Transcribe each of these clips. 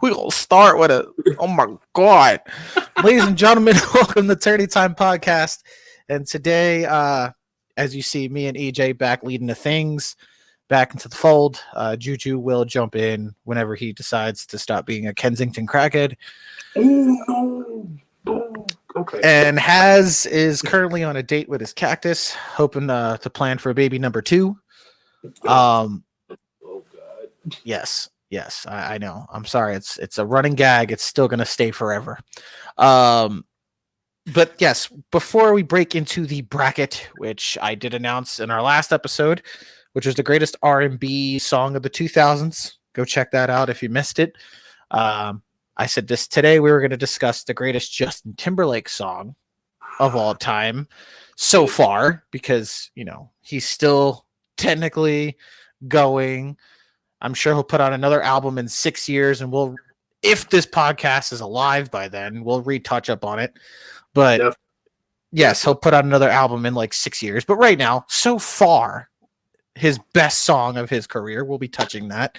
We're going to start with a, oh my God. Ladies and gentlemen, welcome to TourneyTimePodcast. And today, as you see, me and EJ back leading the things, back into the fold. Juju will jump in whenever he decides to stop being a Kensington crackhead. Oh, no. Okay. And Haz is currently on a date with his cactus, hoping to plan for a baby number 2. Oh, God. Yes, I know. I'm sorry. It's a running gag. It's still going to stay forever. But yes, before we break into the bracket, which I did announce in our last episode, which was the greatest R&B song of the 2000s. Go check that out if you missed it. I said this today. We were going to discuss the greatest Justin Timberlake song of all time so far, because, you know, he's still technically going. I'm sure he'll put out another album in 6 years, and we'll, if this podcast is alive by then, we'll retouch up on it. But yes, he'll put out another album in like 6 years. But right now, so far, his best song of his career, we'll be touching that.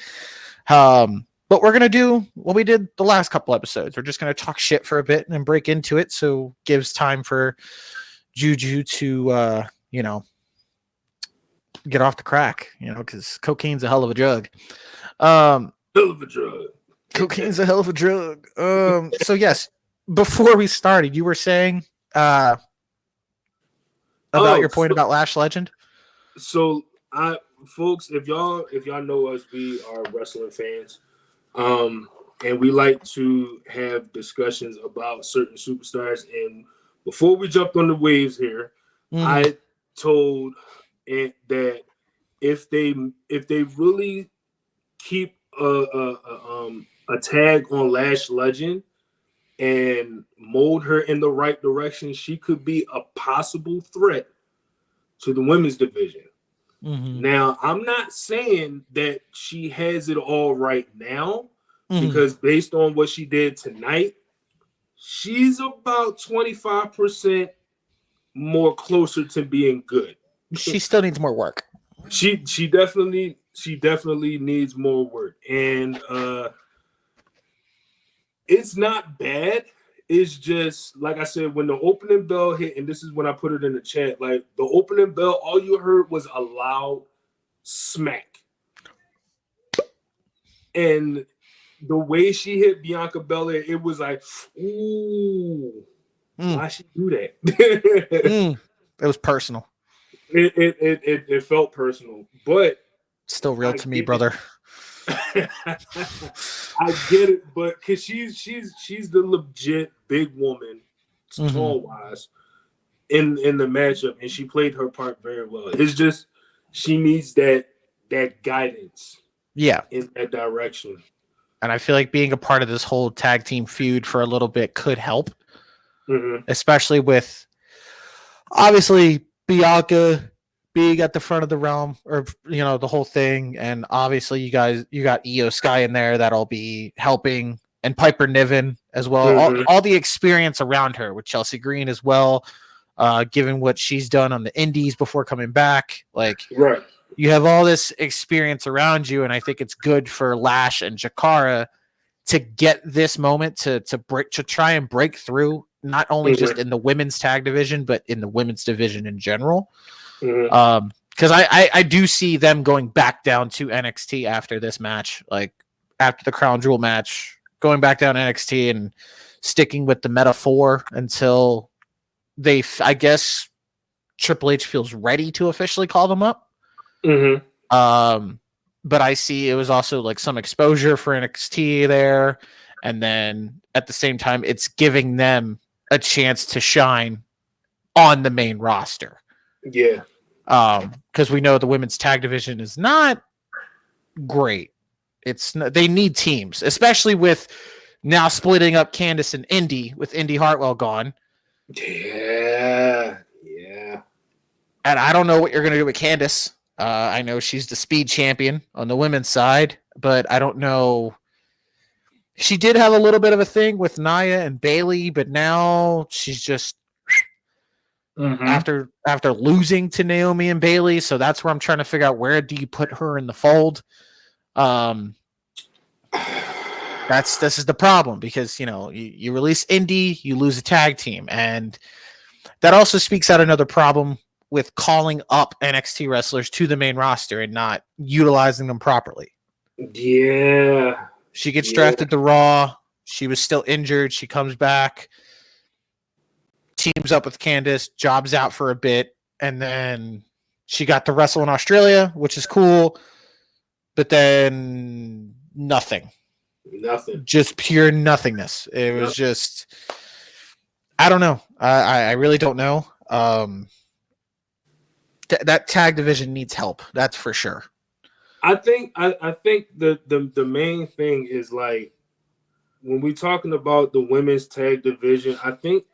But we're going to do what we did the last couple episodes. We're just going to talk shit for a bit and then break into it. So gives time for Juju to, get off the crack, because cocaine's a hell of a drug. Hell of a drug. Cocaine's a hell of a drug. So yes, before we started, you were saying about your point about Lash Legend. So folks, if y'all know us, we are wrestling fans. And we like to have discussions about certain superstars. And before we jumped on the waves here, I told that if they really keep a tag on Lash Legend and mold her in the right direction, she could be a possible threat to the women's division. Now, I'm not saying that she has it all right now, because based on what she did tonight, she's about 25% more closer to being good. She still needs more work. She definitely needs more work, and it's not bad. It's just, like I said, when the opening bell hit, and this is when I put it in the chat, like the opening bell, all you heard was a loud smack, and the way she hit Bianca Belair, it was like, ooh, why she do that? It was personal. It felt personal, but still real to me, brother. I get it, but because she's the legit big woman, tall wise, in the matchup, and she played her part very well. It's just she needs that guidance, in that direction. And I feel like being a part of this whole tag team feud for a little bit could help, especially with obviously Bianca being at the front of the realm, or the whole thing, and obviously you got Io Sky in there that'll be helping, and Piper Niven as well. All the experience around her with Chelsea Green as well, given what she's done on the Indies before coming back. Like, right, you have all this experience around you, and I think it's good for Lash and Jakara to get this moment to try and break through, not only just in the women's tag division, but in the women's division in general. Because I do see them going back down to NXT after this match, like after the Crown Jewel match, going back down to NXT and sticking with the metaphor until I guess Triple H feels ready to officially call them up. But I see it was also like some exposure for NXT there, and then at the same time, it's giving them a chance to shine on the main roster. Yeah. Because we know the women's tag division is not great. They need teams, especially with now splitting up Candice and Indy, with Indy Hartwell gone. Yeah. And I don't know what you're going to do with Candice. I know she's the speed champion on the women's side, but I don't know. She did have a little bit of a thing with Nia and Bayley, but now she's just after losing to Naomi and Bayley. So that's where I'm trying to figure out, where do you put her in the fold? This is the problem because you release Indy, you lose a tag team, and that also speaks out another problem with calling up NXT wrestlers to the main roster and not utilizing them properly. Yeah. She gets drafted to Raw. She was still injured. She comes back, teams up with Candice, jobs out for a bit, and then she got to wrestle in Australia, which is cool, but then nothing. Just pure nothingness. It was just, I don't know. I really don't know. That tag division needs help. That's for sure. I think the main thing is like when we're talking about the women's tag division, I think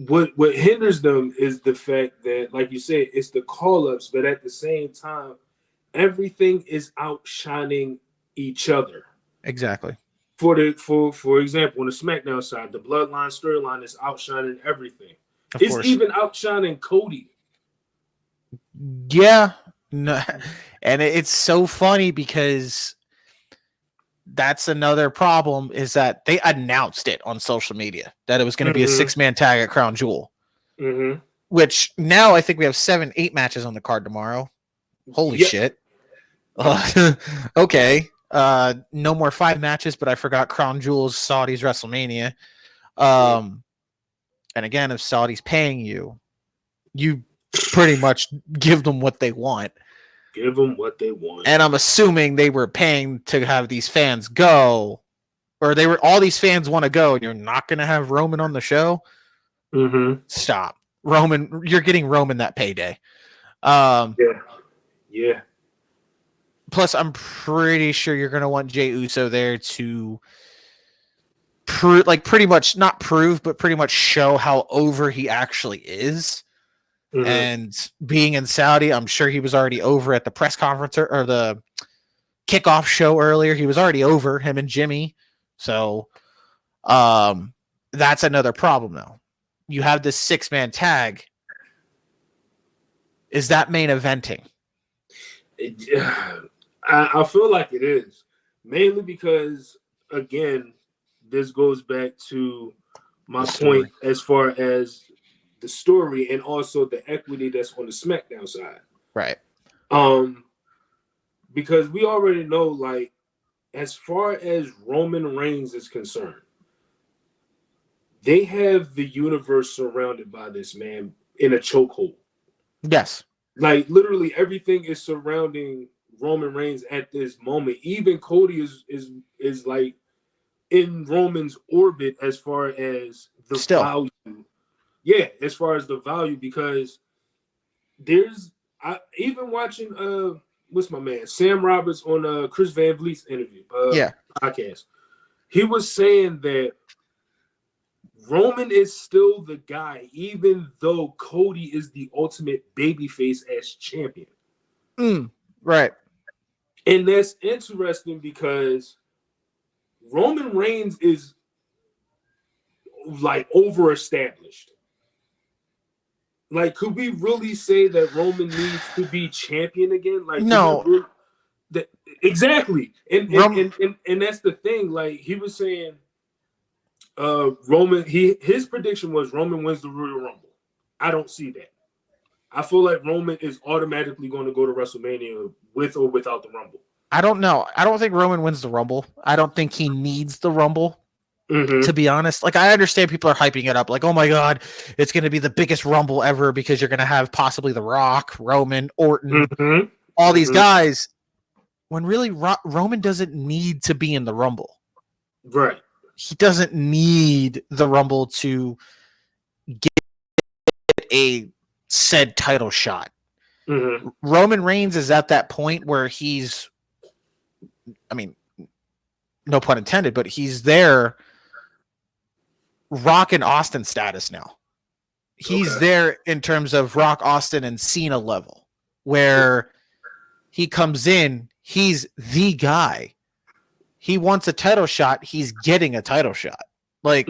what hinders them is the fact that, like you said, it's the call-ups, but at the same time, everything is outshining each other. Exactly. For example, on the SmackDown side, the Bloodline storyline is outshining everything. It's even outshining Cody. Yeah. No. And it's so funny because that's another problem is that they announced it on social media that it was going to be a 6-man tag at Crown Jewel, which now I think we have 7-8 matches on the card tomorrow. Holy shit. Okay. No more 5 matches, but I forgot Crown Jewel's Saudi's WrestleMania. And again, if Saudi's paying you, you pretty much give them what they want. Give them what they want. And I'm assuming they were paying to have these fans go, or all these fans want to go, and you're not going to have Roman on the show. Stop. Roman, you're getting Roman that payday. Yeah. Plus, I'm pretty sure you're going to want Jey Uso there to pretty much not prove, but pretty much show how over he actually is. And being in Saudi, I'm sure he was already over at the press conference or the kickoff show earlier. He was already over, him and Jimmy. So that's another problem, though. You have this 6-man tag. Is that main eventing? I feel like it is. Mainly because, again, this goes back to my point as far as the story and also the equity that's on the SmackDown side. Right. Because we already know, like, as far as Roman Reigns is concerned, they have the universe surrounded by this man in a chokehold. Yes. Like, literally everything is surrounding Roman Reigns at this moment. Even Cody is like in Roman's orbit as far as the value. Yeah, as far as the value, because even watching what's my man Sam Roberts on Chris Van Vliet's interview podcast, he was saying that Roman is still the guy, even though Cody is the ultimate babyface as champion. Right. And that's interesting because Roman Reigns is like over-established. Like, could we really say that Roman needs to be champion again? Like, no. Exactly. And that's the thing. Like, he was saying Roman, his prediction was Roman wins the Royal Rumble. I don't see that. I feel like Roman is automatically going to go to WrestleMania with or without the Rumble. I don't know. I don't think Roman wins the Rumble. I don't think he needs the Rumble. To be honest, like, I understand people are hyping it up, like, oh my god, it's going to be the biggest Rumble ever because you're going to have possibly The Rock, Roman, Orton, all these guys. When really Roman doesn't need to be in the Rumble. Right. He doesn't need the Rumble to get a said title shot. Roman Reigns is at that point where he's, I mean, no pun intended, but he's there. Rock and Austin status now. He's there in terms of Rock, Austin, and Cena level, where he comes in, he's the guy. He wants a title shot, he's getting a title shot. Like,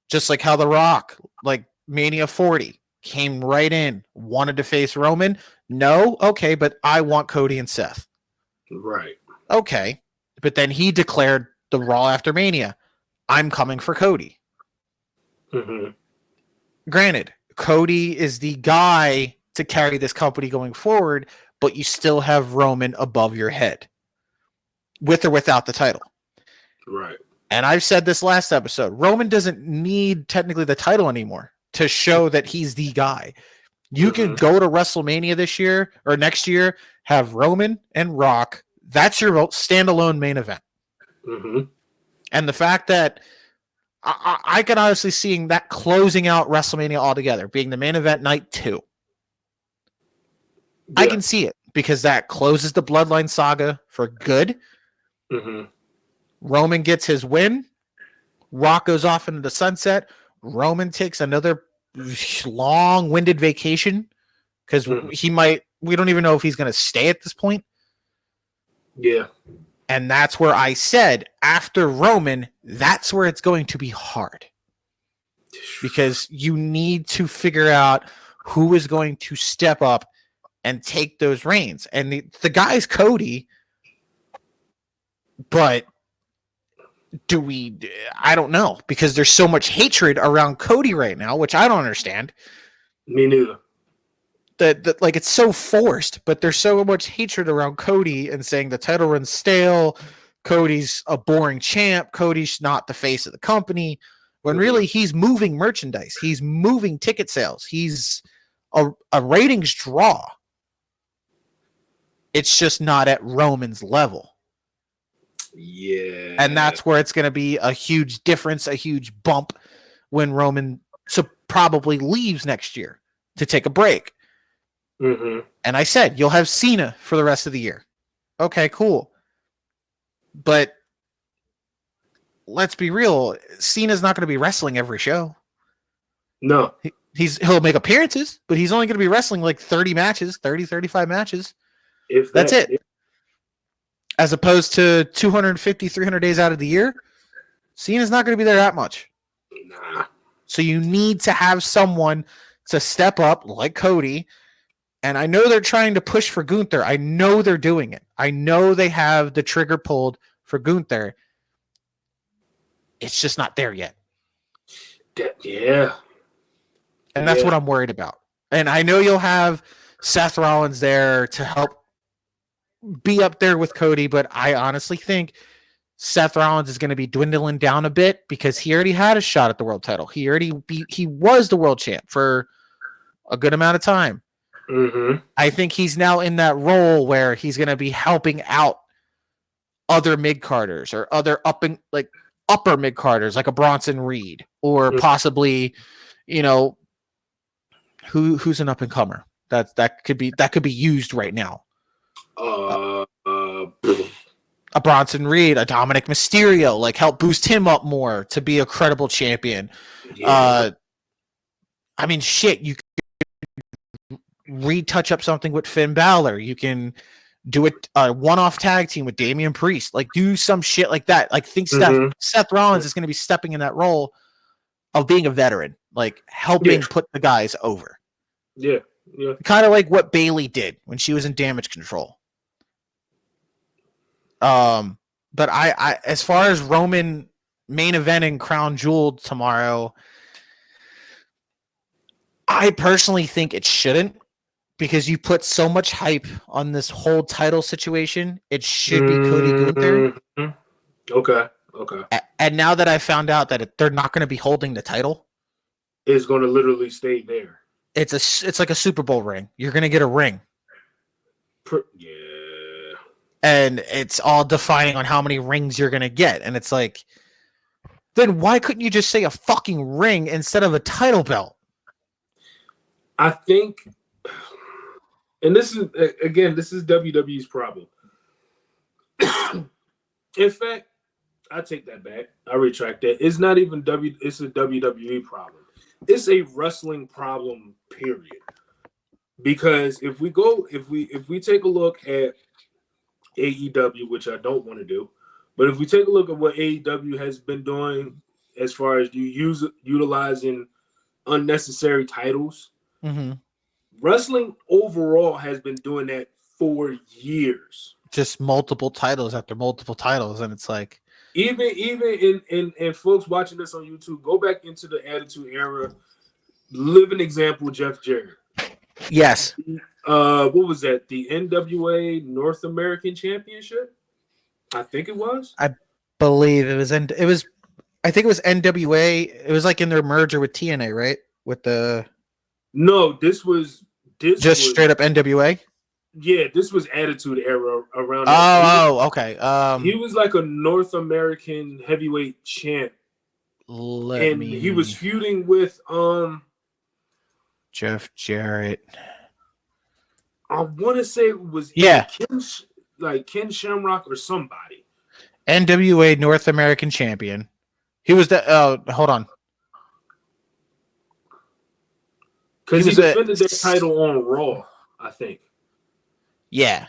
just like how The Rock, like Mania 40, came right in, wanted to face Roman. No? Okay, but I want Cody and Seth. Right. Okay. But then he declared the Raw after Mania, I'm coming for Cody. Mm-hmm. Granted, Cody is the guy to carry this company going forward, but you still have Roman above your head, with or without the title. Right. And I've said this last episode, Roman doesn't need technically the title anymore to show that he's the guy. You can go to WrestleMania this year or next year, have Roman and Rock. That's your standalone main event. Mm-hmm. And the fact that I can honestly seeing that closing out WrestleMania altogether, being the main event night 2. Yeah. I can see it because that closes the Bloodline saga for good. Mm-hmm. Roman gets his win. Rock goes off into the sunset. Roman takes another long-winded vacation because we don't even know if he's going to stay at this point. Yeah. And that's where I said, after Roman, that's where it's going to be hard. Because you need to figure out who is going to step up and take those reins. And the guy's Cody, but I don't know, because there's so much hatred around Cody right now, which I don't understand. Me neither. That like it's so forced, but there's so much hatred around Cody and saying the title runs stale. Cody's a boring champ. Cody's not the face of the company. When really he's moving merchandise. He's moving ticket sales. He's a ratings draw. It's just not at Roman's level. Yeah. And that's where it's going to be a huge difference, a huge bump when Roman probably leaves next year to take a break. Mm-hmm. And I said, you'll have Cena for the rest of the year. Okay, cool. But let's be real. Cena's not going to be wrestling every show. No. He'll make appearances, but he's only going to be wrestling like 30 matches, 30, 35 matches. That's it. Yeah. As opposed to 250, 300 days out of the year, Cena's not going to be there that much. Nah. So you need to have someone to step up like Cody. And I know they're trying to push for Gunther. I know they're doing it. I know they have the trigger pulled for Gunther. It's just not there yet. Yeah. And that's what I'm worried about. And I know you'll have Seth Rollins there to help be up there with Cody, but I honestly think Seth Rollins is going to be dwindling down a bit because he already had a shot at the world title. He was the world champ for a good amount of time. Mm-hmm. I think he's now in that role where he's going to be helping out other mid-carders or other upper mid-carders like a Bronson Reed or possibly, who's an up-and-comer that could be used right now. A Bronson Reed, a Dominic Mysterio, like help boost him up more to be a credible champion. Yeah. I mean, shit, you can retouch up something with Finn Balor. You can do a one-off tag team with Damian Priest. Like, do some shit like that. Like, think Seth Rollins is going to be stepping in that role of being a veteran, like helping put the guys over. Yeah. Kind of like what Bayley did when she was in Damage Control. But I as far as Roman main eventing Crown Jewel tomorrow, I personally think it shouldn't, because you put so much hype on this whole title situation. It should be Cody Gunther. Okay. And now that I found out that they're not going to be holding the title, it's going to literally stay there. It's like a Super Bowl ring. You're going to get a ring. Yeah. And it's all defining on how many rings you're going to get. And it's like, then why couldn't you just say a fucking ring instead of a title belt? I think, and this is WWE's problem. In fact, I take that back. I retract that. It's not even it's a WWE problem. It's a wrestling problem, period. Because if we take a look at AEW, which I don't want to do, but if we take a look at what AEW has been doing as far as utilizing unnecessary titles, mm-hmm. Wrestling overall has been doing that for years. just multiple titles after multiple titles, and it's like even in folks watching this on YouTube, go back into the Attitude Era. Living example, Jeff Jarrett. yes. What was that? The NWA North American Championship? I think it was. I believe it was. I think it was NWA. It was like in their merger with TNA, right? With the No, this was straight up NWA. Yeah, this was Attitude Era around. Okay. He was like a North American heavyweight champ, he was feuding with Jeff Jarrett. I want to say it was Ken Shamrock or somebody. NWA North American Champion. He was the. Hold on. Because he defended their title on Raw, I think. Yeah.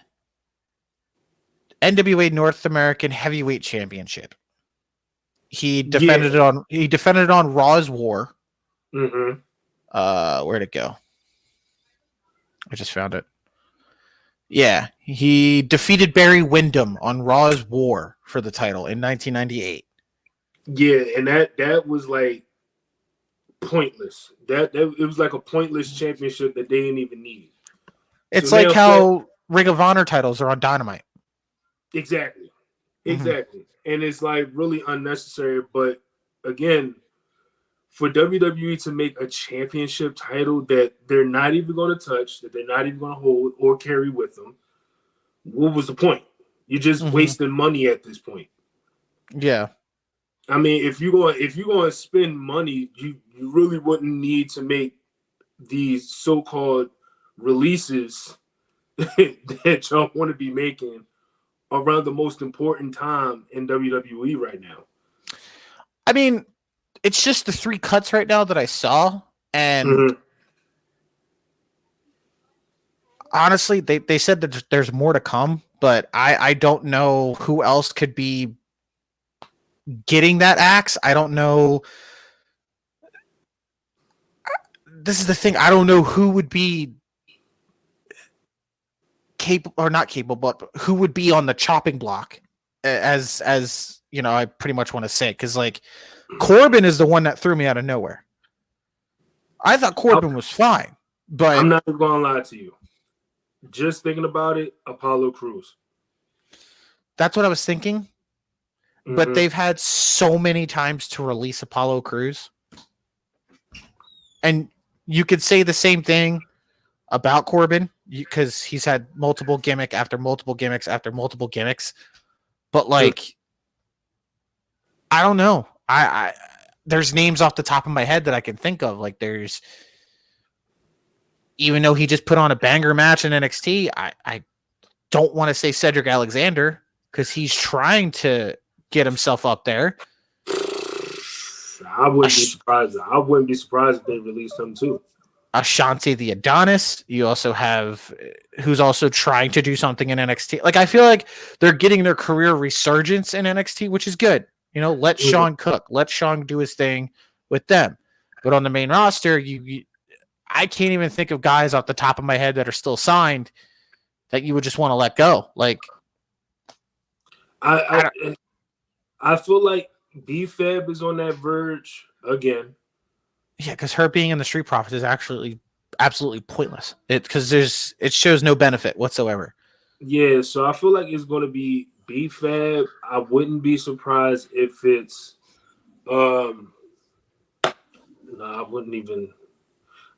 NWA North American Heavyweight Championship. He defended it on. He defended it on Raw's War. Mm-hmm. Where'd it go? I just found it. Yeah, he defeated Barry Windham on Raw's War for the title in 1998. Yeah, and that was like pointless. That it was like a pointless championship that they didn't even need. It's like how Ring of Honor titles are on Dynamite. Exactly. And it's like really unnecessary. But again, for WWE to make a championship title that they're not even going to touch, that they're not even going to hold or carry with them, what was the point? You're just wasting money at this point. Yeah. I mean, if you're going to spend money, you really wouldn't need to make these so-called releases that y'all want to be making around the most important time in WWE right now. I mean, it's just the 3 cuts right now that I saw, and honestly, they said that there's more to come, but I don't know who else could be getting that axe. I don't know. This is the thing. I don't know who would be capable or not capable, but who would be on the chopping block as you know, I pretty much want to say, because like Corbin is the one that threw me out of nowhere. I thought Corbin was fine, but I'm not going to lie to you. Just thinking about it, Apollo Crews. That's what I was thinking. But they've had so many times to release Apollo Crews. And you could say the same thing about Corbin, because he's had multiple gimmick after multiple gimmicks after multiple gimmicks. But like, I don't know. I there's names off the top of my head that I can think of. Like there's, even though he just put on a banger match in NXT, I don't want to say Cedric Alexander, because he's trying to get himself up there. I wouldn't be surprised. I wouldn't be surprised if they released him too. Ashanti the Adonis. You also have who's also trying to do something in NXT. Like I feel like they're getting their career resurgence in NXT, which is good. You know, let Sean cook. Let Sean do his thing with them. But on the main roster, I can't even think of guys off the top of my head that are still signed that you would just want to let go. Like I feel like B-Fab is on that verge again. Yeah, because her being in the Street Profits is actually absolutely pointless. Because it shows no benefit whatsoever. Yeah, so I feel like it's going to be B-Fab. I wouldn't be surprised if it's I wouldn't even.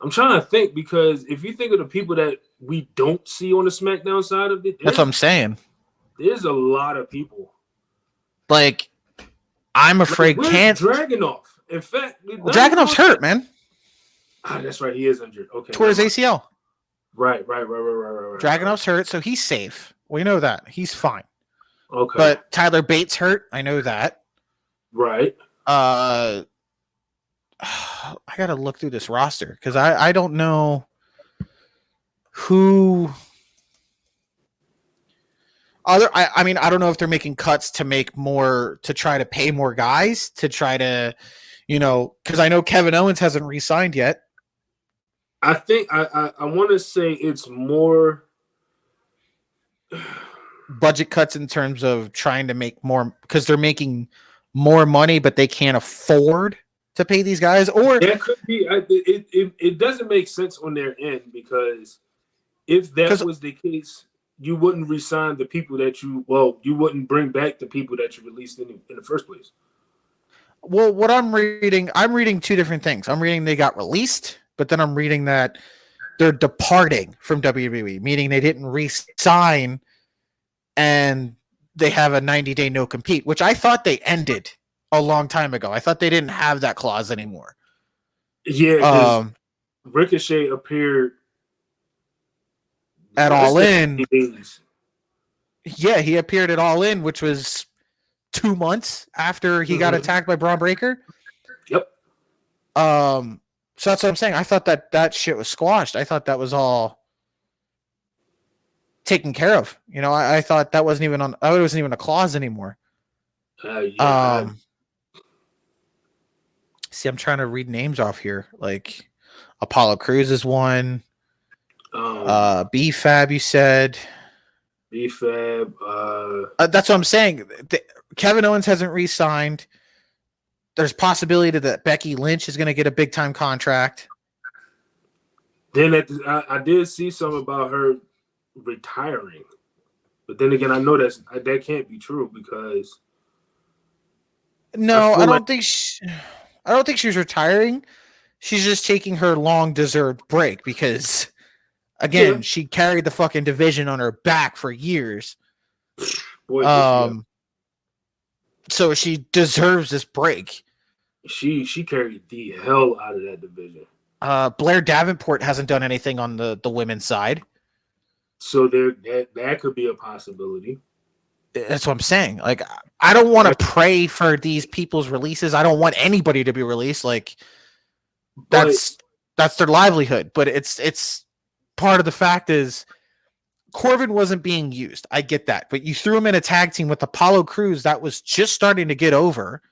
I'm trying to think, because if you think of the people that we don't see on the SmackDown side of it, that's what I'm saying. There's a lot of people. Like, I'm afraid can't Dragunov. In fact, Dragunov's hurt, man. That's right. He is injured. Okay. Tore his ACL. Right. Dragunov's hurt, so he's safe. We know that. He's fine. Okay. But Tyler Bates hurt. I know that. Right. I gotta look through this roster, because I don't know who other. I mean, I don't know if they're making cuts to make more, to try to pay more guys, to try to, you know, because I know Kevin Owens hasn't re-signed yet. I think I want to say it's more budget cuts in terms of trying to make more because they're making more money, but they can't afford to pay these guys? Or that could be. It doesn't make sense on their end because if that because was the case, you wouldn't resign the people that you wouldn't bring back the people that you released in the first place. well, what I'm reading two different things. I'm reading they got released, but then I'm reading that they're departing from WWE, meaning they didn't re-sign and they have a 90-day no compete, which I thought they ended a long time ago. I thought they didn't have that clause anymore. Yeah, because Ricochet appeared at less All than In. 90 days. Yeah, he appeared at All In, which was 2 months after he got attacked by Braun Breaker. Yep. So that's what I'm saying. I thought that shit was squashed. I thought that was all taken care of. You know, I thought that wasn't even a clause anymore. See, I'm trying to read names off here. Like Apollo Crews is one. B-Fab, you said. B-Fab. That's what I'm saying. Kevin Owens hasn't re-signed. There's possibility that Becky Lynch is going to get a big-time contract. Then I did see something about her retiring. But then again, I know that can't be true because no, I don't think she's retiring. She's just taking her long-deserved break because, again, she carried the fucking division on her back for years. Boy, so she deserves this break. She carried the hell out of that division. Blair Davenport hasn't done anything on the women's side. So that could be a possibility. That's what I'm saying. Like, I don't want to pray for these people's releases. I don't want anybody to be released. Like, that's their livelihood. But it's part of the fact is Corbin wasn't being used. I get that. But you threw him in a tag team with Apollo Crews that was just starting to get over.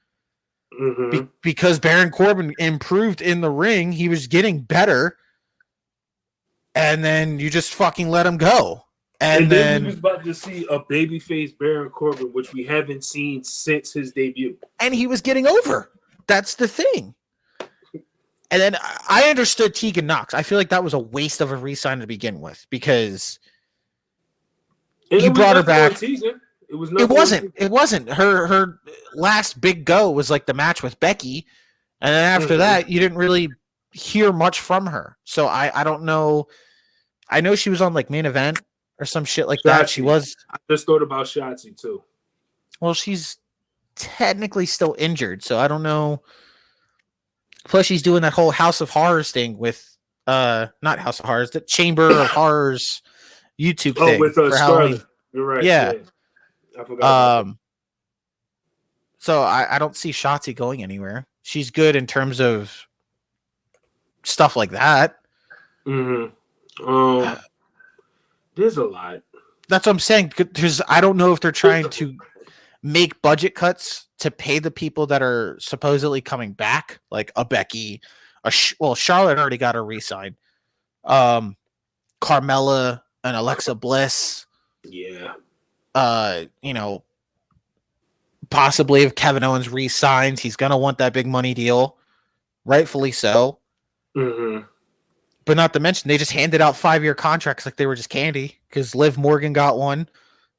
Because Baron Corbin improved in the ring. He was getting better. And then you just fucking let him go. And then we was about to see a babyface Baron Corbin, which we haven't seen since his debut. And he was getting over. That's the thing. And then I understood Tegan Knox. I feel like that was a waste of a re-sign to begin with because you brought her back. It wasn't. Her last big go was like the match with Becky. And then after that, you didn't really hear much from her. So I don't know. I know she was on like Main Event or some shit like that. She was. I just thought about Shotzi too. Well, she's technically still injured, so I don't know. Plus, she's doing that whole House of Horrors thing with not House of Horrors, the Chamber of Horrors YouTube thing. Oh, with Scarlett. You're right. Yeah. I forgot about that. So I don't see Shotzi going anywhere. She's good in terms of stuff like that. There's a lot. That's what I'm saying. I don't know if they're trying to make budget cuts to pay the people that are supposedly coming back, like a Becky. Charlotte already got a re-sign. Carmella and Alexa Bliss. Yeah. Possibly if Kevin Owens re-signs, he's going to want that big money deal. Rightfully so. But not to mention, they just handed out 5-year contracts like they were just candy because Liv Morgan got one.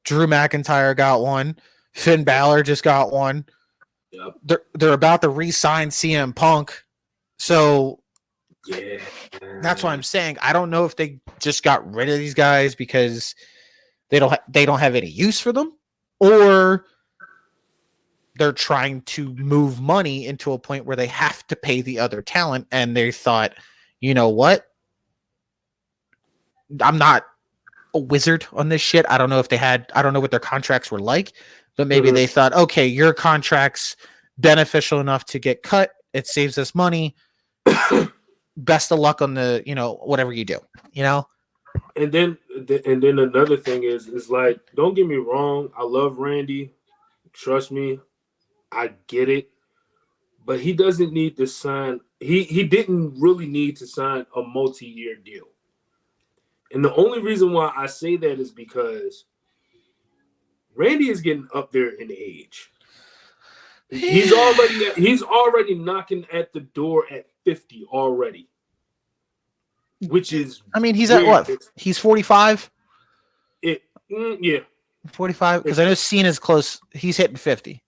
Drew McIntyre got one. Finn Balor just got one. Yep. They're about to re-sign CM Punk. So yeah, that's why I'm saying I don't know if they just got rid of these guys because they don't have any use for them, or they're trying to move money into a point where they have to pay the other talent, and they thought, you know what? I'm not a wizard on this shit. I don't know what their contracts were like, but maybe they thought, okay, your contract's beneficial enough to get cut. It saves us money. Best of luck on the, whatever you do, And then another thing is like, don't get me wrong. I love Randy. Trust me. I get it. But he doesn't need to sign. He didn't really need to sign a multi-year deal. And the only reason why I say that is because Randy is getting up there in age. He's already knocking at the door at 50 already, which is I mean, he's weird. at what? He's 45? Yeah. 45? Because I know Cena's close. He's hitting 50.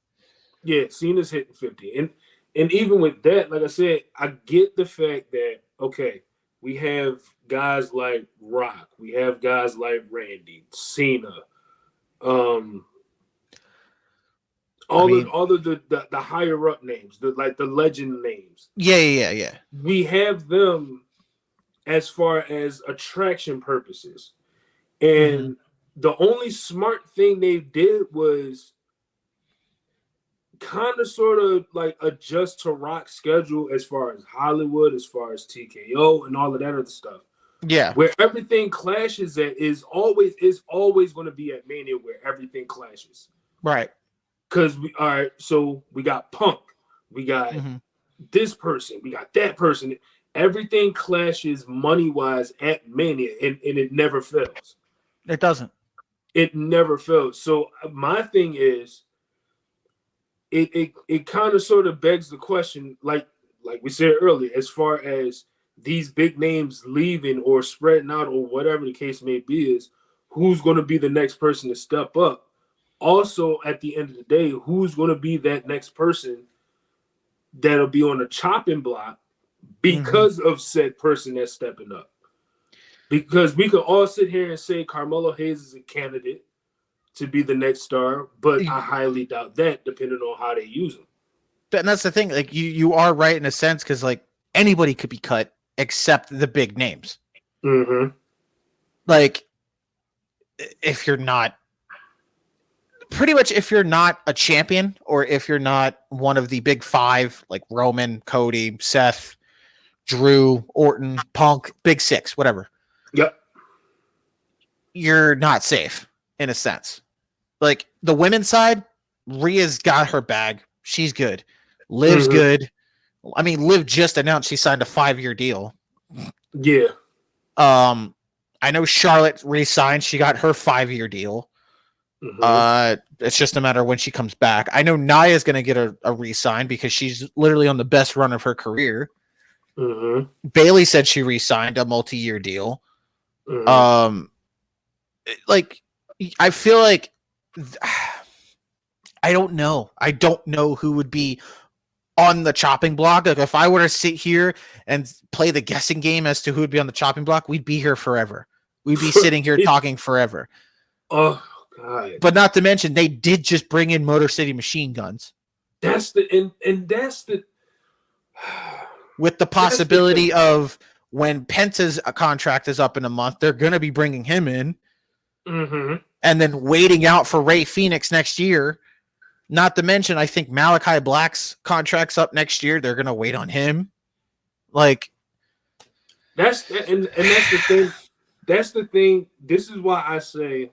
Yeah, Cena's hitting 50. And even with that, like I said, I get the fact that, okay, we have guys like Rock, we have guys like Randy, Cena, all of the higher up names, the legend names. Yeah. We have them as far as attraction purposes. And the only smart thing they did was kind of sort of like adjust to Rock's schedule as far as Hollywood, as far as TKO and all of that other stuff. Yeah. Where everything clashes at is always going to be at Mania where everything clashes. Right. Because so we got Punk, we got this person, we got that person. Everything clashes money-wise at Mania, and it never fails. It doesn't. It never fails. So my thing is, it kind of sort of begs the question, like we said earlier, as far as these big names leaving or spreading out or whatever the case may be, is who's going to be the next person to step up? Also, at the end of the day, who's going to be that next person that'll be on the chopping block because of said person that's stepping up? Because we could all sit here and say Carmelo Hayes is a candidate to be the next star, but I highly doubt that, depending on how they use him. And that's the thing. Like you are right in a sense, because like anybody could be cut except the big names. Like if you're not a champion, or if you're not one of the big five, like Roman, Cody, Seth, Drew, Orton, Punk, Big Six, whatever. Yep. You're not safe in a sense. Like the women's side, Rhea's got her bag. She's good. Liv's good. I mean, Liv just announced she signed a 5-year deal. Yeah. I know Charlotte re-signed. She got her 5-year deal. It's just a matter of when she comes back. I know Nia's going to get a re-sign because she's literally on the best run of her career. Bailey said she re-signed a multi-year deal. Like, I feel like I don't know who would be on the chopping block. Like if I were to sit here and play the guessing game as to who would be on the chopping block, we'd be here forever. We'd be sitting here talking forever. Oh God. But not to mention they did just bring in Motor City Machine Guns. That's the with the possibility of when Penta's contract is up in a month, they're going to be bringing him in. And then waiting out for Ray Phoenix next year. Not to mention, I think Malachi Black's contract's up next year. They're going to wait on him. Like, that's the thing. That's the thing. This is why I say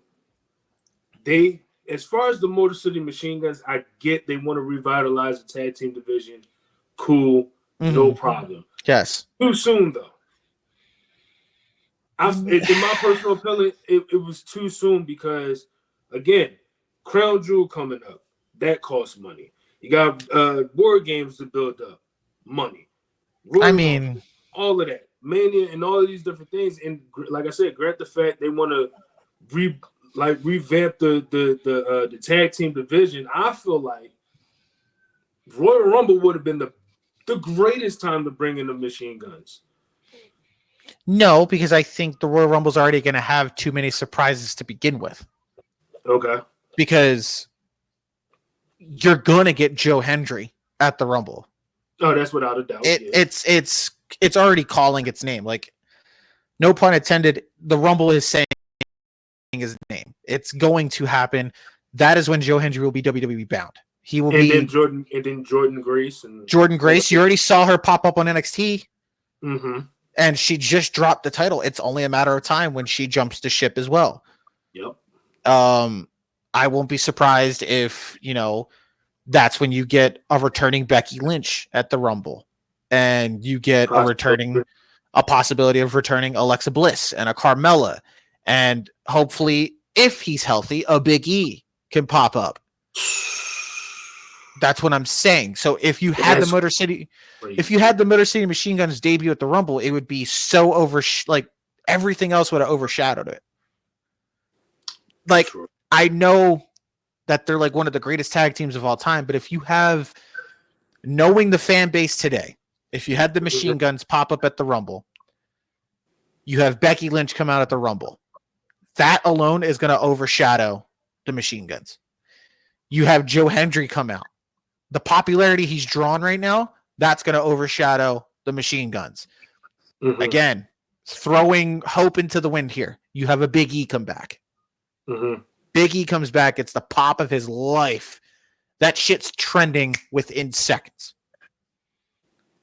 as far as the Motor City Machine Guns, I get they want to revitalize the tag team division. Cool. No problem. Yes. Too soon, though. In my personal opinion, it was too soon because, again, Crown Jewel coming up. That costs money. You got War Games to build up. Money. All of that. Mania and all of these different things. And like I said, grant the fact they want to revamp the tag team division. I feel like Royal Rumble would have been the greatest time to bring in the Machine Guns. No, because I think the Royal Rumble's already going to have too many surprises to begin with. Okay. Because you're going to get Joe Hendry at the Rumble. Oh, that's without a doubt. It's already calling its name. Like, no pun intended, the Rumble is saying his name. It's going to happen. That is when Joe Hendry will be WWE bound. He will be. Then Jordan Grace. Jordan Grace, you already saw her pop up on NXT. And she just dropped the title. It's only a matter of time when she jumps to ship as well. Yep. I won't be surprised if, that's when you get a returning Becky Lynch at the Rumble. And you get a possibility of returning Alexa Bliss and a Carmella. And hopefully, if he's healthy, a Big E. can pop up. That's what I'm saying. So if you had the Motor City, Machine Guns debut at the Rumble, it would be so like everything else would have overshadowed it. Like, I know that they're like one of the greatest tag teams of all time, but if you have, knowing the fan base today, if you had the Machine Guns pop up at the Rumble, you have Becky Lynch come out at the Rumble, that alone is going to overshadow the Machine Guns. You have Joe Hendry come out. The popularity he's drawn right now, that's going to overshadow the Machine Guns. Mm-hmm. Again, throwing hope into the wind here. You have a Big E come back. Mm-hmm. Big E comes back. It's the pop of his life. That shit's trending within seconds.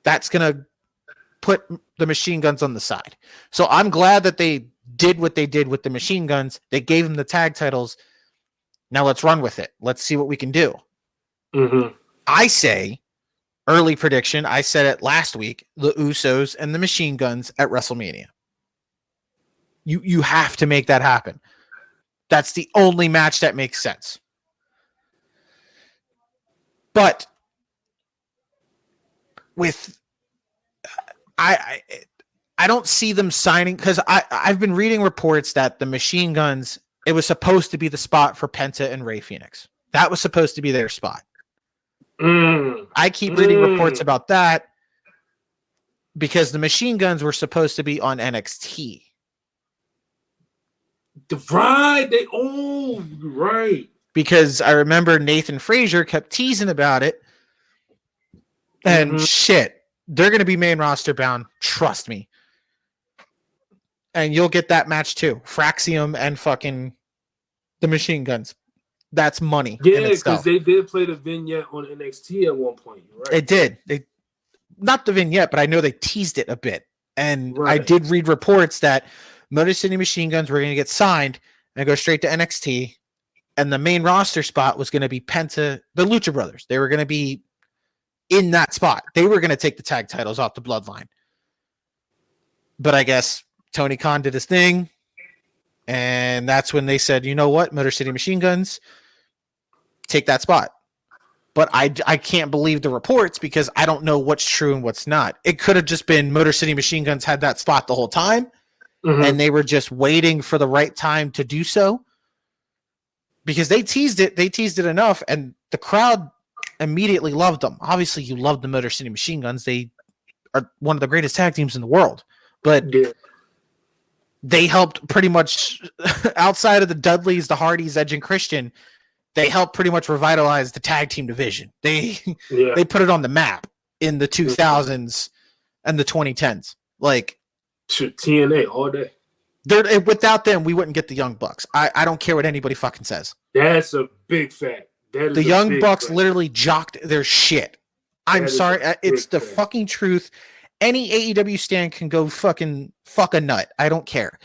That's going to put the Machine Guns on the side. So I'm glad that they did what they did with the Machine Guns. They gave them the tag titles. Now let's run with it. Let's see what we can do. Mm-hmm. I say, early prediction, I said it last week, the Usos and the Machine Guns at WrestleMania. You have to make that happen. That's the only match that makes sense. But with I don't see them signing, because I've been reading reports that the Machine Guns, it was supposed to be the spot for Penta and Rey Fenix. That was supposed to be their spot. I keep reading reports about that because the Machine Guns were supposed to be on NXT. Right. Because I remember Nathan Frazier kept teasing about it. And shit, they're going to be main roster bound. Trust me. And you'll get that match too. Fraxium and fucking the Machine Guns. That's money. Yeah, because they did play the vignette on NXT at one point. Right? It did. Not the vignette, but I know they teased it a bit. And I did read reports that Motor City Machine Guns were going to get signed and go straight to NXT. And the main roster spot was going to be Penta, the Lucha Brothers. They were going to be in that spot. They were going to take the tag titles off the Bloodline. But I guess Tony Khan did his thing. And that's when they said, you know what, Motor City Machine Guns, take that spot. But I can't believe the reports because I don't know what's true and what's not. It could have just been Motor City Machine Guns had that spot the whole time, and they were just waiting for the right time to do so. Because they teased it. They teased it enough, and the crowd immediately loved them. Obviously, you love the Motor City Machine Guns. They are one of the greatest tag teams in the world. But they helped pretty much, outside of the Dudleys, the Hardys, Edge, and Christian, they helped pretty much revitalize the tag team division. They put it on the map in the 2000s and the 2010s. Like TNA all day. Without them, we wouldn't get the Young Bucks. I don't care what anybody fucking says. That's a big fact. The Young Bucks literally jocked their shit. I'm sorry. It's the fucking truth. Any AEW stan can go fucking fuck a nut. I don't care.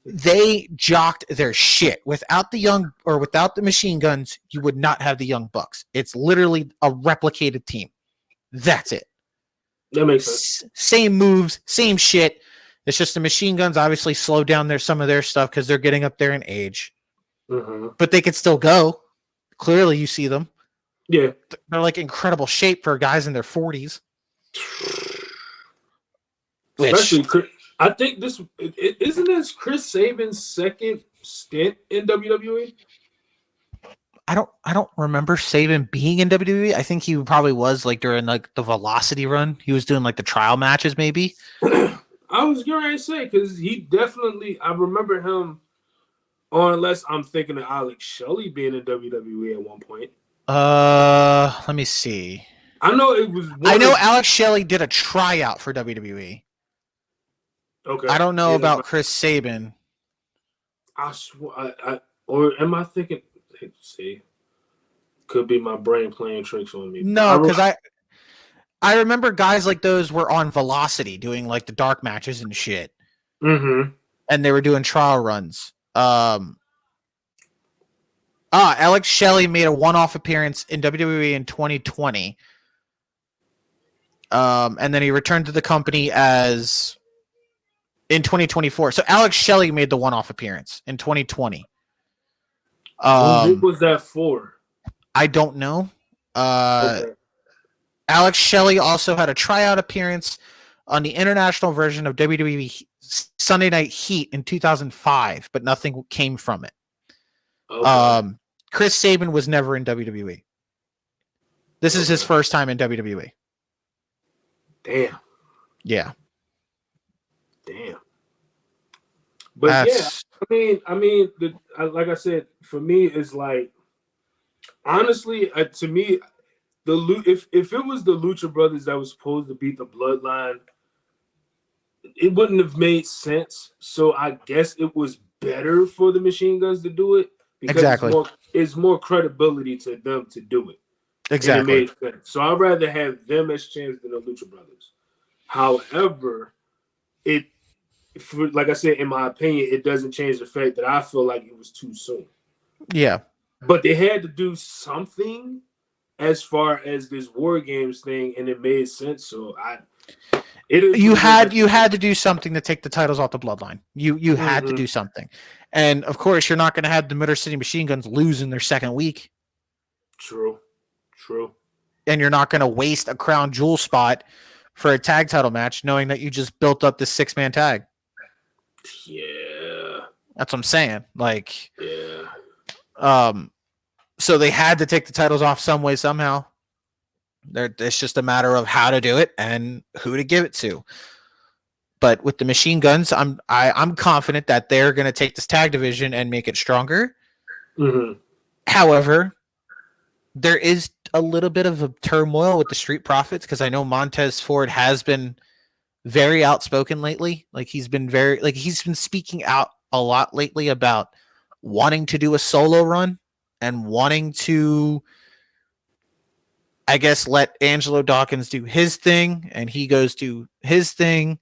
They jocked their shit. Without the Machine Guns, you would not have the Young Bucks. It's literally a replicated team. That's it. That makes sense. Same moves, same shit. It's just the Machine Guns obviously slowed down some of their stuff because they're getting up there in age. But they could still go. Clearly, you see them. Yeah. They're like incredible shape for guys in their 40s. Especially, I think isn't this Chris Sabin's second stint in WWE? I don't remember Sabin being in WWE. I think he probably was like during like the Velocity run. He was doing like the trial matches, maybe. I was going to say because he definitely. I remember him. Unless I'm thinking of Alex Shelley being in WWE at one point. Let me see. I know it was. Alex Shelley did a tryout for WWE. Okay. I don't know about Chris Sabin. I swear, or am I thinking? Let's see, could be my brain playing tricks on me. No, because I remember guys like those were on Velocity doing like the dark matches and shit. And they were doing trial runs. Alex Shelley made a one-off appearance in WWE in 2020. And then he returned to the company in 2024. So Alex Shelley made the one-off appearance in 2020. What was that for? I don't know. Okay. Alex Shelley also had a tryout appearance on the international version of WWE Sunday Night Heat in 2005, but nothing came from it. Okay. Chris Sabin was never in WWE. This is his first time in WWE. Damn. Yeah. Damn. But I mean, like I said, for me, it's like, honestly, to me, if it was the Lucha Brothers that was supposed to beat the Bloodline, it wouldn't have made sense. So I guess it was better for the Machine Guns to do it because it's more credibility to them to do it. Exactly. And it made sense. So I'd rather have them as champs than the Lucha Brothers. However, like I said, in my opinion, it doesn't change the fact that I feel like it was too soon. Yeah. But they had to do something as far as this War Games thing, and it made sense. So you had to do something to take the titles off the Bloodline. You had to do something, and of course, you're not going to have the Motor City Machine Guns lose in their second week. True. And you're not going to waste a crown jewel spot for a tag title match, knowing that you just built up this 6-man tag. Yeah, that's what I'm saying. Like, yeah. So they had to take the titles off some way, somehow. It's just a matter of how to do it and who to give it to. But with the Machine Guns, I'm confident that they're going to take this tag division and make it stronger. Mm-hmm. However, there is a little bit of a turmoil with the Street Profits because I know Montez Ford has been very outspoken lately. Like he's been speaking out a lot lately about wanting to do a solo run and wanting to, I guess, let Angelo Dawkins do his thing and he goes to his thing.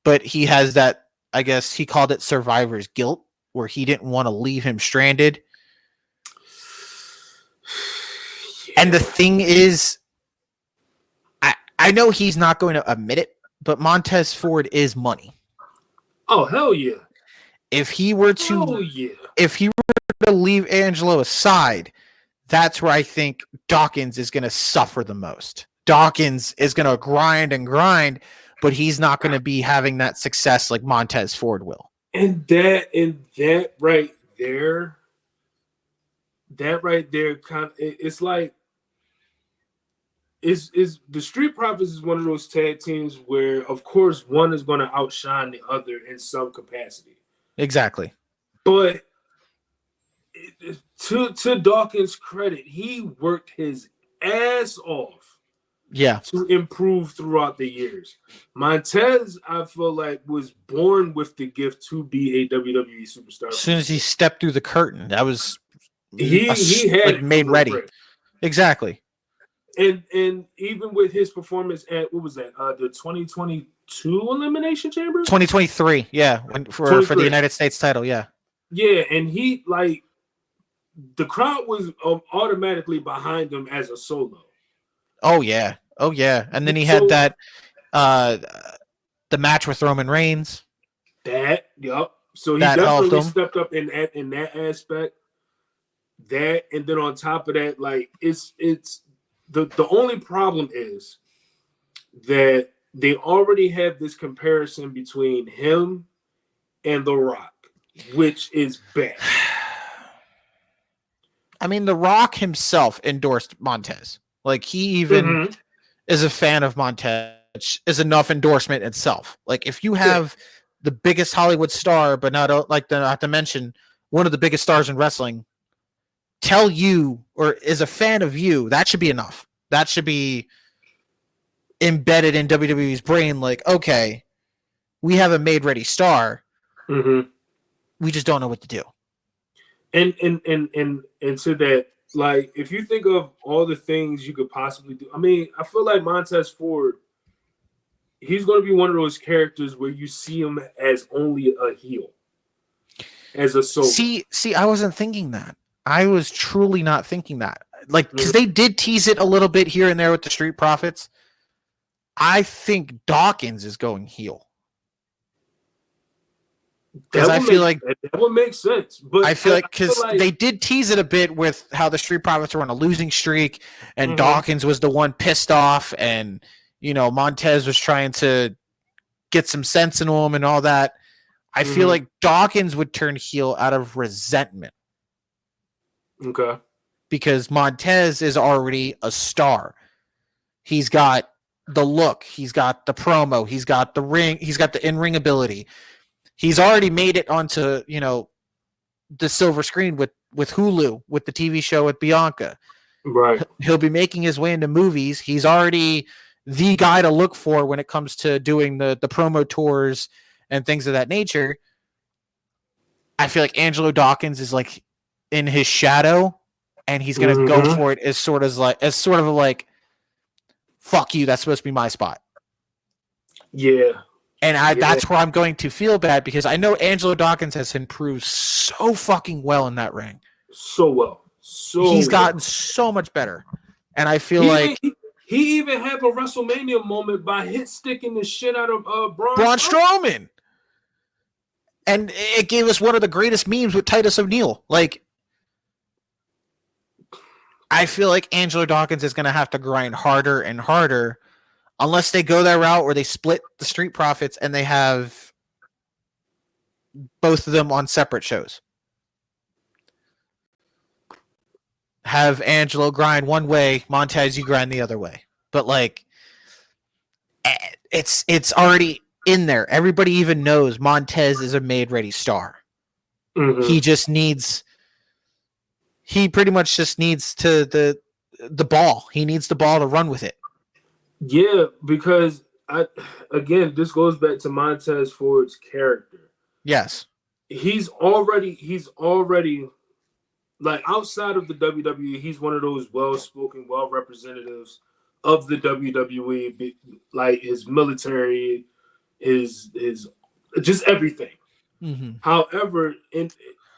But he has that, I guess he called it survivor's guilt, where he didn't want to leave him stranded. Yeah. And the thing is, I know he's not going to admit it, but Montez Ford is money. Oh, hell yeah. If he were to leave Angelo aside, that's where I think Dawkins is going to suffer the most. Dawkins is going to grind, but he's not going to be having that success like Montez Ford will. And that right there, kind of, it's like, is the Street Profits is one of those tag teams where, of course, one is going to outshine the other in some capacity. Exactly. But to Dawkins' credit, he worked his ass off. Yeah. To improve throughout the years. Montez, I feel like, was born with the gift to be a WWE superstar. As soon as he stepped through the curtain, that was he had it made ready. Exactly. And even with his performance at, what was that? The 2022 Elimination Chamber? 2023, yeah. For the United States title, yeah. Yeah, and he, like, the crowd was automatically behind him as a solo. Oh yeah. And then he had that the match with Roman Reigns. Yup. So he definitely stepped up in that aspect. That, and then on top of that, like, it's the only problem is that they already have this comparison between him and The Rock, which is bad. I mean, The Rock himself endorsed Montez. Like, he even is a fan of Montez, is enough endorsement itself. Like, if you have the biggest Hollywood star, but not to mention one of the biggest stars in wrestling, tell you or is a fan of you, that should be enough. That should be embedded in WWE's brain. Like, okay, we have a made-ready star. We just don't know what to do. And to that, like, if you think of all the things you could possibly do, I mean, I feel like Montez Ford, he's going to be one of those characters where you see him as only a heel, as a solo. See, I wasn't thinking that. I was truly not thinking that. Like, because they did tease it a little bit here and there with the Street Profits. I think Dawkins is going heel. Because I feel like that would make sense. But I feel like because they did tease it a bit with how the Street Profits were on a losing streak, and Dawkins was the one pissed off, and Montez was trying to get some sense into him and all that. I feel like Dawkins would turn heel out of resentment. Okay. Because Montez is already a star. He's got the look, he's got the promo, he's got the ring, he's got the in-ring ability. He's already made it onto, the silver screen with Hulu, with the TV show with Bianca. Right. He'll be making his way into movies. He's already the guy to look for when it comes to doing the promo tours and things of that nature. I feel like Angelo Dawkins is like in his shadow, and he's gonna go for it as sort of like, fuck you, that's supposed to be my spot. Yeah. And that's where I'm going to feel bad, because I know Angelo Dawkins has improved so fucking well in that ring. So well. He's gotten so much better. And I feel he even had a WrestleMania moment by hit sticking the shit out of Braun Strowman. And it gave us one of the greatest memes with Titus O'Neil. Like, I feel like Angelo Dawkins is going to have to grind harder and harder, unless they go that route where they split the Street Profits and they have both of them on separate shows. Have Angelo grind one way, Montez, you grind the other way. But like, it's already in there. Everybody even knows Montez is a made-ready star. He pretty much just needs the ball. He needs the ball to run with it. Yeah, because this goes back to Montez Ford's character. Yes. He's already like, outside of the WWE, he's one of those well-spoken, well-representatives of the WWE, like his military, his just everything. However,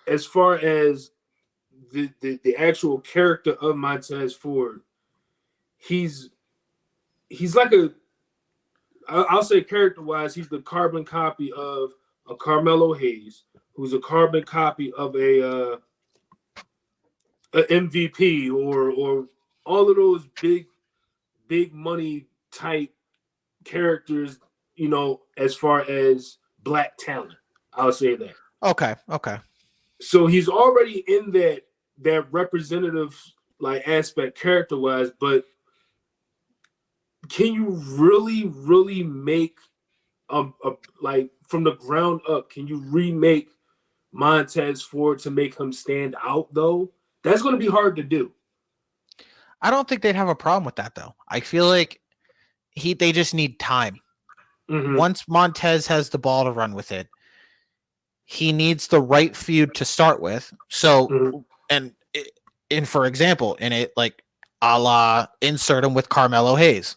as far as the actual character of Montez Ford, he's like I'll say character-wise, he's the carbon copy of a Carmelo Hayes, who's a carbon copy of a MVP or all of those big money type characters, as far as black talent. I'll say that. Okay. So he's already in that representative like aspect character-wise, but can you really make like from the ground up, can you remake Montez Ford to make him stand out though? That's going to be hard to do. I don't think they'd have a problem with that though. I feel like they just need time. Once Montez has the ball to run with it, he needs the right feud to start with. So, and for example, in it, like, a la insert him with Carmelo Hayes.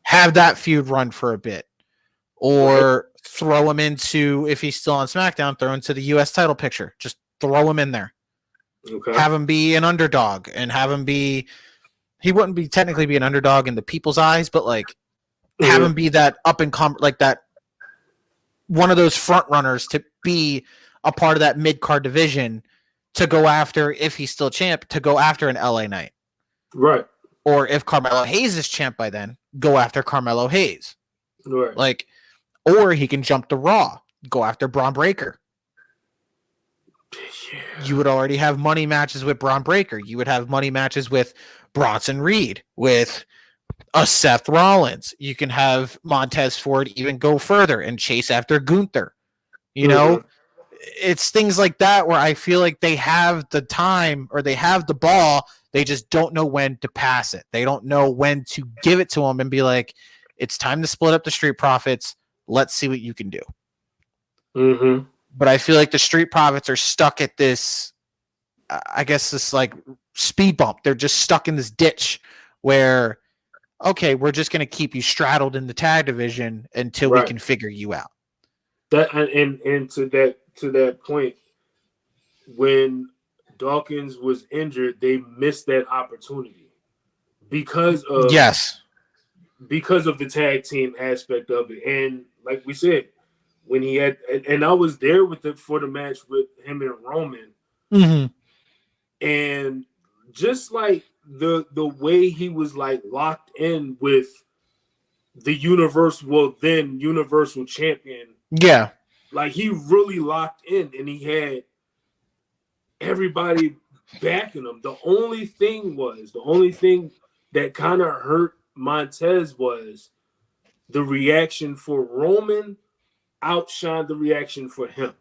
Have that feud run for a bit. Or throw him into, if he's still on SmackDown, throw him into the U.S. title picture. Just throw him in there. Okay. Have him be an underdog, and have him be, he wouldn't be technically be an underdog in the people's eyes, but like, have him be that up and come, like that, one of those front runners to be a part of that mid-card division, to go after, if he's still champ, to go after an LA Knight. Right. Or if Carmelo Hayes is champ by then, go after Carmelo Hayes. Right. Like, or he can jump to Raw, go after Braun Breaker. Yeah. You would already have money matches with Braun Breaker. You would have money matches with Bronson Reed, with a Seth Rollins. You can have Montez Ford even go further and chase after Gunther. It's things like that where I feel like they have the time, or they have the ball. They just don't know when to pass it. They don't know when to give it to him and be like, it's time to split up the Street Profits. Let's see what you can do. But I feel like the Street Profits are stuck at this, I guess, this like speed bump. They're just stuck in this ditch where, okay, we're just going to keep you straddled in the tag division until we can figure you out. That and to that point, when Dawkins was injured, they missed that opportunity because of the tag team aspect of it. And like we said, when he had, and I was there with it for the match with him and Roman, Mm-hmm. and just like the way he was like locked in with the then Universal Champion, Yeah. like he really locked in, and he had everybody backing him. The only thing that kind of hurt Montez was the reaction for Roman outshined the reaction for him.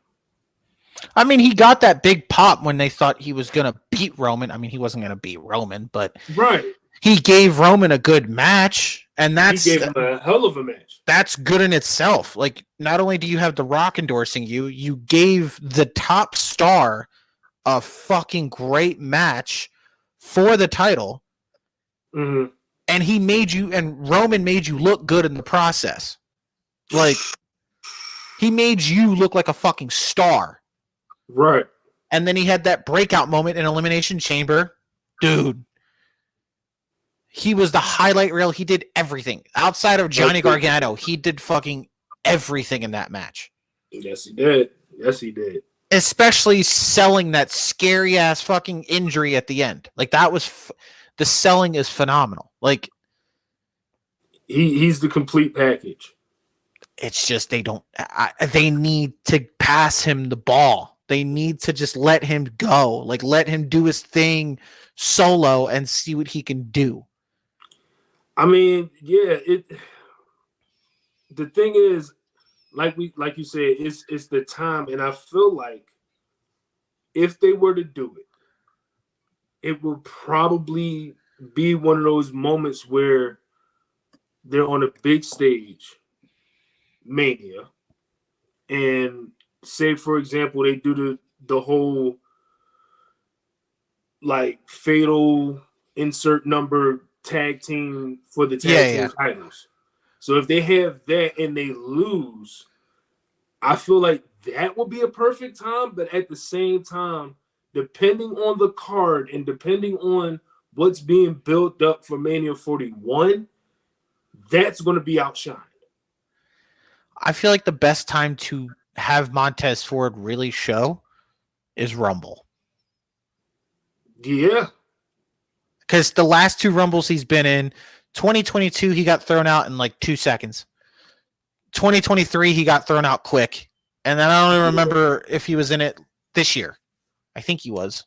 I mean, he got that big pop when they thought he was going to beat Roman. I mean, he wasn't going to beat Roman, but Right. he gave Roman a good match, and He gave him a hell of a match. That's good in itself. Like, not only do you have The Rock endorsing you, you gave the top star a fucking great match for the title, Mm-hmm. and Roman made you look good in the process. Like, he made you look like a fucking star. Right. And then he had that breakout moment in Elimination Chamber. Dude. He was the highlight reel. He did everything. Outside of Johnny Gargano, he did fucking everything in that match. Yes, he did. Yes, he did. Especially selling that scary ass fucking injury at the end. Like, that was the selling is phenomenal. Like, he's the complete package. It's just they need to pass him the ball. They need to just let him go. Like, let him do his thing solo and see what he can do. I mean, yeah, the thing is, like you said, it's the time, and I feel like if they were to do it, it will probably be one of those moments where they're on a big stage, Mania, and say, for example, they do the whole like fatal insert number tag team for the tag team titles. So if they have that and they lose, I feel like that would be a perfect time. But at the same time, depending on the card and depending on what's being built up for Mania 41, that's going to be outshined. I feel like the best time to have Montez Ford really show is Rumble. Yeah. Because the last two Rumbles he's been in, 2022, he got thrown out in like 2 seconds. 2023, he got thrown out quick. And then I don't even remember if he was in it this year. I think he was.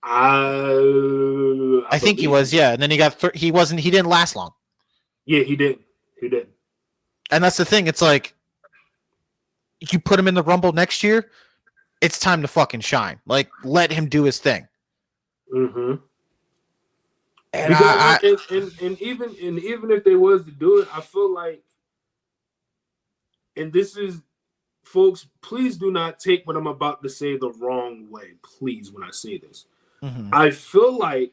I think he was, yeah. And then he didn't last long. Yeah, he did. He did. And that's the thing. It's like, you put him in the Rumble next year, it's time to fucking shine. Like, let him do his thing. Mm-hmm. And even if they was to do it, I feel like, and this is, folks, please do not take what I'm about to say the wrong way. Please, when I say this, I feel like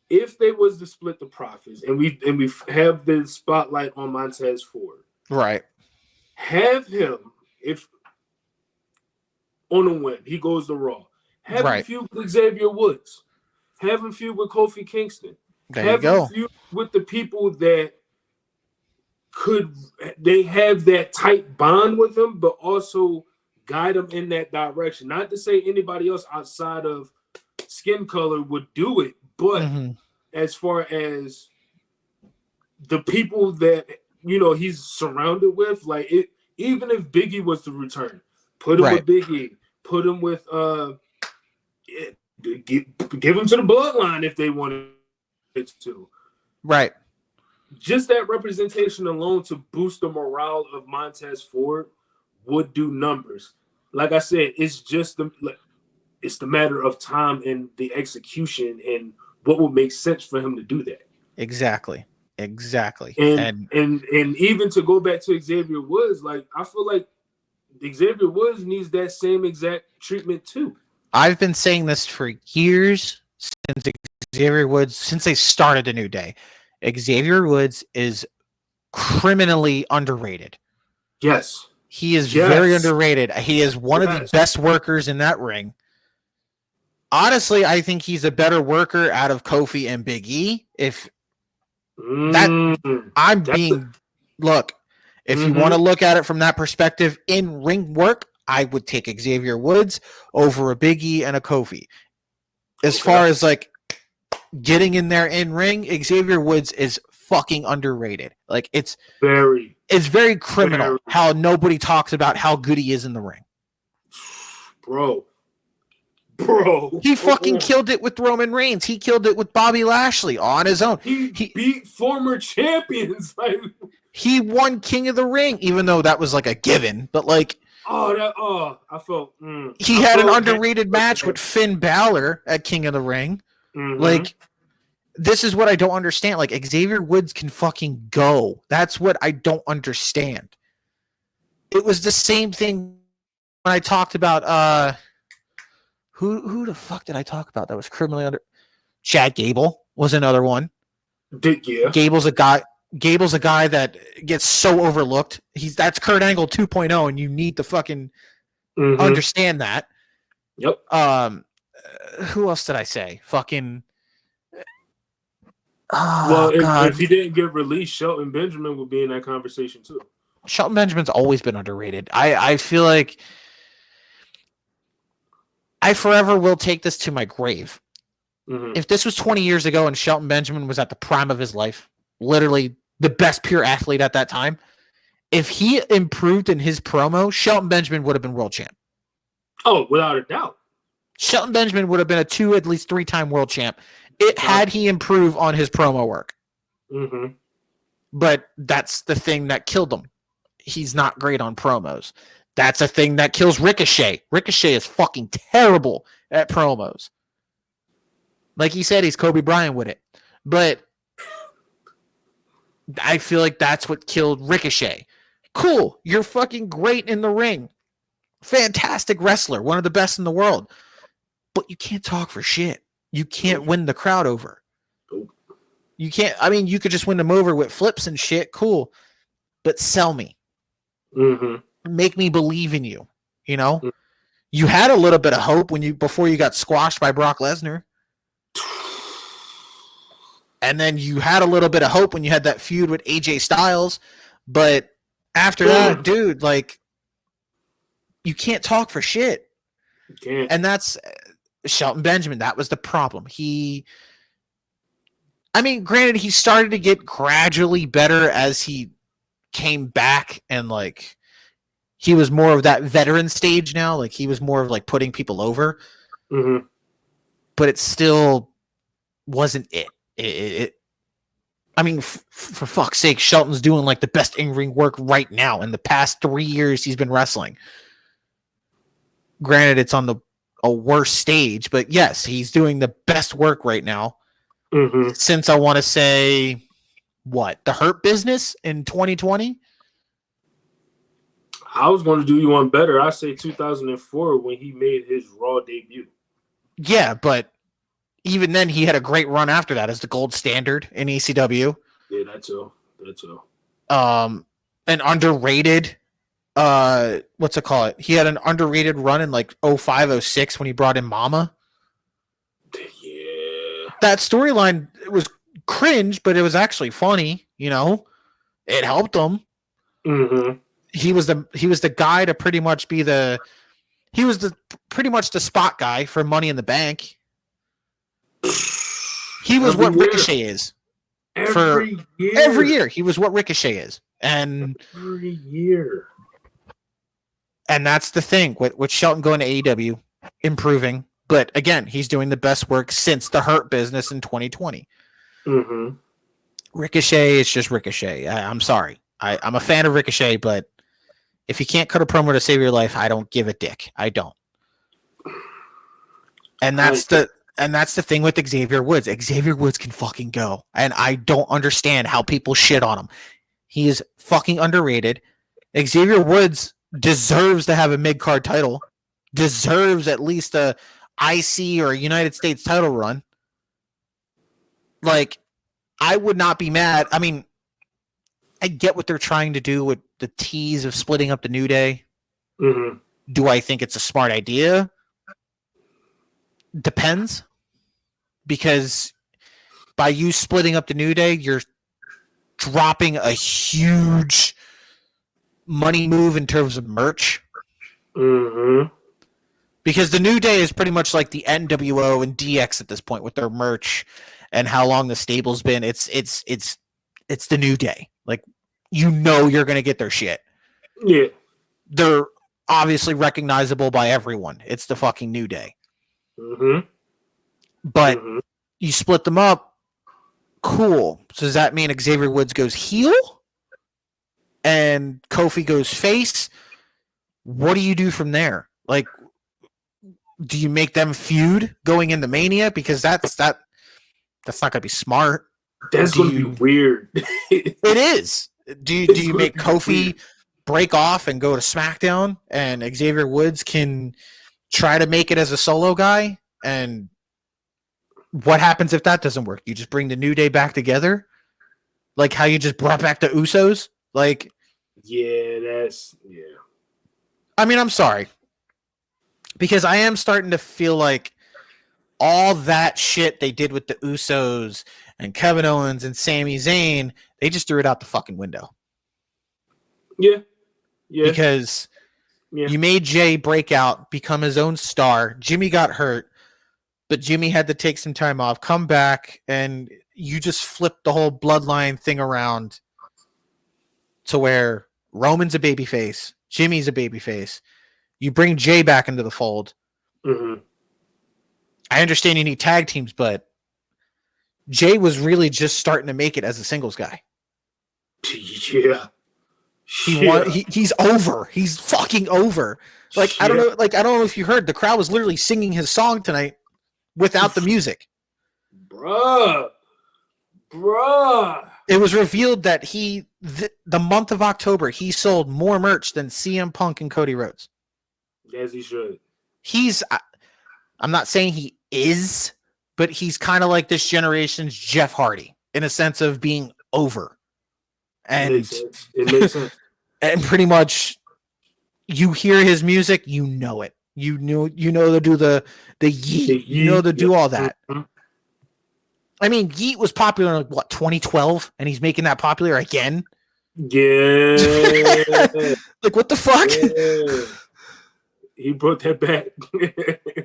if they was to split the profits, and we have the spotlight on Montez Ford, right? Have him, if on a whim he goes to Raw, have him feud with Xavier Woods, have him feud with Kofi Kingston, have him feud with the people that they have that tight bond with him, but also guide them in that direction. Not to say anybody else outside of skin color would do it, but as far as the people that he's surrounded with, like it, even if Biggie was to return, put him with Biggie, put him with give him to the bloodline if they wanted to. Right. Just that representation alone to boost the morale of Montez Ford would do numbers. Like I said, it's the matter of time and the execution and what would make sense for him to do that. Exactly. And even to go back to Xavier Woods, like I feel like Xavier Woods needs that same exact treatment too. I've been saying this for years since they started A New Day. Xavier Woods is criminally underrated. Yes. He is very underrated. He is one of the best workers in that ring. Honestly, I think he's a better worker out of Kofi and Big E. Look, If you want to look at it from that perspective, in ring work, I would take Xavier Woods over a Big E and a Kofi. As far as like getting in there in ring, Xavier Woods is fucking underrated. Like it's very criminal how nobody talks about how good he is in the ring. Bro. He fucking killed it with Roman Reigns. He killed it with Bobby Lashley on his own. He beat former champions. Like he won King of the Ring, even though that was like a given. But like, I felt he had an underrated match with Finn Balor at King of the Ring. Like, this is what I don't understand. Like, Xavier Woods can fucking go. That's what I don't understand. It was the same thing when I talked about who the fuck did I talk about that was criminally under? Chad Gable was another one. Yeah. Gable's a guy that gets so overlooked. That's Kurt Angle 2.0, and you need to fucking understand that. Yep. Who else did I say? Fucking. If he didn't get released, Shelton Benjamin would be in that conversation too. Shelton Benjamin's always been underrated. I feel like I forever will take this to my grave. If this was 20 years ago and Shelton Benjamin was at the prime of his life, literally the best pure athlete at that time, if he improved in his promo, Shelton Benjamin would have been world champ. Oh, without a doubt. Shelton Benjamin would have been at least 3-time world champ. Had he improved on his promo work. But that's the thing that killed him. He's not great on promos. That's a thing that kills Ricochet. Ricochet is fucking terrible at promos. Like he said, he's Kobe Bryant with it. But I feel like that's what killed Ricochet. Cool. You're fucking great in the ring. Fantastic wrestler. One of the best in the world. But you can't talk for shit. You can't win the crowd over. You can't. I mean, you could just win them over with flips and shit. Cool. But sell me. Make me believe in you. You know? You had a little bit of hope before you got squashed by Brock Lesnar. And then you had a little bit of hope when you had that feud with AJ Styles. But after that, dude, like, you can't talk for shit. You can't. And that's Shelton Benjamin. That was the problem. Granted, he started to get gradually better as he came back, and like he was more of that veteran stage now. Like he was more of like putting people over. But it still wasn't it. For fuck's sake, Shelton's doing like the best in-ring work right now. In the past 3 years he's been wrestling. Granted, it's on a worse stage, but yes, he's doing the best work right now. Since I want to say, the Hurt Business in 2020? I was going to do you one better. I say 2004 when he made his Raw debut. Yeah, but even then, he had a great run after that as the gold standard in ECW. Yeah, that's all. An underrated, what's it called? He had an underrated run in like 05, 06 when he brought in Mama. Yeah. That storyline was cringe, but it was actually funny. You know, it helped him. He was the guy to pretty much be pretty much the spot guy for Money in the Bank. He was what Ricochet is. Every year. He was what Ricochet is. And every year. And that's the thing with Shelton going to AEW, improving. But again, he's doing the best work since the Hurt Business in 2020. Ricochet is just Ricochet. I'm sorry. I'm a fan of Ricochet, but if you can't cut a promo to save your life, I don't give a dick. I don't. And that's the thing with Xavier Woods. Xavier Woods can fucking go. And I don't understand how people shit on him. He is fucking underrated. Xavier Woods deserves to have a mid-card title. Deserves at least a IC or a United States title run. Like, I would not be mad. I mean, I get what they're trying to do with the tease of splitting up the New Day. Do I think it's a smart idea? Depends. Because by you splitting up the New Day, you're dropping a huge money move in terms of merch. Mm-hmm. Because the New Day is pretty much like the NWO and DX at this point with their merch and how long the stable's been. It's the New Day. Like, you know you're gonna get their shit. Yeah. They're obviously recognizable by everyone. It's the fucking New Day. Mm-hmm. But you split them up. Cool. So does that mean Xavier Woods goes heel and Kofi goes face? What do you do from there? Like, do you make them feud going into Mania? Because that's not gonna be smart. That's gonna be weird. It is. Do you make Kofi break off and go to SmackDown, and Xavier Woods can try to make it as a solo guy? And what happens if that doesn't work? You just bring the New Day back together, like how you just brought back the Usos. Like, yeah. I mean, I'm sorry, because I am starting to feel like all that shit they did with the Usos and Kevin Owens and Sami Zayn, they just threw it out the fucking window. Yeah. Because you made Jay break out, become his own star. Jimmy got hurt, but Jimmy had to take some time off, come back, and you just flipped the whole bloodline thing around to where Roman's a babyface, Jimmy's a babyface. You bring Jay back into the fold. Mm-hmm. I understand you need tag teams, but Jay was really just starting to make it as a singles guy. Yeah. He's over. He's fucking over. Like, I don't know. Like, I don't know if you heard, the crowd was literally singing his song tonight without the music. Bruh. It was revealed that the month of October, he sold more merch than CM Punk and Cody Rhodes. As he should. I'm not saying he is, but he's kind of like this generation's Jeff Hardy in a sense of being over. And it makes sense. And pretty much you hear his music, you know it. You know to do the yeet. You know to do all that. Mm-hmm. I mean, Yeet was popular in, like, what, 2012? And he's making that popular again? Yeah. Like, what the fuck? Yeah. He brought that back.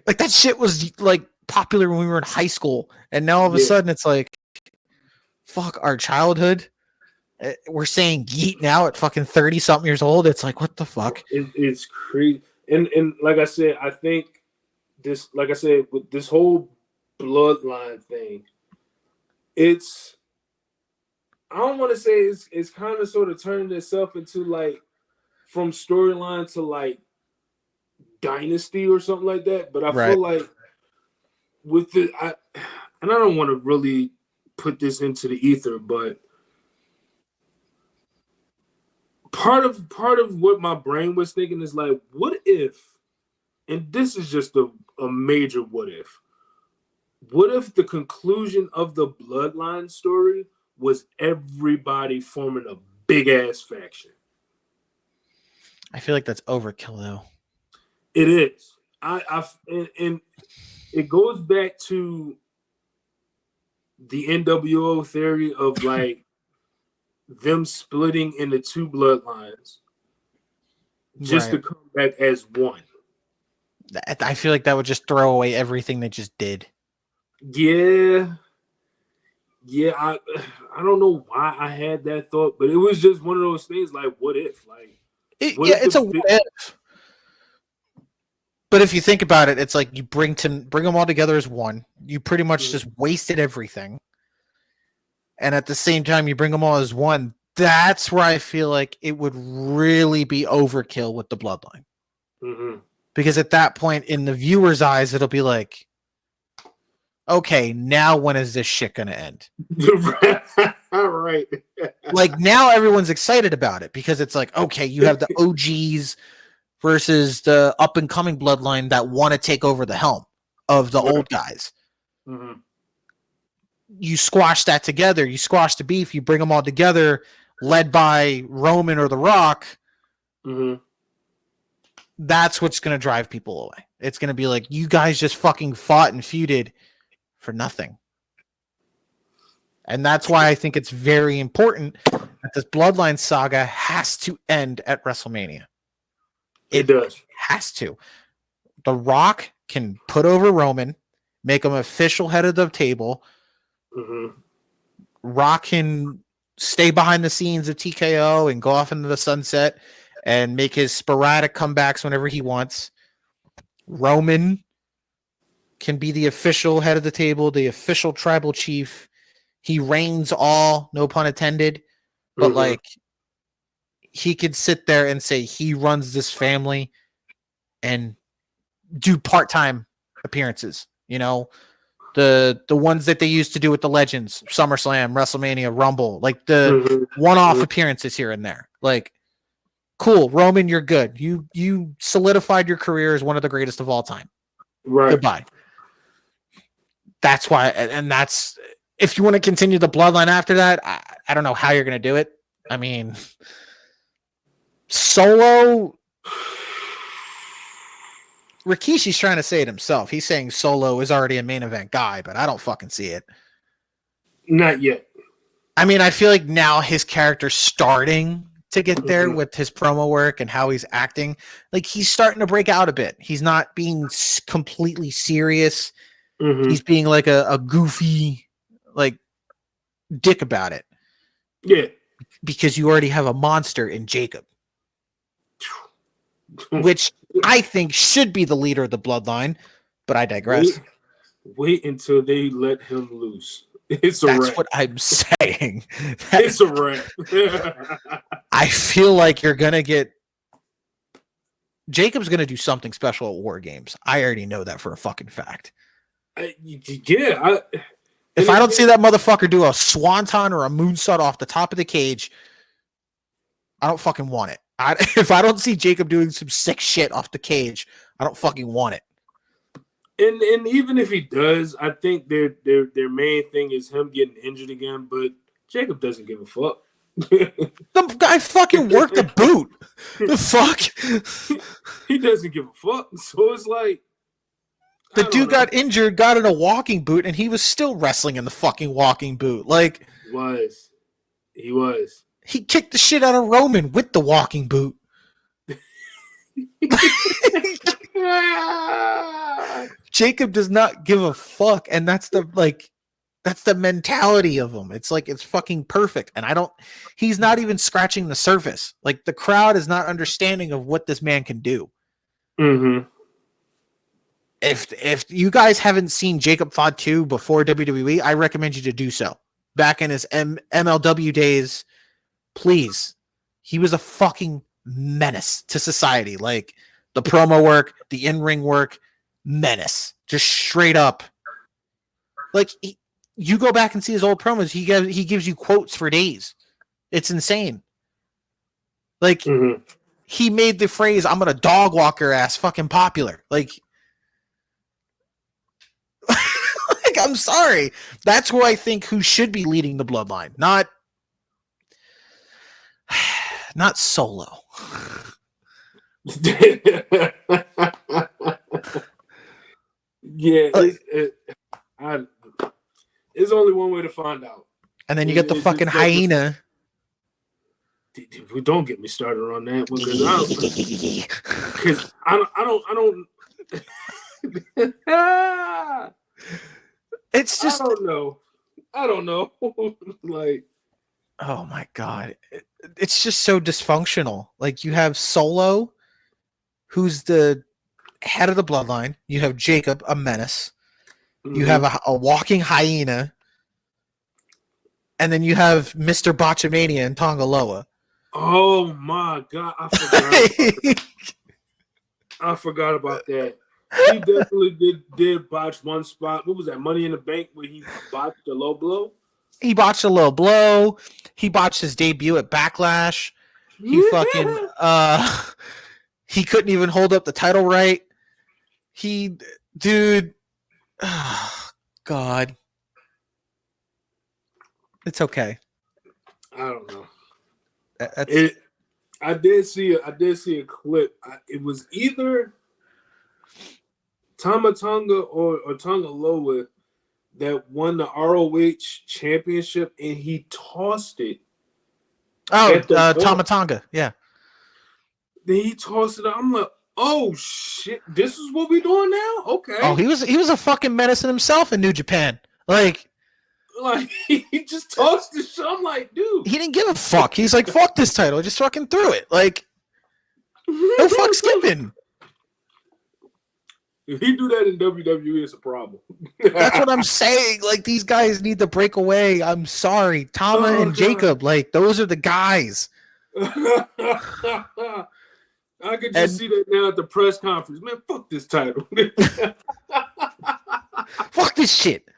Like, that shit was, like, popular when we were in high school. And now all of a sudden it's like, fuck our childhood. We're saying Yeet now at fucking 30-something years old. It's like, what the fuck? It's crazy. And like I said, I think this, like I said, with this whole bloodline thing, it's, I don't want to say it's kind of sort of turning itself into, like, from storyline to, like, dynasty or something like that. But I feel like with the, and I don't want to really put this into the ether, but part of what my brain was thinking is, like, what if, and this is just a major what if the conclusion of the bloodline story was everybody forming a big ass faction? I feel like that's overkill, though. It is. And it goes back to the NWO theory of, like, them splitting into two bloodlines just to come back as one. I feel like that would just throw away everything they just did. Yeah. I don't know why I had that thought, but it was just one of those things, like, what if? Like, it's a what if. But if you think about it, it's like you bring them all together as one. You pretty much just wasted everything. And at the same time, you bring them all as one. That's where I feel like it would really be overkill with the bloodline. Mm-hmm. Because at that point, in the viewer's eyes, it'll be like, okay, now when is this shit going to end? Right. Like, now everyone's excited about it because it's like, okay, you have the OGs versus the up-and-coming bloodline that want to take over the helm of the old guys. Mm-hmm. You squash that together. You squash the beef. You bring them all together, led by Roman or The Rock. Mm-hmm. That's what's going to drive people away. It's going to be like, you guys just fucking fought and feuded for nothing. And that's why I think it's very important that this bloodline saga has to end at WrestleMania. It does. Has to. The Rock can put over Roman, make him official head of the table. Mm-hmm. Rock can stay behind the scenes of TKO and go off into the sunset and make his sporadic comebacks whenever he wants. Roman can be the official head of the table, the official tribal chief. He reigns all, no pun intended, but like he could sit there and say he runs this family and do part-time appearances, you know, the ones that they used to do with the legends, SummerSlam, WrestleMania, Rumble, like the one-off appearances here and there. Like, cool, Roman, you're good. You solidified your career as one of the greatest of all time. Right. Goodbye. That's why, and that's if you want to continue the bloodline after that. I don't know how you're going to do it. I mean, Solo. Rikishi's trying to say it himself. He's saying Solo is already a main event guy, but I don't fucking see it. Not yet. I mean, I feel like now his character's starting to get there with his promo work and how he's acting. Like, he's starting to break out a bit. He's not being completely serious. He's being like a goofy, like, dick about it. Yeah. Because you already have a monster in Jacob. Which I think should be the leader of the bloodline, but I digress. Wait until they let him loose. That's wrap. What I'm saying. It's a wrap. I feel like you're going to get... Jacob's going to do something special at War Games. I already know that for a fucking fact. If I don't see that motherfucker do a swanton or a moonsault off the top of the cage, I don't fucking want it. If I don't see Jacob doing some sick shit off the cage, I don't fucking want it. And even if he does, I think their main thing is him getting injured again. But Jacob doesn't give a fuck. The guy fucking worked the boot. The fuck? He doesn't give a fuck. So it's like the dude got injured, got in a walking boot, and he was still wrestling in the fucking walking boot. Like he was. He kicked the shit out of Roman with the walking boot. Jacob does not give a fuck, and that's the mentality of him. It's like it's fucking perfect, and he's not even scratching the surface. Like, the crowd is not understanding of what this man can do. If you guys haven't seen Jacob Fod 2 before WWE, I recommend you to do so. Back in his MLW days, please. He was a fucking menace to society. Like, the promo work, the in-ring work, menace. Just straight up. Like, you go back and see his old promos, he gives you quotes for days. It's insane. Like, he made the phrase, "I'm gonna dog walk your ass," fucking popular. Like, I'm sorry. That's who I think who should be leading the bloodline. Not Solo. Yeah, it's only one way to find out. And then you get the fucking hyena. Don't get me started on that because I don't. It's just I don't know. Like, oh my god, it's just so dysfunctional. Like, you have Solo, who's the head of the bloodline. You have Jacob, a menace. You have a walking hyena, and then you have Mr. Botchamania and Tongaloa. Oh my god, I forgot about that. He definitely did botch one spot. What was that? Money in the Bank, where he botched a low blow? He botched a low blow. He botched his debut at Backlash. He fucking he couldn't even hold up the title right. Dude, oh, God. It's okay. I don't know. I did see a clip. It was either Tama Tonga or Tonga Loa that won the ROH championship, and he tossed it Oh, at the bar. Tamatanga. Yeah. Then he tossed it out. I'm like, oh shit, this is what we doing now? Okay. Oh, he was a fucking menace in himself in New Japan. Like he just tossed the shit. I'm like, dude. He didn't give a fuck. He's like, fuck this title. I just fucking threw it. Like, no fucks given. If he do that in WWE, it's a problem. That's what I'm saying. Like, these guys need to break away. I'm sorry. Tama and Jacob, like, those are the guys. I could just see that now at the press conference. Man, fuck this title. Fuck this shit.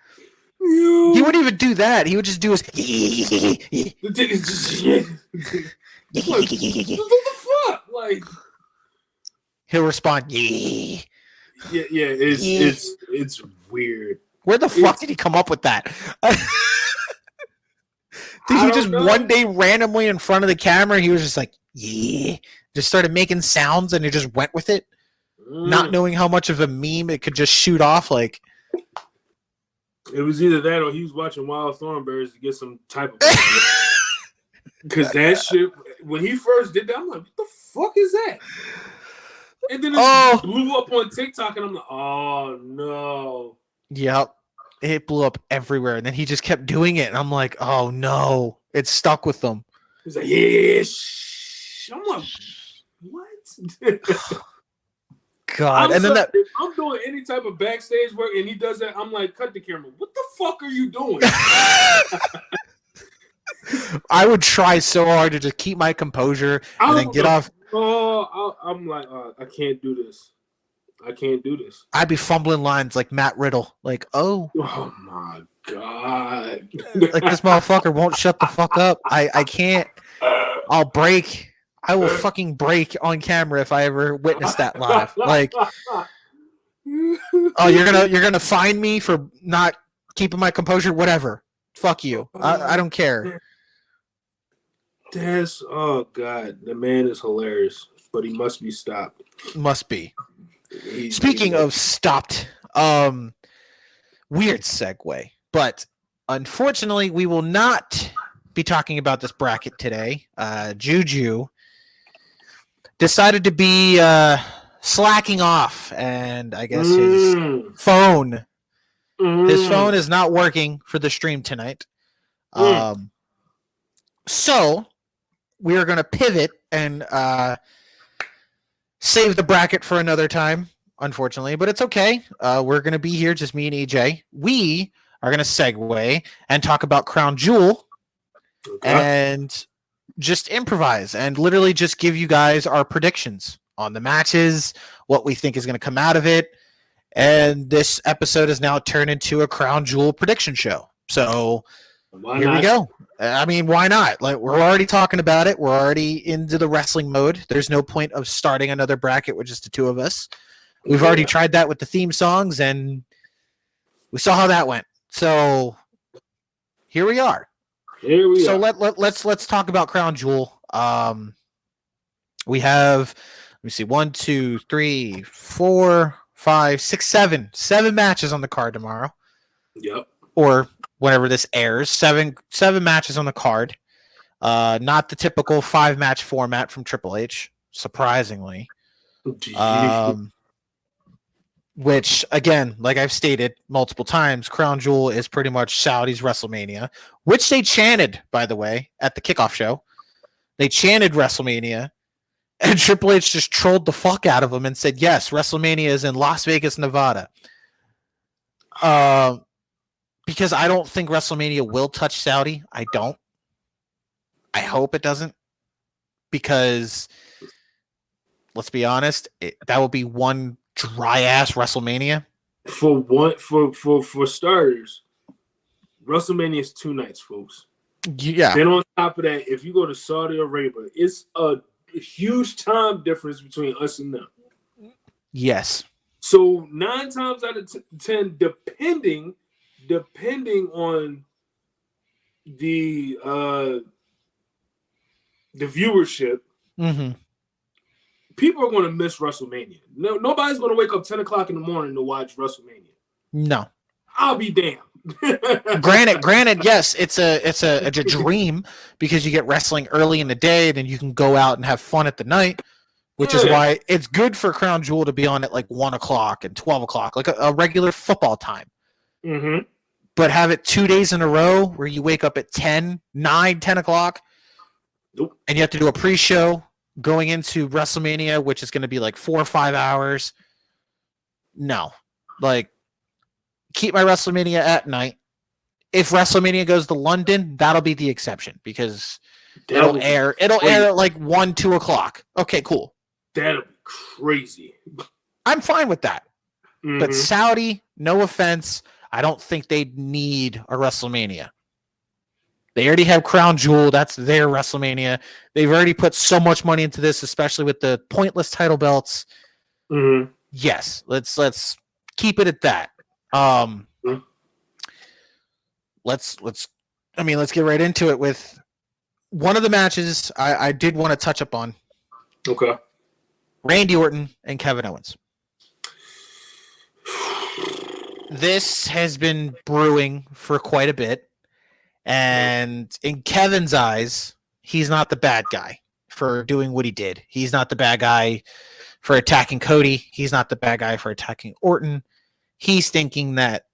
He wouldn't even do that. He would just do his. What the fuck? Like, he'll respond. Yeah, it's weird. Where the fuck did he come up with that? Did he just one day randomly in front of the camera? He was just like, yeah, just started making sounds, and he just went with it, not knowing how much of a meme it could just shoot off. Like, it was either that or he was watching Wild Thornberrys to get some type of. Because that shit, when he first did that, I'm like, what the fuck is that? And then it blew up on TikTok, and I'm like, oh no. Yep. It blew up everywhere. And then he just kept doing it. And I'm like, oh no. It's stuck with them. He's like, yeah, I'm like, what? God. And then if I'm doing any type of backstage work and he does that, I'm like, cut the camera. What the fuck are you doing? I would try so hard to just keep my composure and then get off. Oh, I'm like, I can't do this. I can't do this. I'd be fumbling lines like Matt Riddle. Like, oh my God. Like, this motherfucker won't shut the fuck up. I can't. I'll break. I will fucking break on camera if I ever witness that live. Like, oh, you're gonna find me for not keeping my composure. Whatever. Fuck you. I don't care. Oh God, the man is hilarious, but he must be stopped. Must be. Speaking of stopped, weird segue, but unfortunately, we will not be talking about this bracket today. Juju decided to be slacking off, and I guess his phone is not working for the stream tonight. So we are going to pivot and save the bracket for another time, unfortunately, but it's okay. We're going to be here, just me and AJ. We are going to segue and talk about Crown Jewel and just improvise and literally just give you guys our predictions on the matches, what we think is going to come out of it. And this episode is now turned into a Crown Jewel prediction show. So here we go. I mean, why not? Like, we're already talking about it. We're already into the wrestling mode. There's no point of starting another bracket with just the two of us. We've already tried that with the theme songs, and we saw how that went. So here we are. So let's talk about Crown Jewel. We have, let me see, 1, 2, 3, 4, 5, 6, 7 matches on the card tomorrow. Yep. Or whenever this airs, seven matches on the card. Not the typical 5-match format from Triple H, surprisingly. Which, again, like I've stated multiple times, Crown Jewel is pretty much Saudi's WrestleMania, which they chanted, by the way, at the kickoff show. They chanted WrestleMania, and Triple H just trolled the fuck out of them and said, yes, WrestleMania is in Las Vegas, Nevada. Because I don't think WrestleMania will touch Saudi. I don't. I hope it doesn't. Because, let's be honest, that would be one dry-ass WrestleMania. For starters, WrestleMania is 2 nights, folks. Yeah. Then on top of that, if you go to Saudi Arabia, it's a huge time difference between us and them. Yes. So 9 times out of 10, depending on the viewership, people are going to miss WrestleMania. No, nobody's going to wake up 10 o'clock in the morning to watch WrestleMania. No. I'll be damned. Granted, yes, it's a dream because you get wrestling early in the day, then you can go out and have fun at the night, which is why it's good for Crown Jewel to be on at like 1 o'clock and 12 o'clock, like a regular football time. Mm-hmm. But have it 2 days in a row where you wake up at 10 o'clock, Nope. and you have to do a pre-show going into WrestleMania, which is going to be like 4 or 5 hours. No, like keep my WrestleMania at night. If WrestleMania goes to London, that'll be the exception because it'll air at like 1, 2 o'clock. Okay, cool. That'll be crazy. I'm fine with that. Mm-hmm. But Saudi, no offense, I don't think they need a WrestleMania. They already have Crown Jewel. That's their WrestleMania. They've already put so much money into this, especially with the pointless title belts. Mm-hmm. Yes, let's keep it at that. Let's get right into it with one of the matches I did want to touch upon. Okay. Randy Orton and Kevin Owens. This has been brewing for quite a bit. And in Kevin's eyes, he's not the bad guy for doing what he did. He's not the bad guy for attacking Cody. He's not the bad guy for attacking Orton. He's thinking that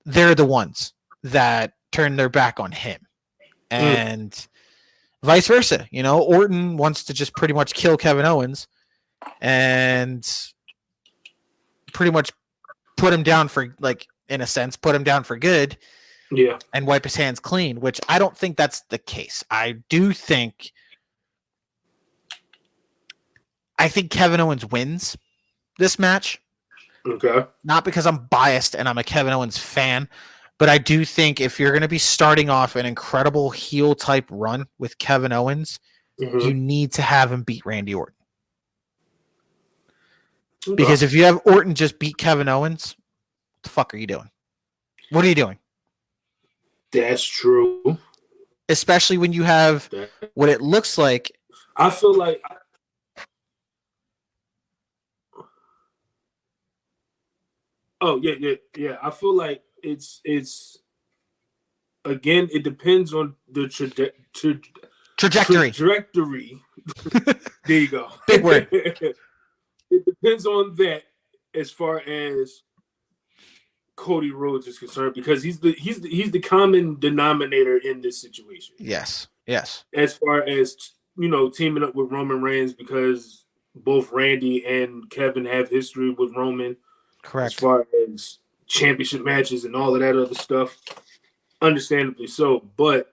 they're the ones that turn their back on him. And vice versa. You know, Orton wants to just pretty much kill Kevin Owens and pretty much put him down for, like, in a sense, put him down for good. Yeah. And wipe his hands clean, which I don't think that's the case. I think Kevin Owens wins this match. Okay. Not because I'm biased and I'm a Kevin Owens fan, but I do think if you're going to be starting off an incredible heel type run with Kevin Owens, you need to have him beat Randy Orton. Okay. Because if you have Orton just beat Kevin Owens, what the fuck are you doing? What are you doing? That's true. Especially when you have what it looks like. I feel like yeah. I feel like it's again, it depends on the trajectory. There you go. Big word. It depends on that as far as Cody Rhodes is concerned, because he's the common denominator in this situation. Yes. As far as, you know, teaming up with Roman Reigns, because both Randy and Kevin have history with Roman. Correct. As far as championship matches and all of that other stuff, understandably so. But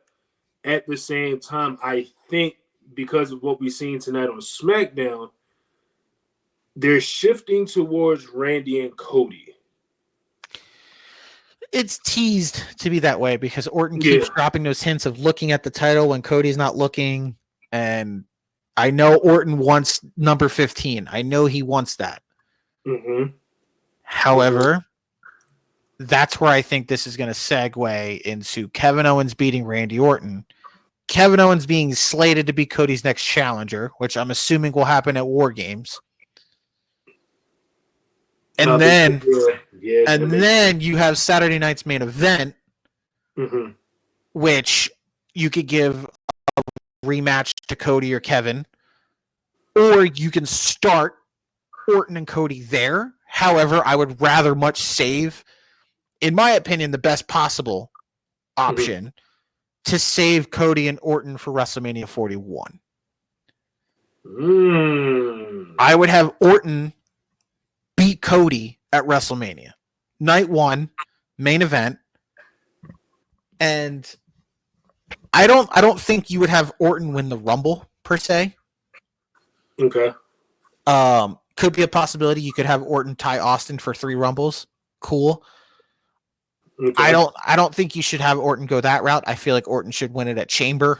at the same time, I think because of what we've seen tonight on SmackDown, they're shifting towards Randy and Cody. It's teased to be that way because Orton keeps dropping those hints of looking at the title when Cody's not looking. And I know Orton wants number 15. I know he wants that. Mm-hmm. However, that's where I think this is going to segue into Kevin Owens beating Randy Orton. Kevin Owens being slated to be Cody's next challenger, which I'm assuming will happen at War Games. And then you have Saturday night's main event, which you could give a rematch to Cody or Kevin, or you can start Orton and Cody there. However, I would rather much save, in my opinion, the best possible option to save Cody and Orton for WrestleMania 41. I would have Orton beat Cody at WrestleMania. Night 1, main event. And I don't think you would have Orton win the Rumble per se. Okay. Could be a possibility. You could have Orton tie Austin for 3 Rumbles. Cool. Okay. I don't think you should have Orton go that route. I feel like Orton should win it at Chamber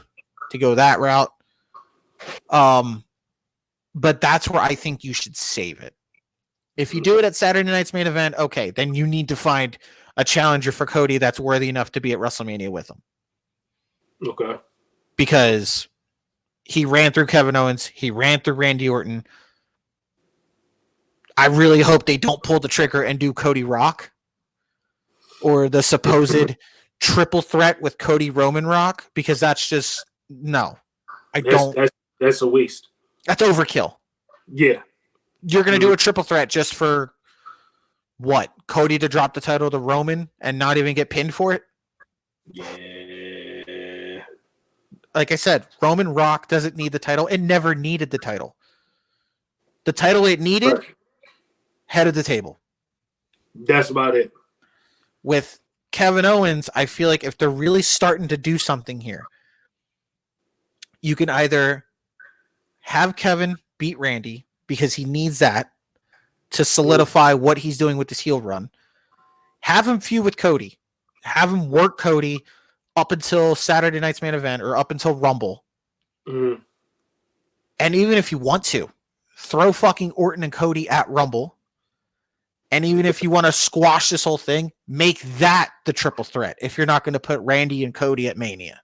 to go that route. But that's where I think you should save it. If you do it at Saturday night's main event, okay, then you need to find a challenger for Cody that's worthy enough to be at WrestleMania with him. Okay. Because he ran through Kevin Owens. He ran through Randy Orton. I really hope they don't pull the trigger and do Cody Rock. or the supposed triple threat with Cody, Roman, Rock, because that's just no. That's a waste. That's overkill. Yeah. You're going to do a triple threat just for what? Cody to drop the title to Roman and not even get pinned for it? Yeah. Like I said, Roman Rock doesn't need the title. It never needed the title. The title it needed, head of the table. That's about it. With Kevin Owens, I feel like if they're really starting to do something here, you can either have Kevin beat Randy because he needs that to solidify what he's doing with this heel run. Have him feud with Cody. Have him work Cody up until Saturday night's main event or up until Rumble. Mm-hmm. And even if you want to, throw fucking Orton and Cody at Rumble. And even if you want to squash this whole thing, make that the triple threat if you're not going to put Randy and Cody at Mania.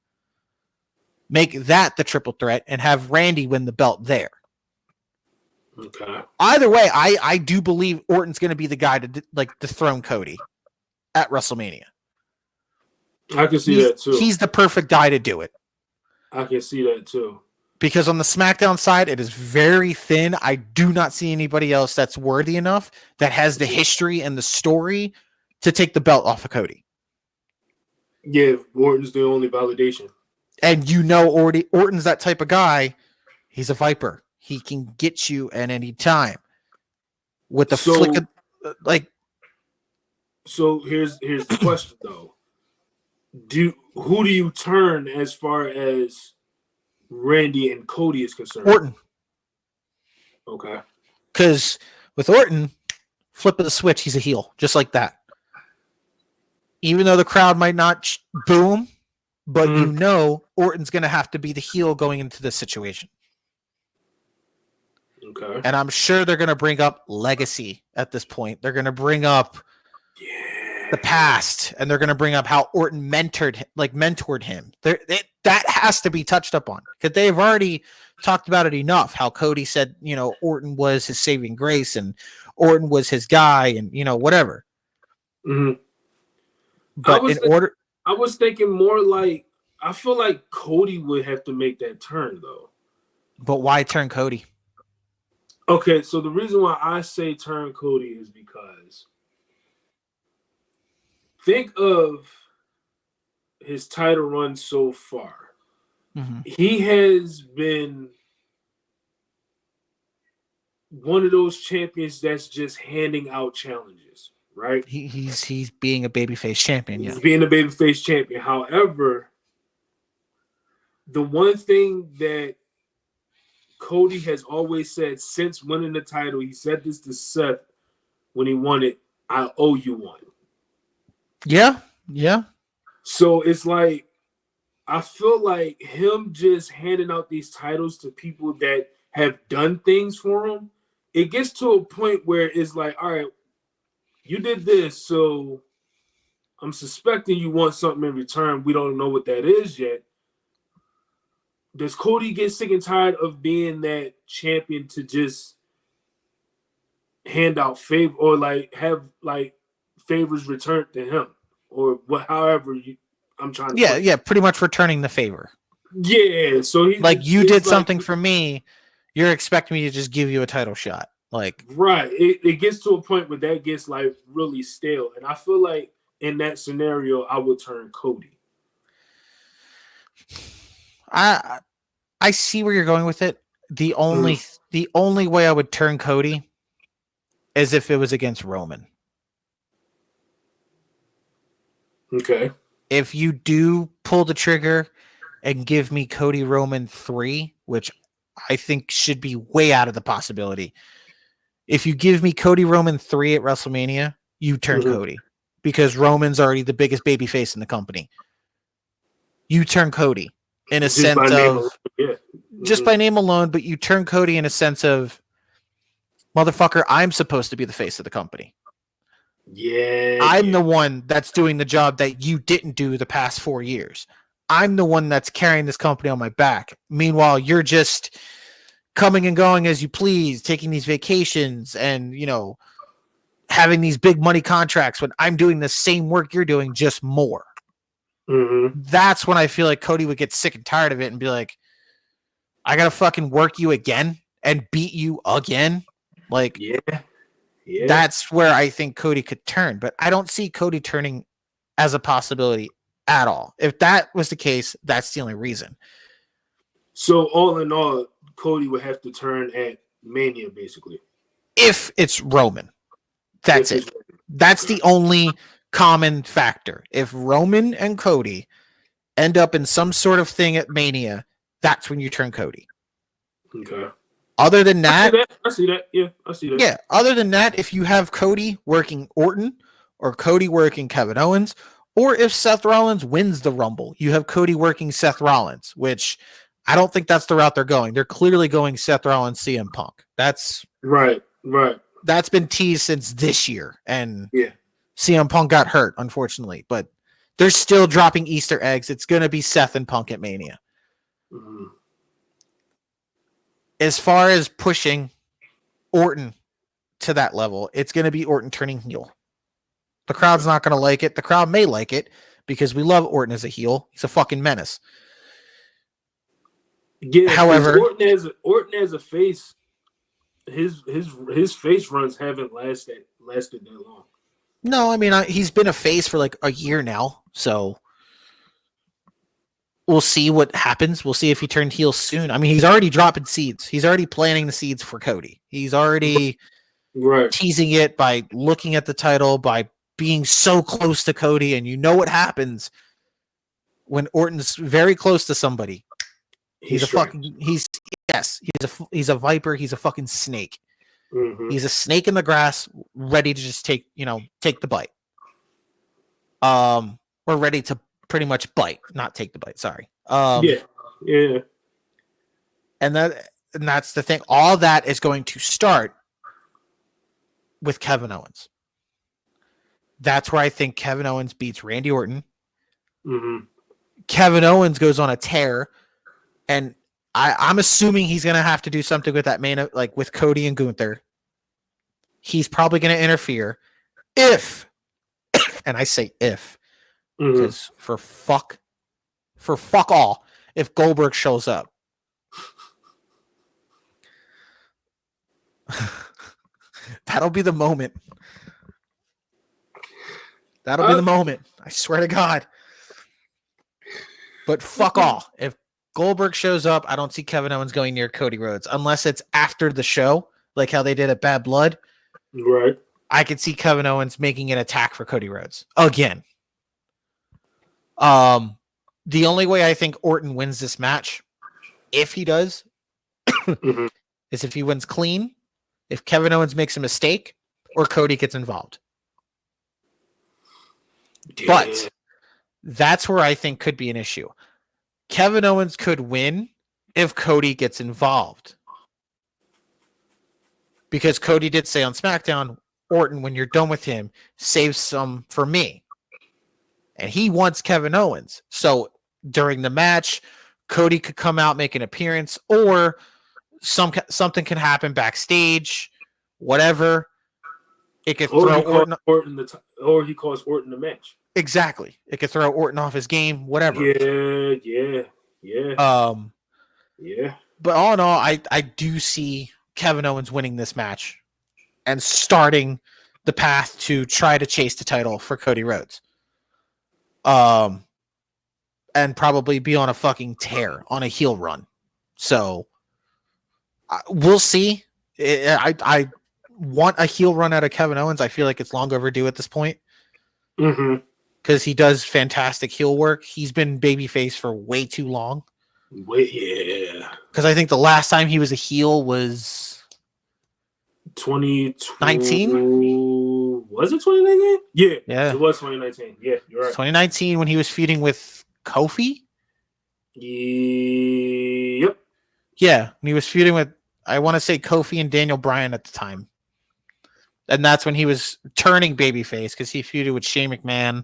Make that the triple threat and have Randy win the belt there. Okay. Either way, I do believe Orton's going to be the guy to dethrone Cody at WrestleMania. I can see that too. He's the perfect guy to do it. I can see that too. Because on the SmackDown side, it is very thin. I do not see anybody else that's worthy enough that has the history and the story to take the belt off of Cody. Yeah, Orton's the only validation. And you know Orton's that type of guy. He's a Viper. He can get you at any time. With the flick of, So here's the question though. Who do you turn as far as Randy and Cody is concerned? Orton. Okay. Because with Orton, flip of the switch, he's a heel, just like that. Even though the crowd might not boom, but you know Orton's going to have to be the heel going into this situation. Okay. And I'm sure they're going to bring up legacy at this point. They're going to bring up the past, and they're going to bring up how Orton mentored him. That has to be touched up on because they've already talked about it enough. How Cody said, Orton was his saving grace and Orton was his guy, and whatever. Mm-hmm. But I was thinking more like I feel like Cody would have to make that turn though. But why turn Cody? Okay, so the reason why I say turn Cody is because think of his title run so far. Mm-hmm. He has been one of those champions that's just handing out challenges, right? He's being a babyface champion. He's being a babyface champion. However, the one thing that Cody has always said since winning the title, he said this to Seth when he won it, I owe you one. Yeah. So it's like, I feel like him just handing out these titles to people that have done things for him, it gets to a point where it's like, all right, you did this, so I'm suspecting you want something in return. We don't know what that is yet. Does Cody get sick and tired of being that champion to just hand out favor or have favors returned to him or what? However, I'm trying to. Yeah, pretty much returning the favor. Yeah, so he you did something for me. You're expecting me to just give you a title shot, right? It gets to a point where that gets really stale, and I feel like in that scenario, I would turn Cody. I see where you're going with it. The only way I would turn Cody is if it was against Roman. Okay. If you do pull the trigger and give me Cody Roman 3, which I think should be way out of the possibility. If you give me Cody Roman 3 at WrestleMania, you turn Cody because Roman's already the biggest babyface in the company. You turn Cody. In a sense of just by name alone, but you turn Cody in a sense of motherfucker, I'm supposed to be the face of the company. Yeah. I'm the one that's doing the job that you didn't do the past 4 years. I'm the one that's carrying this company on my back. Meanwhile, you're just coming and going as you please, taking these vacations and, having these big money contracts when I'm doing the same work you're doing, just more. Mm-hmm. That's when I feel like Cody would get sick and tired of it and be like, I gotta fucking work you again and beat you again. Like, Yeah. that's where I think Cody could turn, but I don't see Cody turning as a possibility at all. If that was the case, that's the only reason. So all in all, Cody would have to turn at Mania, basically. If it's Roman, that's it. That's the only common factor. If Roman and Cody end up in some sort of thing at Mania, that's when you turn Cody. Okay. Other than that, I see that. Yeah, I see that. Yeah. Other than that, if you have Cody working Orton or Cody working Kevin Owens, or if Seth Rollins wins the Rumble, you have Cody working Seth Rollins, which I don't think that's the route they're going. They're clearly going Seth Rollins, CM Punk. That's right. That's been teased since this year, and yeah, CM Punk got hurt, unfortunately, but they're still dropping Easter eggs. It's going to be Seth and Punk at Mania. Mm-hmm. As far as pushing Orton to that level, it's going to be Orton turning heel. The crowd's not going to like it. The crowd may like it because we love Orton as a heel. He's a fucking menace. Yeah, however, Orton as a face, his face runs haven't lasted that long. No, I mean he's been a face for like a year now, so we'll see what happens. We'll see if he turned heel soon. I mean, he's already dropping seeds. He's already planting the seeds for Cody. He's already teasing it by looking at the title, by being so close to Cody, and you know what happens when Orton's very close to somebody. He's a viper. He's a fucking snake. Mm-hmm. He's a snake in the grass, ready to just take the bite. Or ready to pretty much bite, not take the bite. Sorry. Yeah. And that's the thing. All that is going to start with Kevin Owens. That's where I think Kevin Owens beats Randy Orton. Mm-hmm. Kevin Owens goes on a tear, and I'm assuming he's going to have to do something with that like with Cody and Gunther. He's probably going to interfere if, and I say if, because for fuck all, if Goldberg shows up. That'll be the moment. That'll be the moment. I swear to God. But fuck all. If Goldberg shows up, I don't see Kevin Owens going near Cody Rhodes unless it's after the show, like how they did at Bad Blood. Right. I could see Kevin Owens making an attack for Cody Rhodes again. The only way I think Orton wins this match, if he does, is if he wins clean, if Kevin Owens makes a mistake, or Cody gets involved. Yeah. But that's where I think could be an issue. Kevin Owens could win if Cody gets involved. Because Cody did say on SmackDown, Orton, when you're done with him, save some for me. And he wants Kevin Owens. So during the match, Cody could come out, make an appearance, or something can happen backstage, whatever. It could throw Orton or he calls Orton the match. Exactly. It could throw Orton off his game, whatever. Yeah. But all in all, I do see Kevin Owens winning this match and starting the path to try to chase the title for Cody Rhodes. And probably be on a fucking tear, on a heel run. So we'll see. I want a heel run out of Kevin Owens. I feel like it's long overdue at this point. Because he does fantastic heel work. He's been babyface for way too long. Because I think the last time he was a heel was 2019. Was it 2019? Yeah. It was 2019. Yeah, you're right. 2019 when he was feuding with Kofi? Yep. Yeah, when he was feuding with, I want to say, Kofi and Daniel Bryan at the time. And that's when he was turning babyface because he feuded with Shane McMahon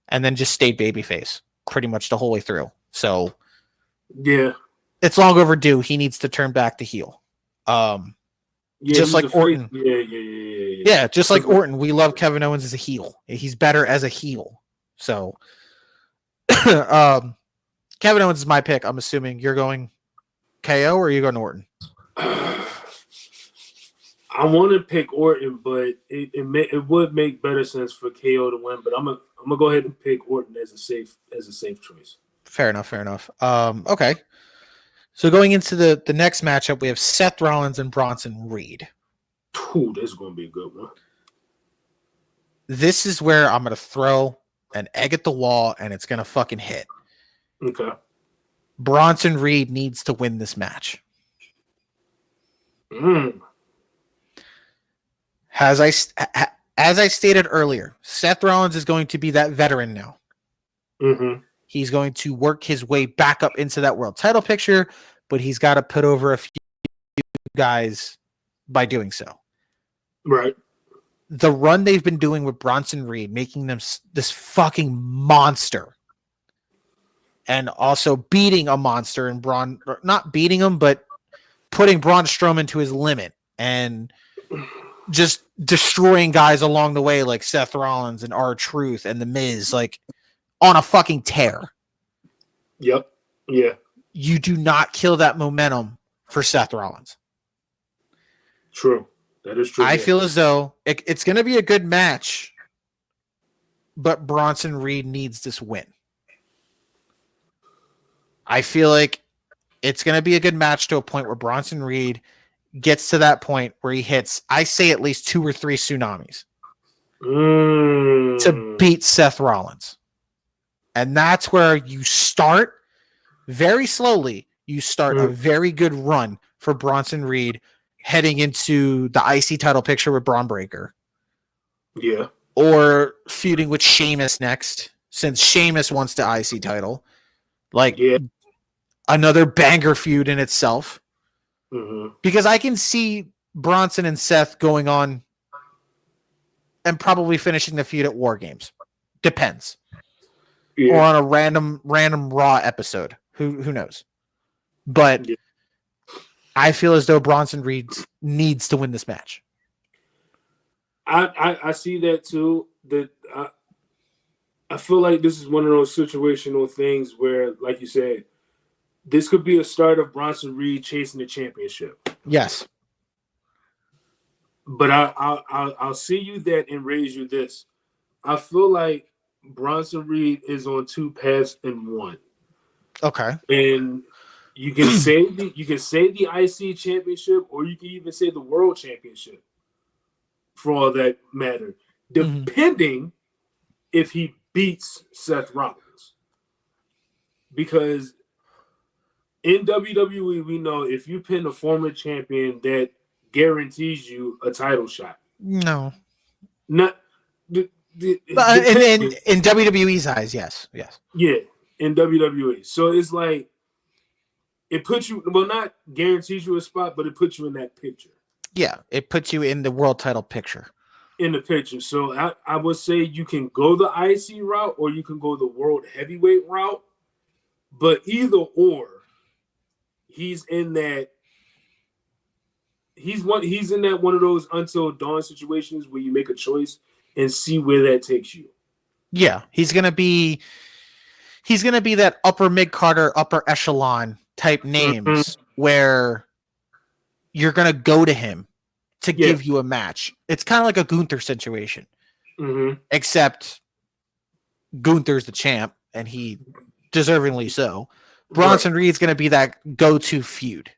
and then just stayed babyface pretty much the whole way through. So, yeah, it's long overdue. He needs to turn back to heel. Yeah, just he's like a face. Orton. Yeah. Just like Orton. We love Kevin Owens as a heel. He's better as a heel. So, Kevin Owens is my pick. I'm assuming you're going KO or are you going Orton? I want to pick Orton, but it would make better sense for KO to win. But I'm gonna go ahead and pick Orton as a safe choice. Fair enough. Okay. So going into the next matchup, we have Seth Rollins and Bronson Reed. Ooh, this is gonna be a good one. This is where I'm gonna throw an egg at the wall, and it's gonna fucking hit. Okay. Bronson Reed needs to win this match. As I stated earlier, Seth Rollins is going to be that veteran now. Mm-hmm. He's going to work his way back up into that world title picture, but he's got to put over a few guys by doing so. Right. The run they've been doing with Bronson Reed, making them this fucking monster, and also beating a monster and not beating him, but putting Braun Strowman to his limit and just destroying guys along the way like Seth Rollins and R-Truth and The Miz, like on a fucking tear. Yep. Yeah. You do not kill that momentum for Seth Rollins. True. That is true. I feel as though it's going to be a good match, but Bronson Reed needs this win. I feel like it's going to be a good match to a point where Bronson Reed gets to that point where he hits, I say, at least 2 or 3 tsunamis to beat Seth Rollins. And that's where you start very slowly. You start a very good run for Bronson Reed heading into the IC title picture with Braun Breaker. Yeah. Or feuding with Sheamus next, since Sheamus wants the IC title. Like, another banger feud in itself. Mm-hmm. Because I can see Bronson and Seth going on and probably finishing the feud at War Games. Depends. Yeah. Or on a random Raw episode. Who knows? But I feel as though Bronson Reed needs to win this match. I see that too. That I feel like this is one of those situational things where, like you said, this could be a start of Bronson Reed chasing the championship. Yes. But I'll see you that and raise you this. I feel like Bronson Reed is on 2 paths in one. Okay. And you can say the IC championship, or you can even say the world championship, for all that matter, depending if he beats Seth Rollins. Because in WWE, we know if you pin a former champion, that guarantees you a title shot. No. Not in WWE's eyes, yes. Yeah, in WWE. So it's like, it puts you, well, not guarantees you a spot, but it puts you in that picture. Yeah, it puts you in the world title picture. In the picture. So I would say you can go the IC route or you can go the world heavyweight route. But either or, he's in that one of those until dawn situations where you make a choice and see where that takes you. Yeah, he's gonna be that upper mid-carder, upper echelon type names where you're gonna go to him to give you a match. It's kind of like a Gunther situation, except Gunther's the champ and he deservingly so. Bronson Reed's gonna be that go-to feud.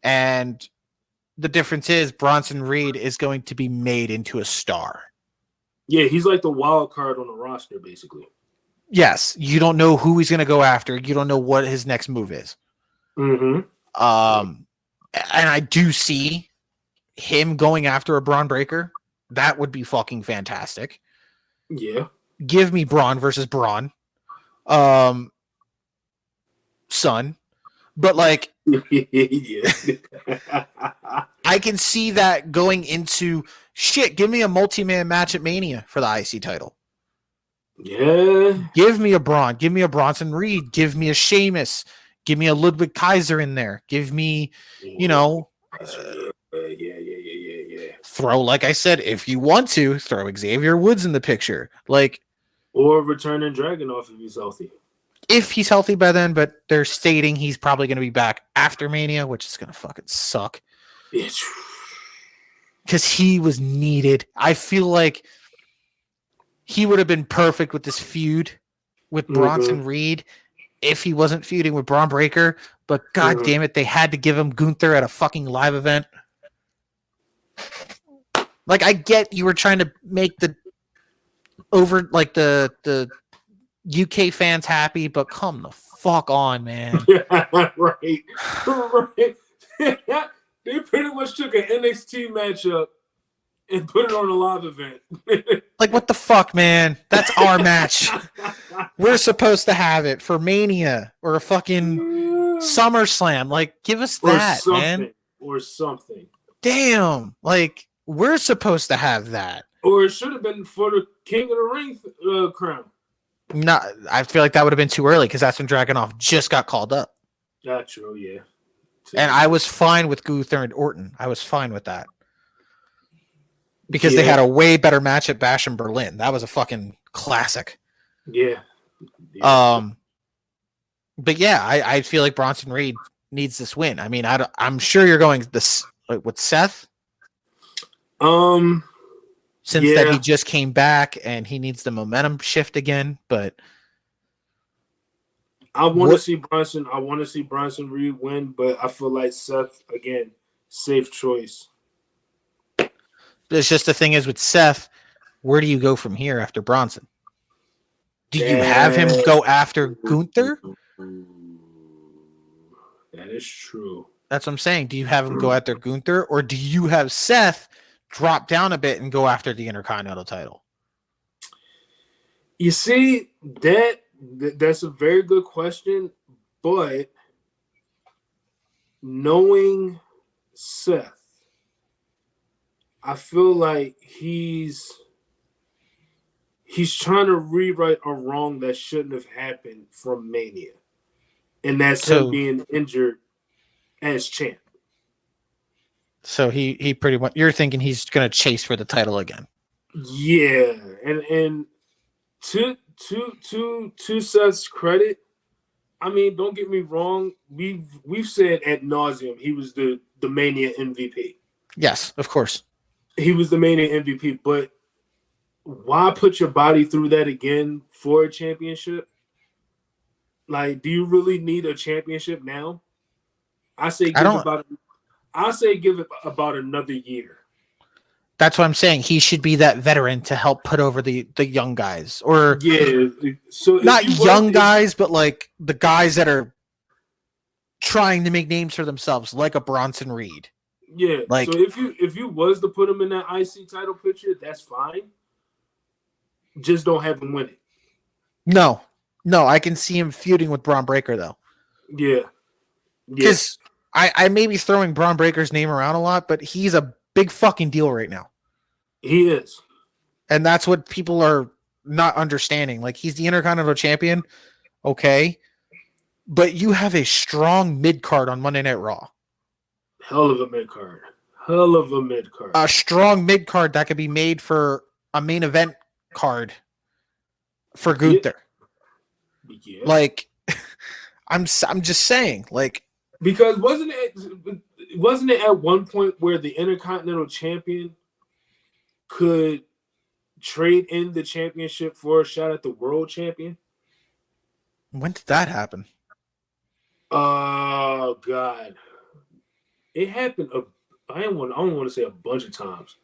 And the difference is Bronson Reed is going to be made into a star. Yeah, he's like the wild card on the roster, basically. Yes, you don't know who he's going to go after. You don't know what his next move is. And I do see him going after a Braun Breaker. That would be fucking fantastic. Yeah. Give me Braun versus Braun. Son. But like, I can see that going into shit. Give me a multi-man match at Mania for the IC title. Yeah. Give me a Braun. Give me a Bronson Reed. Give me a Sheamus. Give me a Ludwig Kaiser in there. Give me, Yeah. Throw, like I said, if you want to, throw Xavier Woods in the picture. Like, or returning Dragunov if he's healthy. If he's healthy by then, but they're stating he's probably going to be back after Mania, which is going to fucking suck. Because he was needed. I feel like he would have been perfect with this feud with Bronson Reed if he wasn't feuding with Braun Breaker. But god damn it, they had to give him Gunther at a fucking live event. Like, I get you were trying to make the UK fans happy, but come the fuck on, man. Right. They pretty much took an NXT matchup and put it on a live event. Like, what the fuck, man? That's our match. We're supposed to have it for Mania or a fucking SummerSlam. Like, give us that, man. Or something. Damn. Like, we're supposed to have that. Or it should have been for the King of the Ring crown. No, I feel like that would have been too early because that's when Dragunov just got called up. That's true, yeah. And I was fine with Gunther and Orton. I was fine with that. Because they had a way better match at Bash in Berlin. That was a fucking classic. Yeah. But yeah, I feel like Bronson Reed needs this win. I mean, I'm sure you're going this with Seth. Since that he just came back and he needs the momentum shift again, but I want to see Bronson. I want to see Bronson Reed win, but I feel like Seth again, safe choice. It's just the thing is with Seth, where do you go from here after Bronson? Do you have him go after Gunther? That is true. That's what I'm saying. Do you have him go after Gunther, or do you have Seth drop down a bit and go after the Intercontinental title? You see, that's a very good question, but knowing Seth, I feel like he's trying to rewrite a wrong that shouldn't have happened from Mania. And that's him being injured as champ. So he pretty much, you're thinking he's going to chase for the title again. Yeah. And to Seth's credit, I mean, don't get me wrong, we've said ad nauseum he was the Mania MVP. Yes, of course. He was the Mania MVP, but why put your body through that again for a championship? Like, do you really need a championship now? I say give it about another year. That's what I'm saying. He should be that veteran to help put over the young guys, or so not young guys, but like the guys that are trying to make names for themselves, like a Bronson Reed. Yeah, like, so if you was to put him in that IC title picture, that's fine. Just don't have him win it. No, I can see him feuding with Braun Breaker though. Yeah, because I may be throwing Braun Breaker's name around a lot, but he's a big fucking deal right now. He is, and that's what people are not understanding. Like, he's the Intercontinental Champion, okay, but you have a strong mid card on Monday Night Raw. Hell of a mid card. A strong mid card that could be made for a main event card for Gunther. Yeah. Like, I'm just saying, like, because wasn't it at one point where the Intercontinental Champion could trade in the championship for a shot at the World Champion? When did that happen? Oh God. It happened. I don't want to say a bunch of times,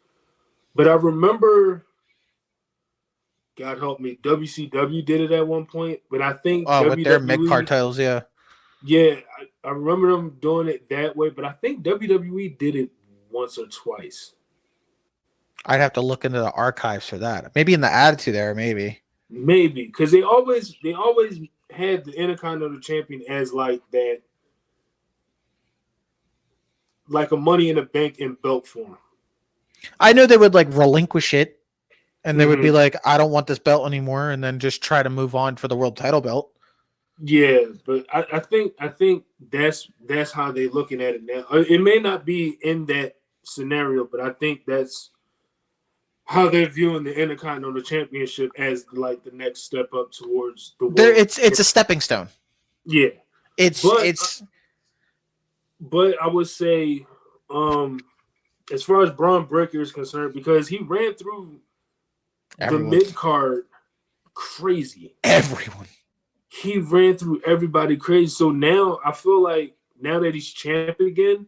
but I remember. God help me, WCW did it at one point, but I think with their mid card titles, yeah, I remember them doing it that way, but I think WWE did it once or twice. I'd have to look into the archives for that. Maybe in the Attitude Era, maybe because they always had the Intercontinental Champion as like that. Like a Money in the Bank in belt form. I know they would like relinquish it, and they would be like, "I don't want this belt anymore," and then just try to move on for the world title belt. Yeah, but I think that's how they're looking at it now. It may not be in that scenario, but I think that's how they're viewing the Intercontinental Championship as like the next step up towards the There, world. it's a stepping stone. Yeah, It's but it's but I would say, as far as Braun Breaker is concerned, because he ran through the everyone, mid card crazy. everyone. He ran through everybody crazy. So now I feel like now that he's champion again,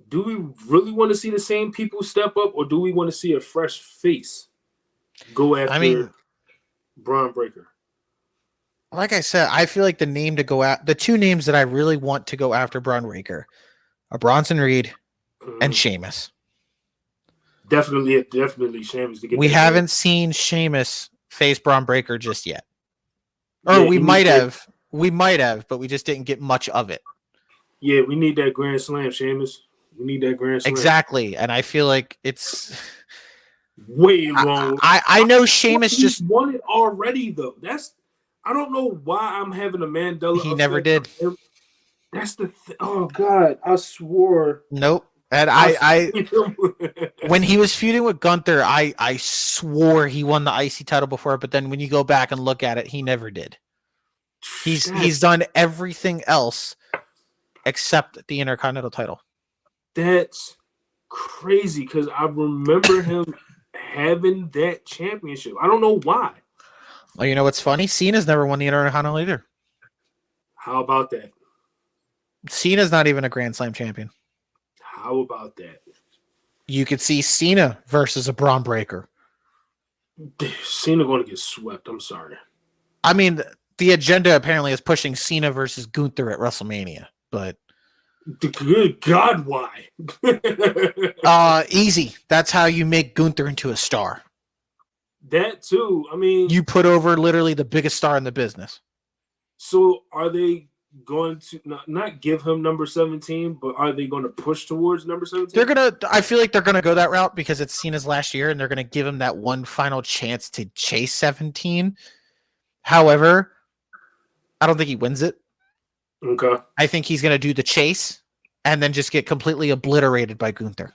do we really want to see the same people step up, or do we want to see a fresh face go I after mean, Braun Breaker? like I said, I feel like the name to go at the two names that I really want to go after Braun Breaker are Bronson Reed and Sheamus. Definitely Sheamus to get We that goal. haven't seen Sheamus face Braun Breaker just yet. Or Yeah, we he needs might that. have. We might have, but we just didn't get much of it. Yeah, we need that Grand Slam, Sheamus. We need that Grand Slam. Exactly. And I feel like it's Way long. I know Sheamus He's just won it already, though. I don't know why I'm having a Mandela he effect. never did. That's oh God, I swore. Nope. And I when he was feuding with Gunther, I swore he won the IC title before, but then when you go back and look at it, he never did. He's done everything else except the Intercontinental title. That's crazy because I remember him having that championship. I don't know why. Well, you know what's funny? Cena's never won the Intercontinental either. How about that? Cena's not even a Grand Slam champion. How about that? You could see Cena versus a Braun Breaker. Cena going to get swept. I'm sorry. I mean, the agenda apparently is pushing Cena versus Gunther at WrestleMania, but good God, why? easy. That's how you make Gunther into a star. That too. I mean, You put over literally the biggest star in the business. So are they going to not give him number 17, but are they going to push towards number 17? I feel like they're gonna go that route because it's Cena's last year and they're gonna give him that one final chance to chase 17. However, I don't think he wins it. Okay. I think he's gonna do the chase and then just get completely obliterated by Gunther.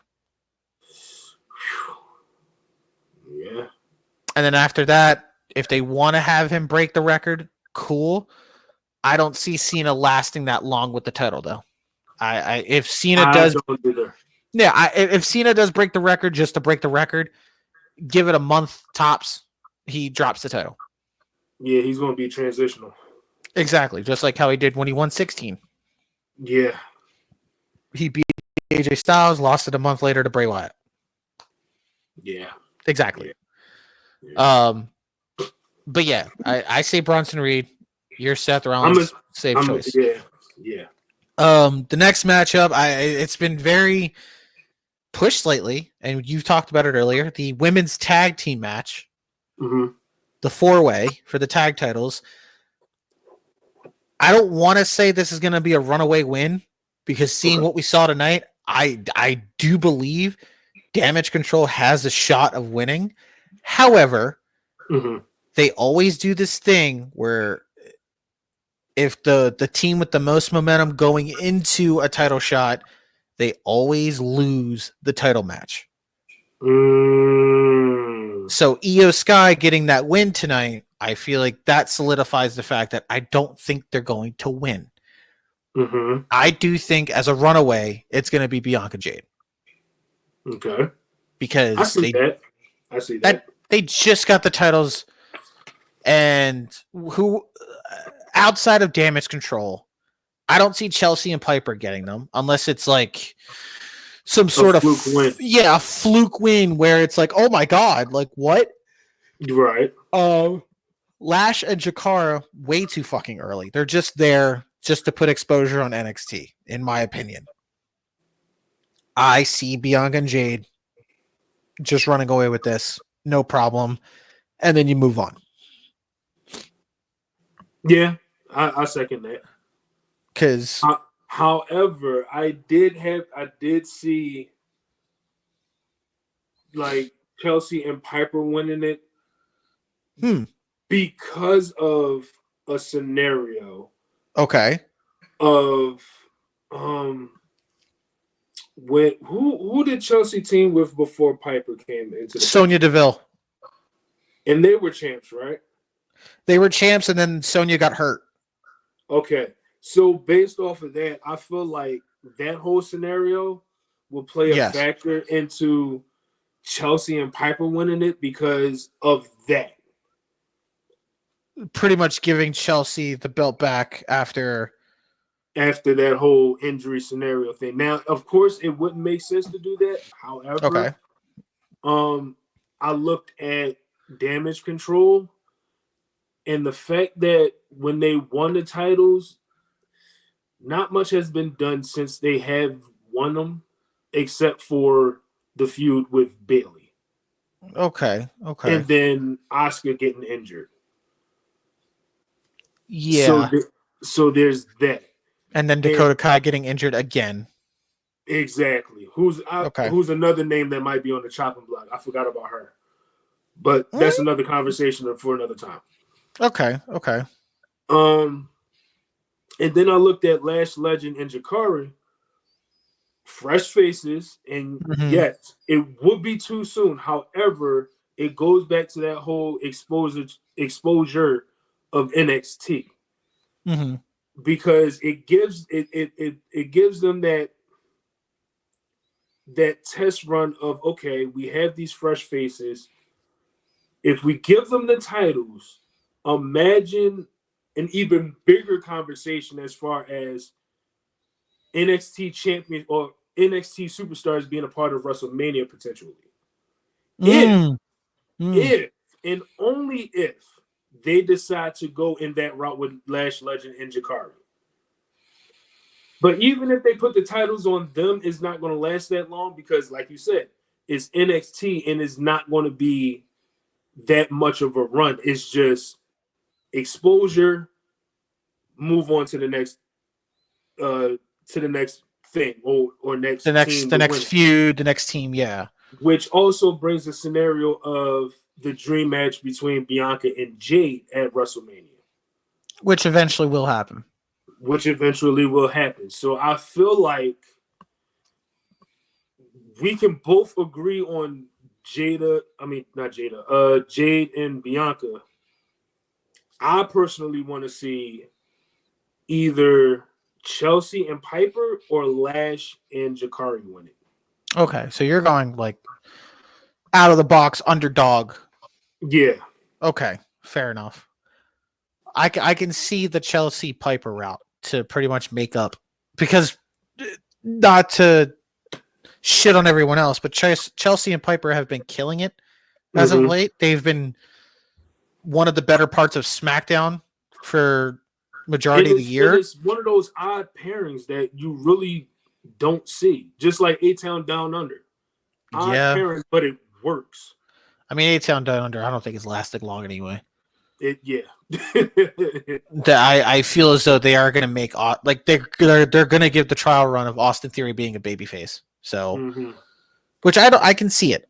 Yeah. And then after that, if they want to have him break the record, cool. I don't see Cena lasting that long with the title, though. If Cena does, don't either. Yeah, if Cena does break the record just to break the record, give it a month tops, he drops the title. Yeah, he's going to be transitional. Exactly, just like how he did when he won 16. Yeah. He beat AJ Styles, lost it a month later to Bray Wyatt. Yeah. Exactly. Yeah. But yeah, I say Bronson Reed. You're Seth Rollins. Safe choice. Yeah. The next matchup, it's been very pushed lately, and you talked about it earlier. The women's tag team match, the 4-way for the tag titles. I don't want to say this is going to be a runaway win because seeing what we saw tonight, I do believe Damage Control has a shot of winning. However, they always do this thing where if the team with the most momentum going into a title shot, they always lose the title match. So Io Sky getting that win tonight, I feel like that solidifies the fact that I don't think they're going to win. I do think as a runaway, it's going to be Bianca Jade. Okay. Because I see that. They just got the titles, and who outside of Damage Control, I don't see Chelsea and Piper getting them unless it's like some sort of fluke win. Yeah, a fluke win where it's like, oh my god, like what? Right. Lash and Jakara way too fucking early. They're just there just to put exposure on NXT, in my opinion. I see Bianca and Jade just running away with this, no problem, and then you move on. Yeah, I second that. Because, however, I did see like Chelsea and Piper winning it because of a scenario Okay. of when who did Chelsea team with before Piper came into the Sonya picture? Deville. And they were champs, right? They were champs, and then Sonya got hurt. Okay. So based off of that, I feel like that whole scenario will play a Yes. factor into Chelsea and Piper winning it because of that. Pretty much giving Chelsea the belt back after That whole injury scenario thing. Now, of course, it wouldn't make sense to do that. Okay. However, I looked at damage control and the fact that when they won the titles, not much has been done since they have won them, except for the feud with Bailey. Okay. And then Oscar getting injured. Yeah. So there's that. And then Dakota Kai getting injured again. Exactly. Who's another name that might be on the chopping block? I forgot about her. But that's another conversation for another time. Okay. And then I looked at Lash Legend and Jakari, fresh faces, and yet it would be too soon. However, it goes back to that whole exposure of NXT. Because it gives them that test run of, okay, we have these fresh faces. If we give them the titles, imagine an even bigger conversation as far as NXT champion or NXT superstars being a part of WrestleMania potentially. If and only if they decide to go in that route with Lash Legend and Jakari. But even if they put the titles on them, it's not going to last that long because, like you said, it's NXT and it's not going to be that much of a run. It's just exposure, move on to the next thing or next team. The next feud, the next team, yeah. Which also brings the scenario of the dream match between Bianca and Jade at WrestleMania. Which eventually will happen. So I feel like we can both agree on Jade and Bianca. I personally want to see either Chelsea and Piper or Lash and Jakari win it. Okay, so you're going like out of the box underdog. Yeah. Okay, fair enough. I can see the Chelsea Piper route to pretty much make up, because not to shit on everyone else, but Chelsea and Piper have been killing it as of late. They've been one of the better parts of SmackDown for majority of the year. It's one of those odd pairings that you really don't see, just like A-Town Down Under. Odd pairing, but it works. I mean, A-Town Down Under, I don't think it's lasted long anyway. I feel as though they are going to make they're going to give the trial run of Austin Theory being a babyface. So, which I can see it.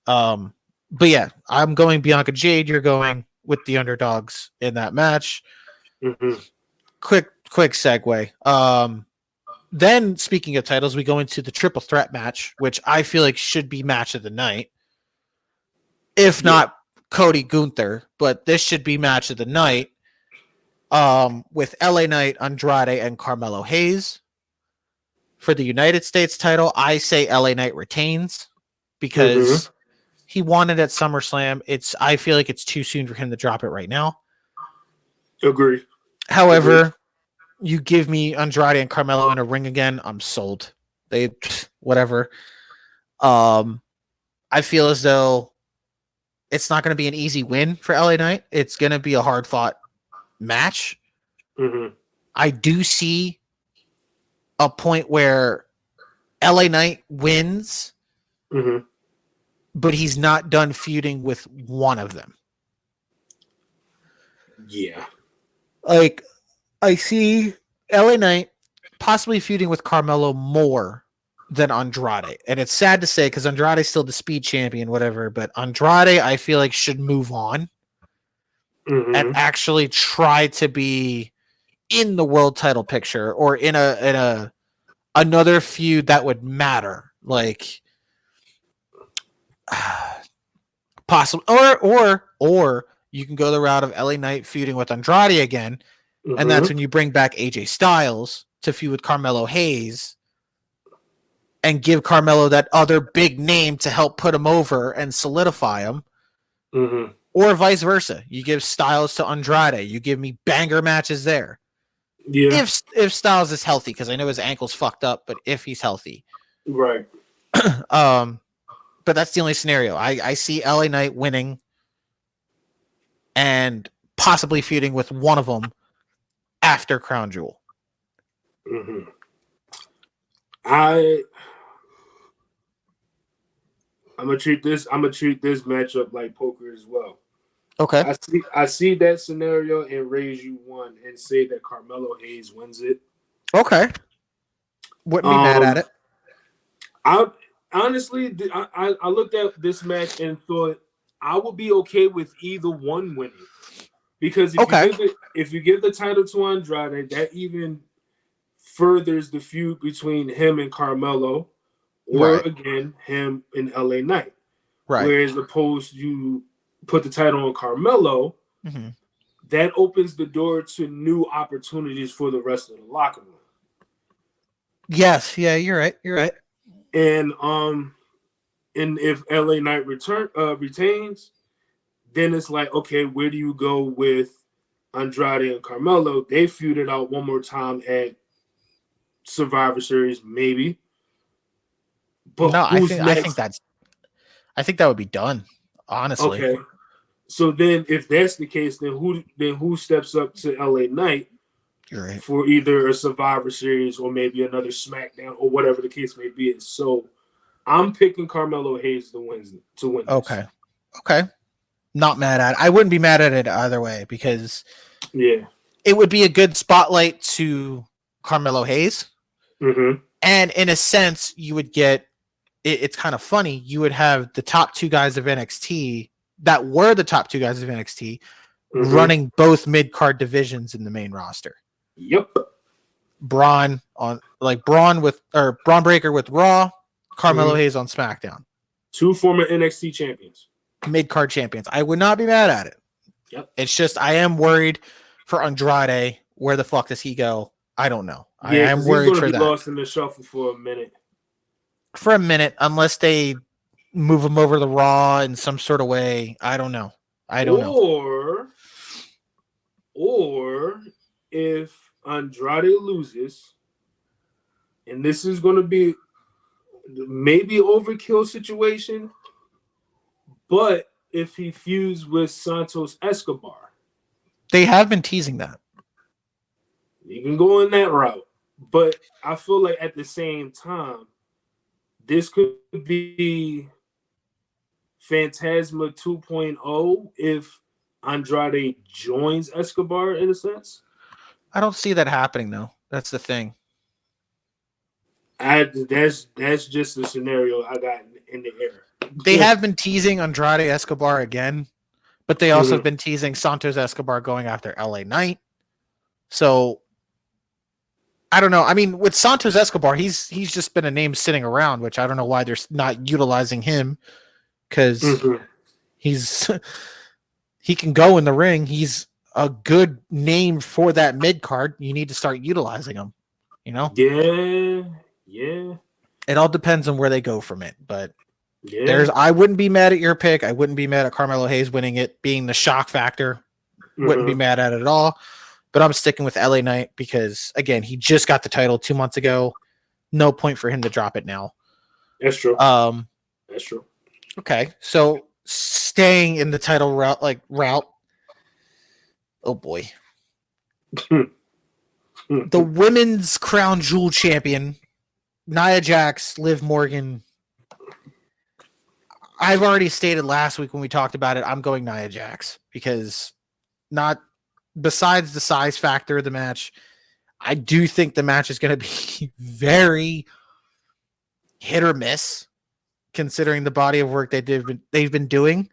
But yeah, I'm going Bianca Jade. You're going with the underdogs in that match. Quick segue. Then speaking of titles, we go into the triple threat match, which I feel like should be match of the night. If not Cody Gunther, but this should be match of the night. With LA Knight, Andrade, and Carmelo Hayes. For the United States title, I say LA Knight retains because he won it at SummerSlam. I feel like it's too soon for him to drop it right now. Agree. However, you give me Andrade and Carmelo in a ring again, I'm sold. Whatever. I feel as though it's not going to be an easy win for LA Knight. It's going to be a hard fought match. I do see a point where LA Knight wins, but he's not done feuding with one of them. Yeah. Like, I see LA Knight possibly feuding with Carmelo more than Andrade. And it's sad to say because Andrade's still the speed champion, whatever, but Andrade, I feel like, should move on. and actually try to be in the world title picture or in a another feud that would matter, like possible, or you can go the route of LA Knight feuding with Andrade again, and that's when you bring back AJ Styles to feud with Carmelo Hayes and give Carmelo that other big name to help put him over and solidify him. Or vice versa. You give Styles to Andrade. You give me banger matches there. Yeah. If Styles is healthy, because I know his ankle's fucked up, but if he's healthy. Right. But that's the only scenario. I see LA Knight winning and possibly feuding with one of them after Crown Jewel. I'm gonna treat this matchup like poker as well. Okay. I see that scenario and raise you one and say that Carmelo Hayes wins it. Okay. Wouldn't be mad at it. I honestly, I looked at this match and thought I would be okay with either one winning, because if you give the title to Andrade, that even furthers the feud between him and Carmelo, or again him and LA Knight. Right. Whereas opposed you put the title on Carmelo, that opens the door to new opportunities for the rest of the locker room. Yes, yeah, you're right. And if LA Knight retains, then it's like, okay, where do you go with Andrade and Carmelo? They feuded out one more time at Survivor Series, maybe. But no, I think that would be done, honestly. Okay. So then if that's the case, then who steps up to LA Knight for either a Survivor Series or maybe another SmackDown or whatever the case may be? So I'm picking Carmelo Hayes to win this. Okay. Not mad at it. I wouldn't be mad at it either way, because it would be a good spotlight to Carmelo Hayes. And in a sense, you would get it's kind of funny. You would have the top two guys of NXT that were the top two guys of NXT running both mid-card divisions in the main roster. Yep. Braun Breaker with Raw, Carmelo Hayes on SmackDown. Two former NXT champions. Mid-card champions. I would not be mad at it. Yep. It's just I am worried for Andrade. Where the fuck does he go? I don't know. I am worried for that. He's lost in the shuffle for a minute. For a minute, unless they move him over the Raw in some sort of way. I don't know. Or if Andrade loses, and this is going to be maybe overkill situation, but if he feuds with Santos Escobar. They have been teasing that. You can go in that route. But I feel like at the same time, this could be Phantasma 2.0 if Andrade joins Escobar in a sense. I don't see that happening, though. That's the thing. That's just the scenario I got in the air. They have been teasing Andrade Escobar again, but they also have been teasing Santos Escobar going after LA Knight. So I don't know. I mean, with Santos Escobar, he's just been a name sitting around, which I don't know why they're not utilizing him, because he can go in the ring. He's a good name for that mid card. You need to start utilizing him. You know? Yeah. It all depends on where they go from it, but I wouldn't be mad at your pick. I wouldn't be mad at Carmelo Hayes winning it, being the shock factor. Wouldn't be mad at it at all. But I'm sticking with LA Knight because, again, he just got the title 2 months ago. No point for him to drop it now. That's true. That's true. Okay, so staying in the title route. Oh boy, the women's crown jewel champion, Nia Jax, Liv Morgan. I've already stated last week when we talked about it, I'm going Nia Jax because besides the size factor of the match, I do think the match is going to be very hit or miss, considering the body of work they've been doing.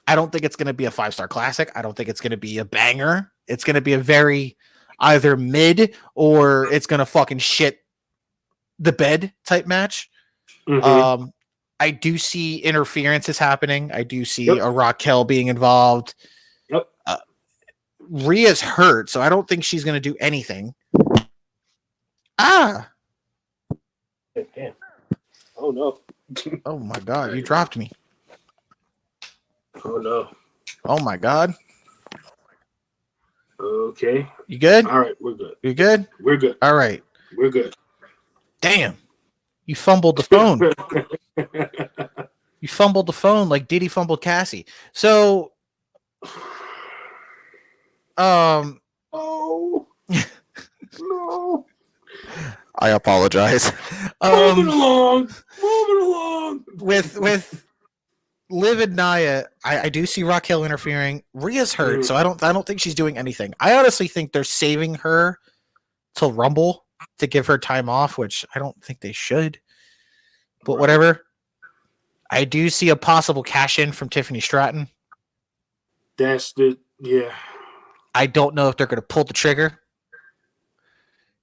I don't think it's going to be a 5-star classic. I don't think it's going to be a banger. It's going to be a very either mid or it's going to fucking shit the bed type match. Mm-hmm. I do see interferences happening. I do see Yep. a Raquel being involved. Yep. Rhea's hurt, so I don't think she's going to do anything. Ah. Damn. Oh, no. Oh, my God. You dropped me. Oh, no. Oh, my God. Okay. You good? All right. We're good. You good? We're good. All right. We're good. Damn. You fumbled the phone. You fumbled the phone like Diddy fumbled Cassie. So, Oh. No. I apologize. Moving along. With Liv and Nia, I do see Raquel interfering. Rhea's hurt, so I don't think she's doing anything. I honestly think they're saving her till Rumble to give her time off, which I don't think they should. But whatever. I do see a possible cash in from Tiffany Stratton. Yeah. I don't know if they're going to pull the trigger.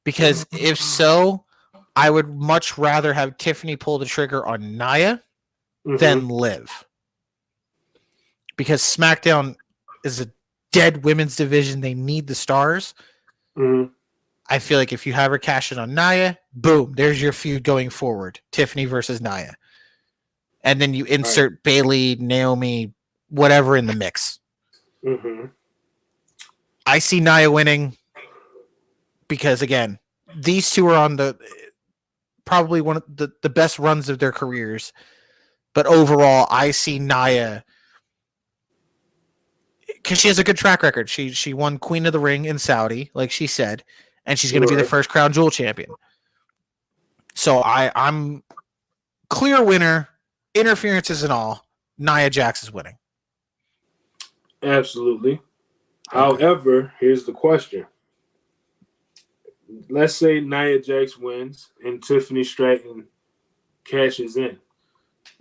Because if so, I would much rather have Tiffany pull the trigger on Nia than Liv. Because SmackDown is a dead women's division. They need the stars. I feel like if you have her cash in on Nia, boom, there's your feud going forward. Tiffany versus Nia. And then you insert Bayley, Naomi, whatever in the mix. I see Nia winning because, again, these two are on probably one of the best runs of their careers. But overall, I see Nia because she has a good track record. She won Queen of the Ring in Saudi, like she said, and she's going to be the first Crown Jewel champion. So I'm clear winner, interferences and all. Nia Jax is winning. Absolutely. Okay. However, here's the question. Let's say Nia Jax wins and Tiffany Stratton cashes in.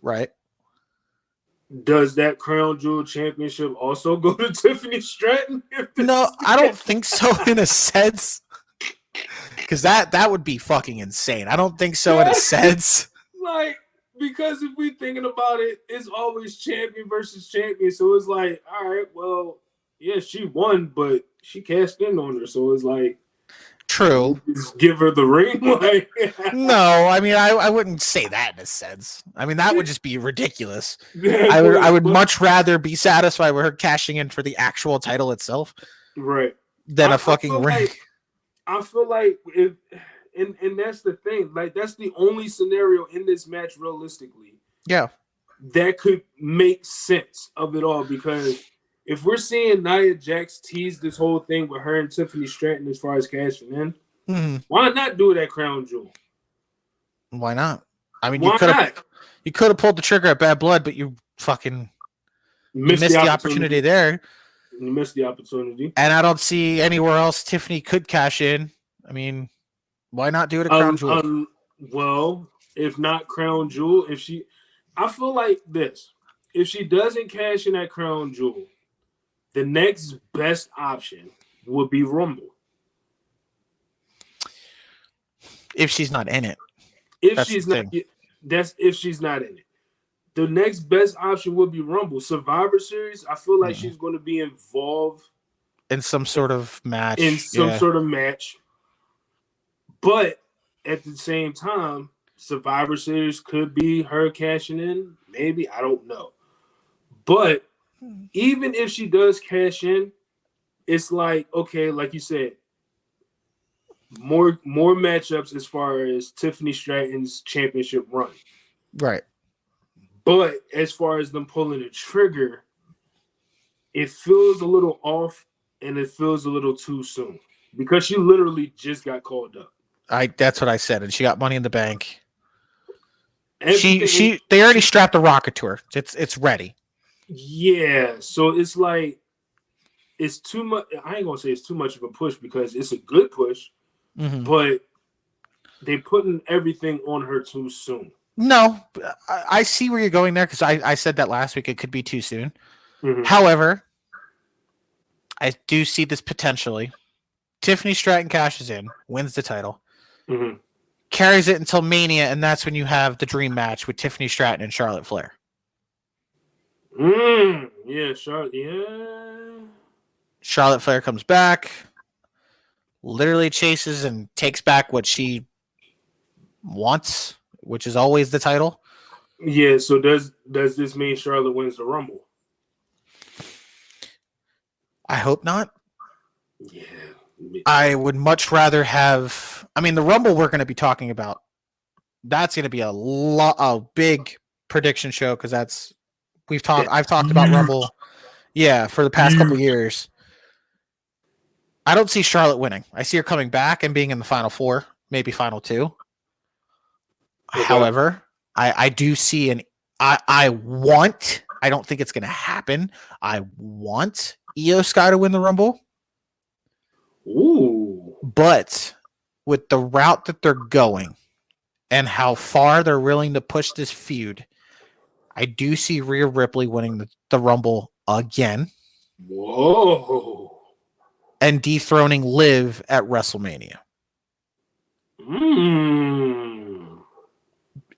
Right. Does that Crown Jewel Championship also go to Tiffany Stratton? No, I don't think so in a sense. Because that would be fucking insane. I don't think so in a sense. Like, because if we're thinking about it, it's always champion versus champion. So it's like, all right, well, yeah, she won, but she cashed in on her. So it's like, true. Just give her the ring. No, I mean, I wouldn't say that in a sense. I mean, that would just be ridiculous. I would much rather be satisfied with her cashing in for the actual title itself. Right. Than a fucking ring. I feel like if and that's the thing. Like, that's the only scenario in this match, realistically. Yeah. That could make sense of it all, because if we're seeing Nia Jax tease this whole thing with her and Tiffany Stratton as far as cashing in, why not do it at Crown Jewel? Why not? I mean, you could have pulled the trigger at Bad Blood, but you fucking missed the opportunity there. You missed the opportunity. And I don't see anywhere else Tiffany could cash in. I mean, why not do it at Crown Jewel? Well, if not Crown Jewel, I feel like this. If she doesn't cash in at Crown Jewel, the next best option would be Rumble. If she's not in it. If she's not in it. The next best option would be Rumble. Survivor Series, I feel like she's going to be involved in some sort of match. But at the same time, Survivor Series could be her cashing in. Maybe. I don't know. But even if she does cash in, it's like, okay, like you said, more matchups as far as Tiffany Stratton's championship run. Right. But as far as them pulling the trigger, it feels a little off and it feels a little too soon, because she literally just got called up. That's what I said, and she got Money in the Bank. They already strapped a rocket to her. It's ready. Yeah, so it's like it's too much. I ain't gonna say it's too much of a push, because it's a good push, but they putting everything on her too soon. No, I see where you're going there, because I said that last week. It could be too soon. Mhm. However, I do see this potentially. Tiffany Stratton cashes in, wins the title, Mhm. carries it until Mania, and that's when you have the dream match with Tiffany Stratton and Charlotte Flair. Yeah, Charlotte. Yeah. Charlotte Flair comes back, literally chases and takes back what she wants, which is always the title. Yeah. So does this mean Charlotte wins the Rumble? I hope not. Yeah. I would much rather have. I mean, the Rumble we're going to be talking about. That's going to be a big prediction show because I've talked about Rumble, yeah, for the past couple years. I don't see Charlotte winning. I see her coming back and being in the final four, maybe final two. Okay. However, I do see I don't think it's going to happen. I want Io Sky to win the Rumble. Ooh. But with the route that they're going and how far they're willing to push this feud, I do see Rhea Ripley winning the Rumble again. Whoa. And dethroning Liv at WrestleMania.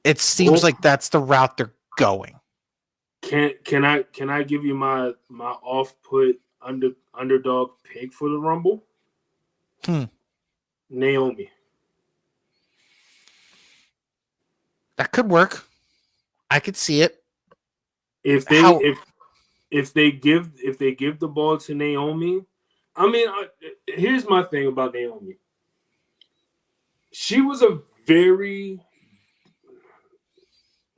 It seems like that's the route they're going. Can I give you my off-put underdog pick for the Rumble? Naomi. That could work. I could see it. If they give the ball to Naomi, I mean, here's my thing about Naomi. She was a very,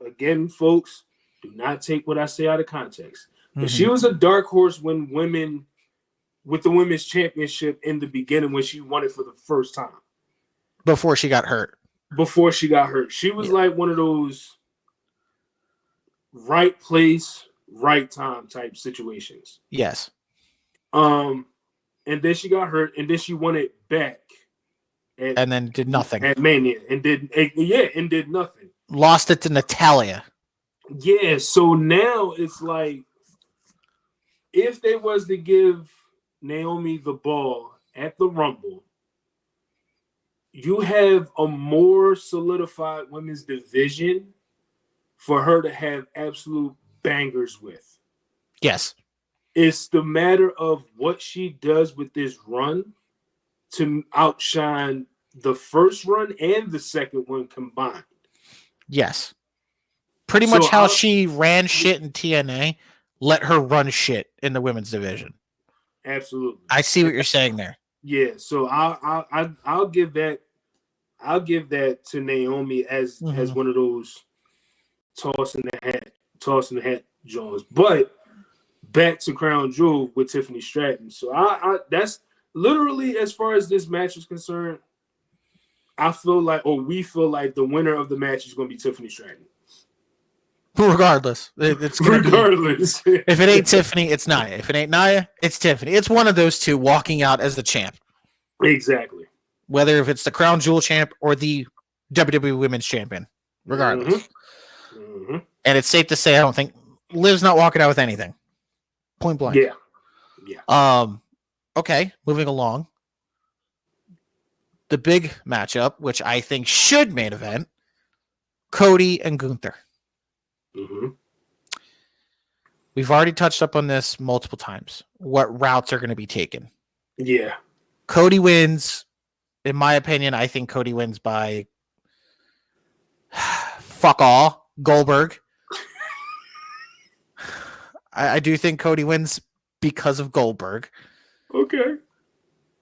again, folks, do not take what I say out of context. But she was a dark horse with the women's championship in the beginning when she won it for the first time. Before she got hurt. She was like one of those right place, right time type situations. Yes. And then she got hurt, and then she won it back. And then did nothing. At Mania. And did nothing. Lost it to Natalia. Yeah, so now it's like if they was to give Naomi the ball at the Rumble, you have a more solidified women's division for her to have absolute bangers with. Yes. It's the matter of what she does with this run to outshine the first run and the second one combined. Yes. Pretty much how she ran shit in TNA, let her run shit in the women's division. Absolutely. I see what you're saying there. Yeah, so I'll give that to Naomi as one of those tossing the hat Jones. But back to Crown Jewel with Tiffany Stratton. So I that's literally as far as this match is concerned. We feel like the winner of the match is going to be Tiffany Stratton. Regardless, it's regardless. If it ain't Tiffany, it's Nia. If it ain't Nia, it's Tiffany. It's one of those two walking out as the champ. Exactly. Whether if it's the Crown Jewel champ or the WWE Women's Champion, regardless. And it's safe to say, I don't think Liv's not walking out with anything. Point blank. Yeah. Okay, moving along. The big matchup, which I think should main event, Cody and Gunther. We've already touched up on this multiple times. What routes are going to be taken? Yeah. Cody wins. In my opinion, I think Cody wins by fuck all. Goldberg. I do think Cody wins because of Goldberg. Okay.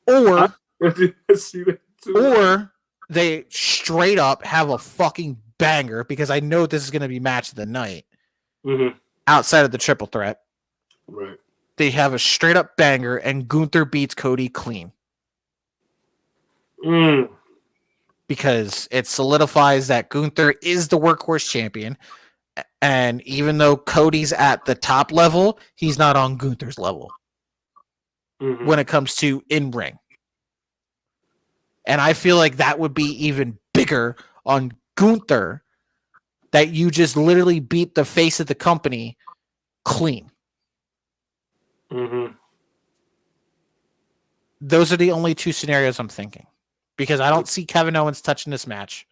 Or see that too. Or they straight up have a fucking banger because I know this is going to be match of the night. Outside of the triple threat. Right. They have a straight up banger and Gunther beats Cody clean. Because it solidifies that Gunther is the workhorse champion. And even though Cody's at the top level, he's not on Gunther's level when it comes to in-ring. And I feel like that would be even bigger on Gunther, that you just literally beat the face of the company clean. Mm-hmm. Those are the only two scenarios I'm thinking, because I don't see Kevin Owens touching this match.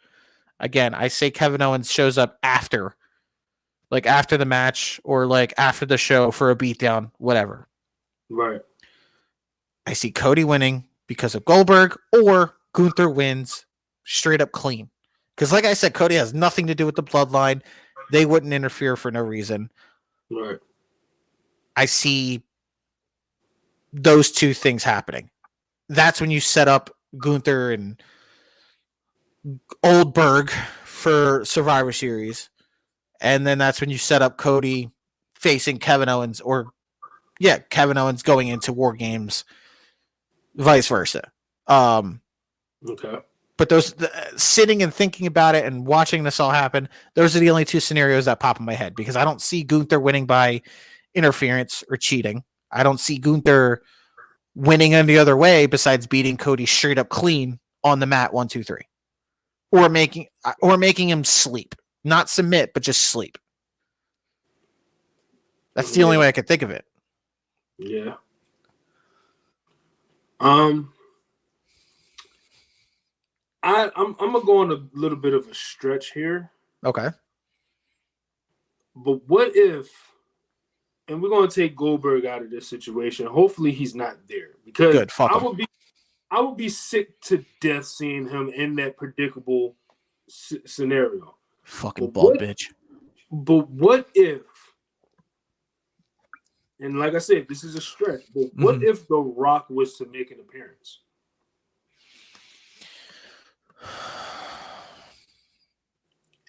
Again, I say Kevin Owens shows up after the match or like after the show for a beatdown, whatever. Right. I see Cody winning because of Goldberg, or Gunther wins straight up clean. Because like I said, Cody has nothing to do with the bloodline. They wouldn't interfere for no reason. Right. I see those two things happening. That's when you set up Gunther and Oldberg for Survivor Series. And then that's when you set up Cody facing Kevin Owens, or Kevin Owens going into War Games, vice versa. Okay. But sitting and thinking about it and watching this all happen, those are the only two scenarios that pop in my head, because I don't see Gunther winning by interference or cheating. I don't see Gunther winning any other way besides beating Cody straight up clean on the mat 1, 2, 3, or making him sleep, not submit, but just sleep. That's the only way I could think of it. Yeah. I'm gonna go on a little bit of a stretch here. Okay. But what if, and we're gonna take Goldberg out of this situation. Hopefully he's not there, because Good. Fuck him. I would be sick to death seeing him in that predicable scenario. Fucking bald bitch. But what if, and like I said, this is a stretch, but what if The Rock was to make an appearance?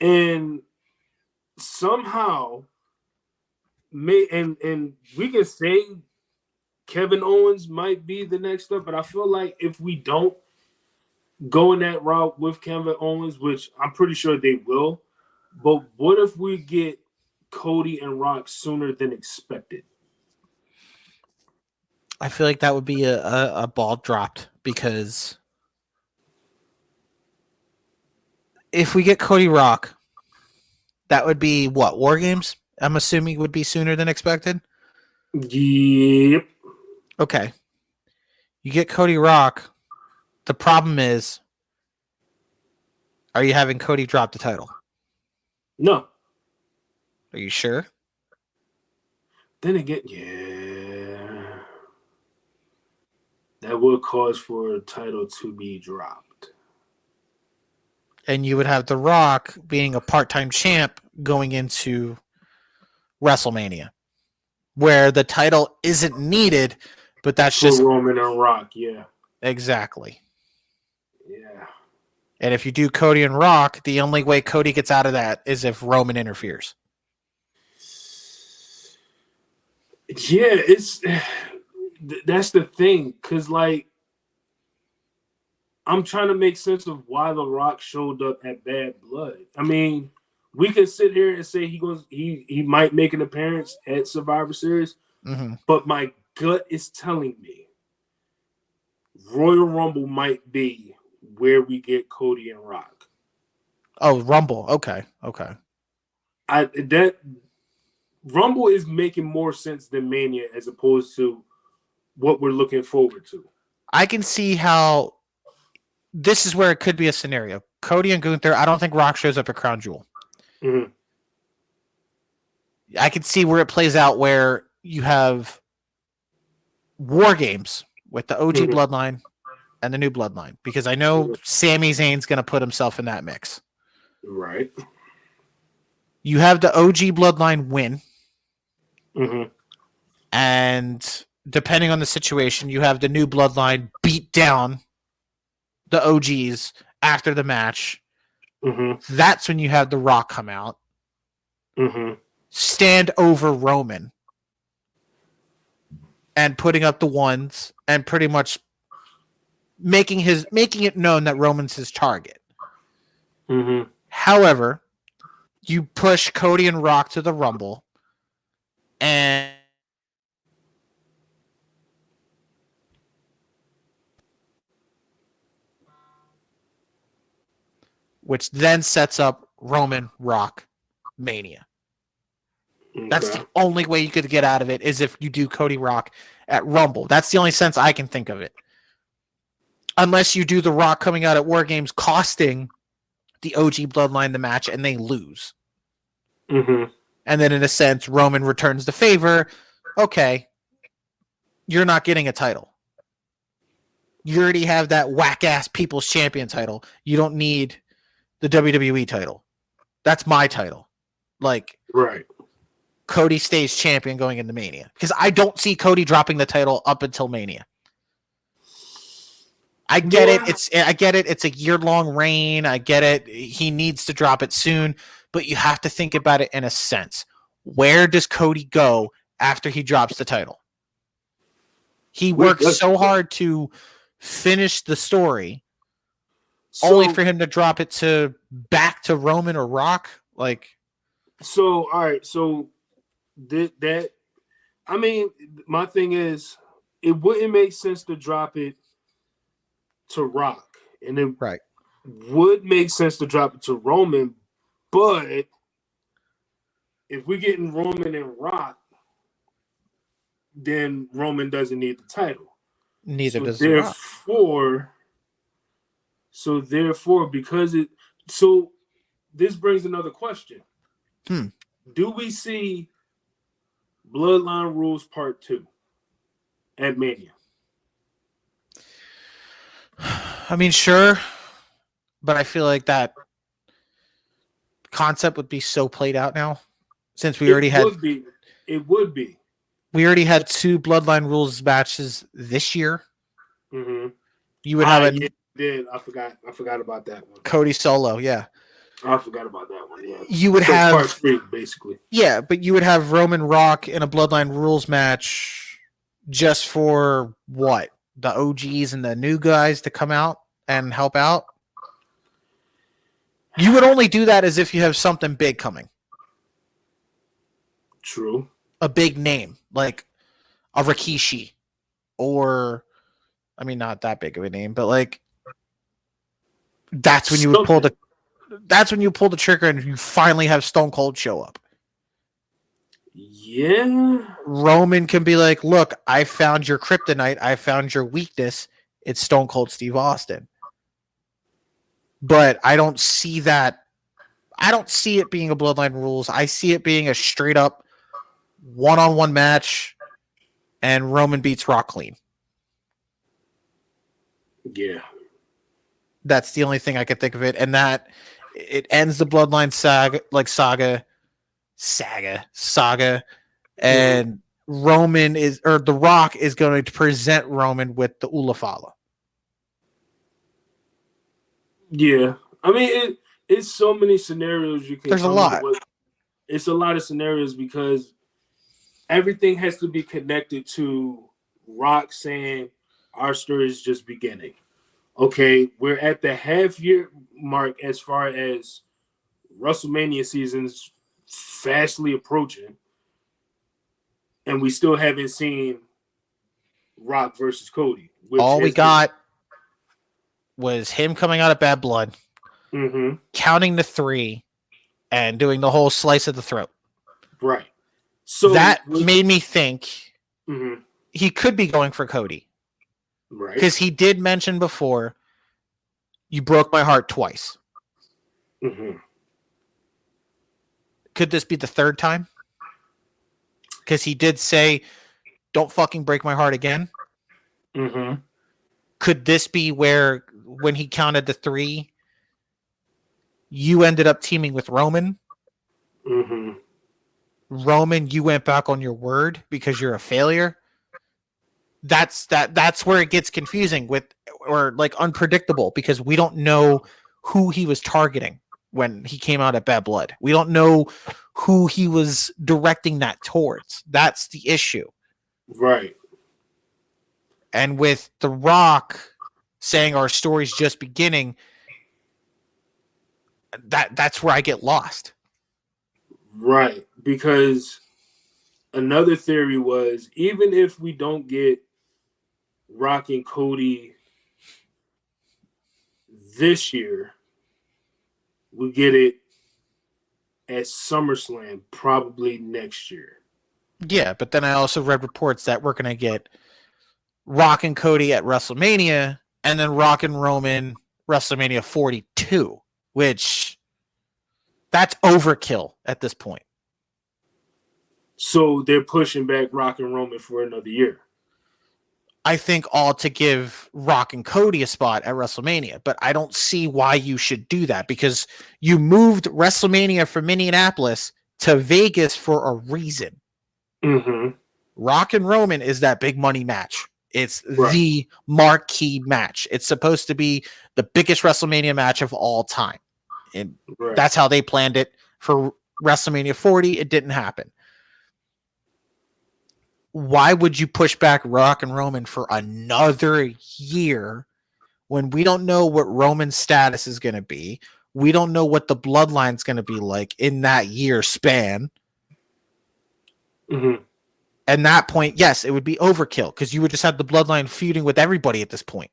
And somehow and we can say Kevin Owens might be the next up, but I feel like if we don't go in that route with Kevin Owens, which I'm pretty sure they will, but what if we get Cody and Rock sooner than expected? I feel like that would be a ball dropped, because if we get Cody Rock, that would be what, War Games? I'm assuming would be sooner than expected. Yep. Okay. You get Cody Rock. The problem is, are you having Cody drop the title? No. Are you sure? Then again, yeah. That would cause for a title to be dropped. And you would have The Rock being a part-time champ going into WrestleMania, where the title isn't needed, but that's for just Roman and Rock, yeah. Exactly. Yeah. And if you do Cody and Rock, the only way Cody gets out of that is if Roman interferes. Yeah, that's the thing, because like I'm trying to make sense of why The Rock showed up at Bad Blood. I mean, we could sit here and say he might make an appearance at Survivor Series, but my gut is telling me Royal Rumble might be where we get Cody and Rock. Oh, Rumble. Okay. That Rumble is making more sense than Mania as opposed to what we're looking forward to. I can see how this is where it could be a scenario. Cody and Gunther, I don't think Rock shows up at Crown Jewel. Mm-hmm. I can see where it plays out, where you have War Games with the OG Bloodline and the new Bloodline, because I know Sami Zayn's going to put himself in that mix. Right. You have the OG Bloodline win. And depending on the situation, you have the new Bloodline beat down the OGs after the match. That's when you have The Rock come out, stand over Roman, and putting up the ones, and pretty much making it known that Roman's his target. However, you push Cody and Rock to the Rumble, and which then sets up Roman Rock Mania. That's Okay. the only way you could get out of it is if you do Cody Rock at Rumble. That's the only sense I can think of it. Unless you do The Rock coming out at War Games costing the OG Bloodline the match and they lose. Mm-hmm. And then in a sense, Roman returns the favor. Okay, you're not getting a title. You already have that whack-ass People's Champion title. You don't need the WWE title. That's my title. Like, Right. Cody stays champion going into Mania. Because I don't see Cody dropping the title up until Mania. I get it. I get it. It's a year-long reign. I get it. He needs to drop it soon. But you have to think about it in a sense. Where does Cody go after he drops the title? He works so hard to finish the story, only for him to drop it to back to Roman or Rock. Like, so all right. So that I mean, my thing is, it wouldn't make sense to drop it to Rock, and it right. would make sense to drop it to Roman, but if we're getting Roman and Rock, then Roman doesn't need the title. Neither does The Rock. Therefore, because it, so this brings another question. Do we see Bloodline Rules Part 2 at Mania? I mean, sure, but I feel like that concept would be so played out now, since we already had. It would be. We already had 2 Bloodline Rules matches this year. Mm-hmm. You would have it. Did I forgot about that one. Cody Solo, yeah. I forgot about that one. Yeah. You would have Part 3, basically. Yeah, but you would have Roman Rock in a Bloodline Rules match just for what? The OGs and the new guys to come out and help out? You would only do that as if you have something big coming. True. A big name, like a Rikishi, or, I mean, not that big of a name, but like, that's when you would pull the trigger and you finally have Stone Cold show up. Yeah. Roman can be like, look, I found your kryptonite. I found your weakness. It's Stone Cold Steve Austin. But I don't see that. I don't see it being a Bloodline Rules. I see it being a straight up one-on-one match and Roman beats Rock clean. Yeah. That's the only thing I can think of it. And that it ends the Bloodline saga. And Roman The Rock is going to present Roman with the Ulafala. Yeah. I mean, it's so many scenarios you can. There's a lot. It's a lot of scenarios because everything has to be connected to Rock saying our story is just beginning. Okay, we're at the half-year mark as far as WrestleMania season's fastly approaching, and we still haven't seen Rock versus Cody. All we got was him coming out of Bad Blood, counting the 3, and doing the whole slice of the throat. Right. So that made me think he could be going for Cody. Right. Because he did mention before, you broke my heart twice. Could this be the 3rd time? Because he did say, don't fucking break my heart again. Could this be where, when he counted the 3, you ended up teaming with Roman? Roman, you went back on your word because you're a failure? That's where it gets confusing or like unpredictable, because we don't know who he was targeting when he came out at Bad Blood. We don't know who he was directing that towards. That's the issue. Right. And with The Rock saying our story's just beginning, that's where I get lost. Right. Because another theory was, even if we don't get Rock and Cody this year, we get it at SummerSlam probably next year. Yeah, but then I also read reports that we're going to get Rock and Cody at WrestleMania, and then Rock and Roman WrestleMania 42, which that's overkill at this point. So they're pushing back Rock and Roman for another year. I think all to give Rock and Cody a spot at WrestleMania, but I don't see why you should do that because you moved WrestleMania from Minneapolis to Vegas for a reason. Mm-hmm. Rock and Roman is that big money match. It's Right. the marquee match. It's supposed to be the biggest WrestleMania match of all time. And Right. that's how they planned it for WrestleMania 40. It didn't happen. Why would you push back Rock and Roman for another year when we don't know what Roman's status is going to be? We don't know what the bloodline's going to be like in that year span. Mm-hmm. And that point, yes, it would be overkill because you would just have the bloodline feuding with everybody at this point.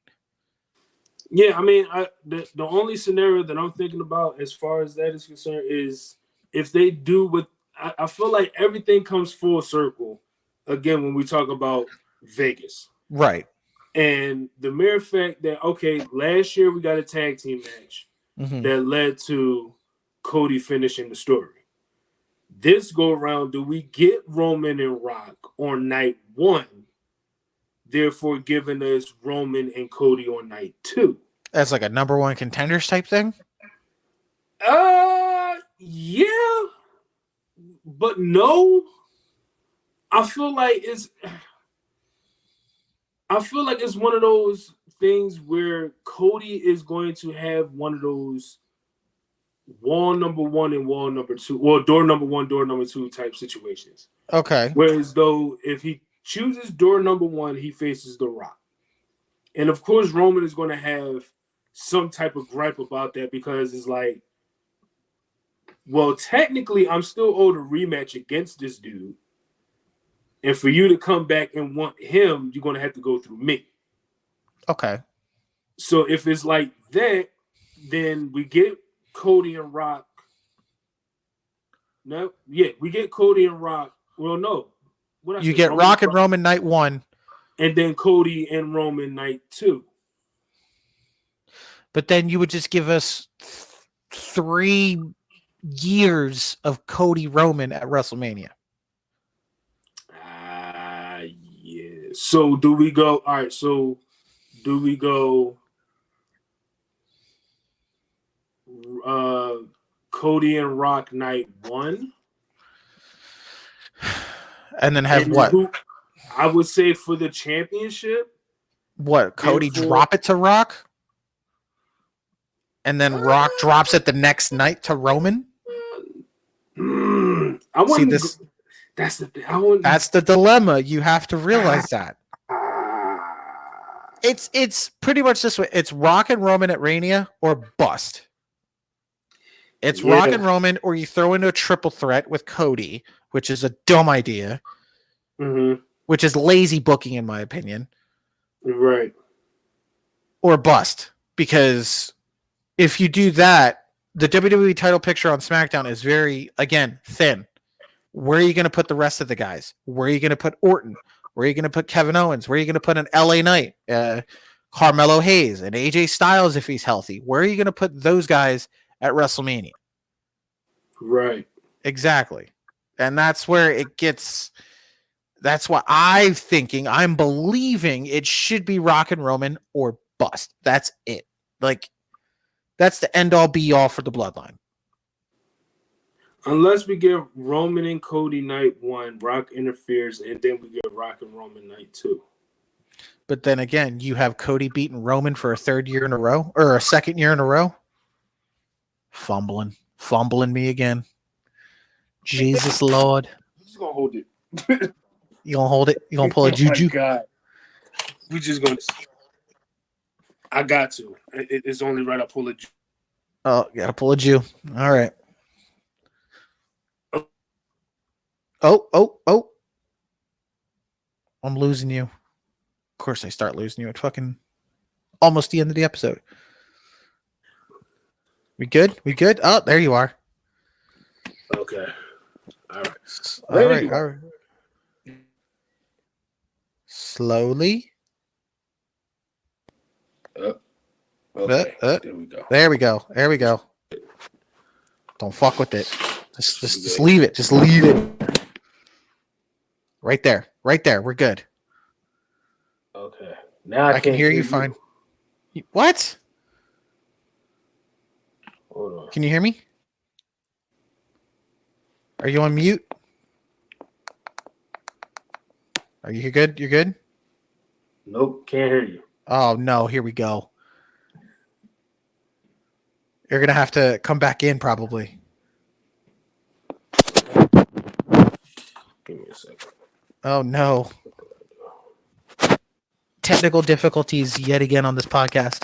Yeah, I mean, the only scenario that I'm thinking about as far as that is concerned is if they do what I feel like everything comes full circle again when we talk about Vegas. Right. And the mere fact that, okay, last year we got a tag team match that led to Cody finishing the story. This go around, do we get Roman and Rock on night 1, therefore giving us Roman and Cody on night 2? As like a number one contenders type thing? Yeah. But no. I feel like it's one of those things where Cody is going to have one of those wall number 1 and wall number 2, well, door number 1, door number 2 type situations. Okay. Whereas though if he chooses door number 1, he faces The Rock. And of course, Roman is going to have some type of gripe about that because it's like, well, technically, I'm still owed a rematch against this dude. And for you to come back and want him, you're going to have to go through me. Okay. So if it's like that, then we get Cody and Rock. No, yeah, we get Cody and Rock. Well, no. You get Rock and Roman night 1. And then Cody and Roman night 2. But then you would just give us 3 years of Cody Roman at WrestleMania. Yeah. So do we go? All right. So do we go? Cody and Rock night 1, and then have what? I would say for the championship. What? Cody drop it to Rock, and then Rock drops it the next night to Roman. I wouldn't. See this. That's the thing. That's the dilemma. You have to realize that. It's pretty much this way. It's Rock and Roman at Mania or bust. It's Rock and Roman, or you throw in a triple threat with Cody, which is a dumb idea. Mm-hmm. Which is lazy booking, in my opinion. Right. Or bust. Because if you do that, the WWE title picture on SmackDown is very, again, thin. Where are you going to put the rest of the guys? Where are you going to put Orton? Where are you going to put Kevin Owens? Where are you going to put an LA Knight? Carmelo Hayes and AJ Styles if he's healthy? Where are you going to put those guys at WrestleMania? Right. Exactly. And that's where it gets... That's what I'm believing it should be Rock and Roman or bust. That's it. Like, that's the end all be all for the bloodline. Unless we get Roman and Cody night 1, Rock interferes, and then we get Rock and Roman night 2. But then again, you have Cody beating Roman for a 3rd year in a row, or a 2nd year in a row. Fumbling me again. Jesus Lord. I'm just gonna hold it. You gonna hold it? You gonna pull a juju? Oh my God. We just gonna. I got to. It's only right I pull a. Oh, gotta pull a Jew. All right. Oh. I'm losing you. Of course I start losing you at fucking almost the end of the episode. We good? Oh, there you are. Okay. All right. All right. All right. Slowly. Okay. There we go. There we go. There we go. Don't fuck with it. Just leave it. Just leave it. Right there. Right there. We're good. Okay. Now I can hear you fine. What? Hold on. Can you hear me? Are you on mute? Are you good? You're good? Nope, can't hear you. Oh, no. Here we go. You're going to have to come back in probably. Give me a second. Oh, no. Technical difficulties yet again on this podcast.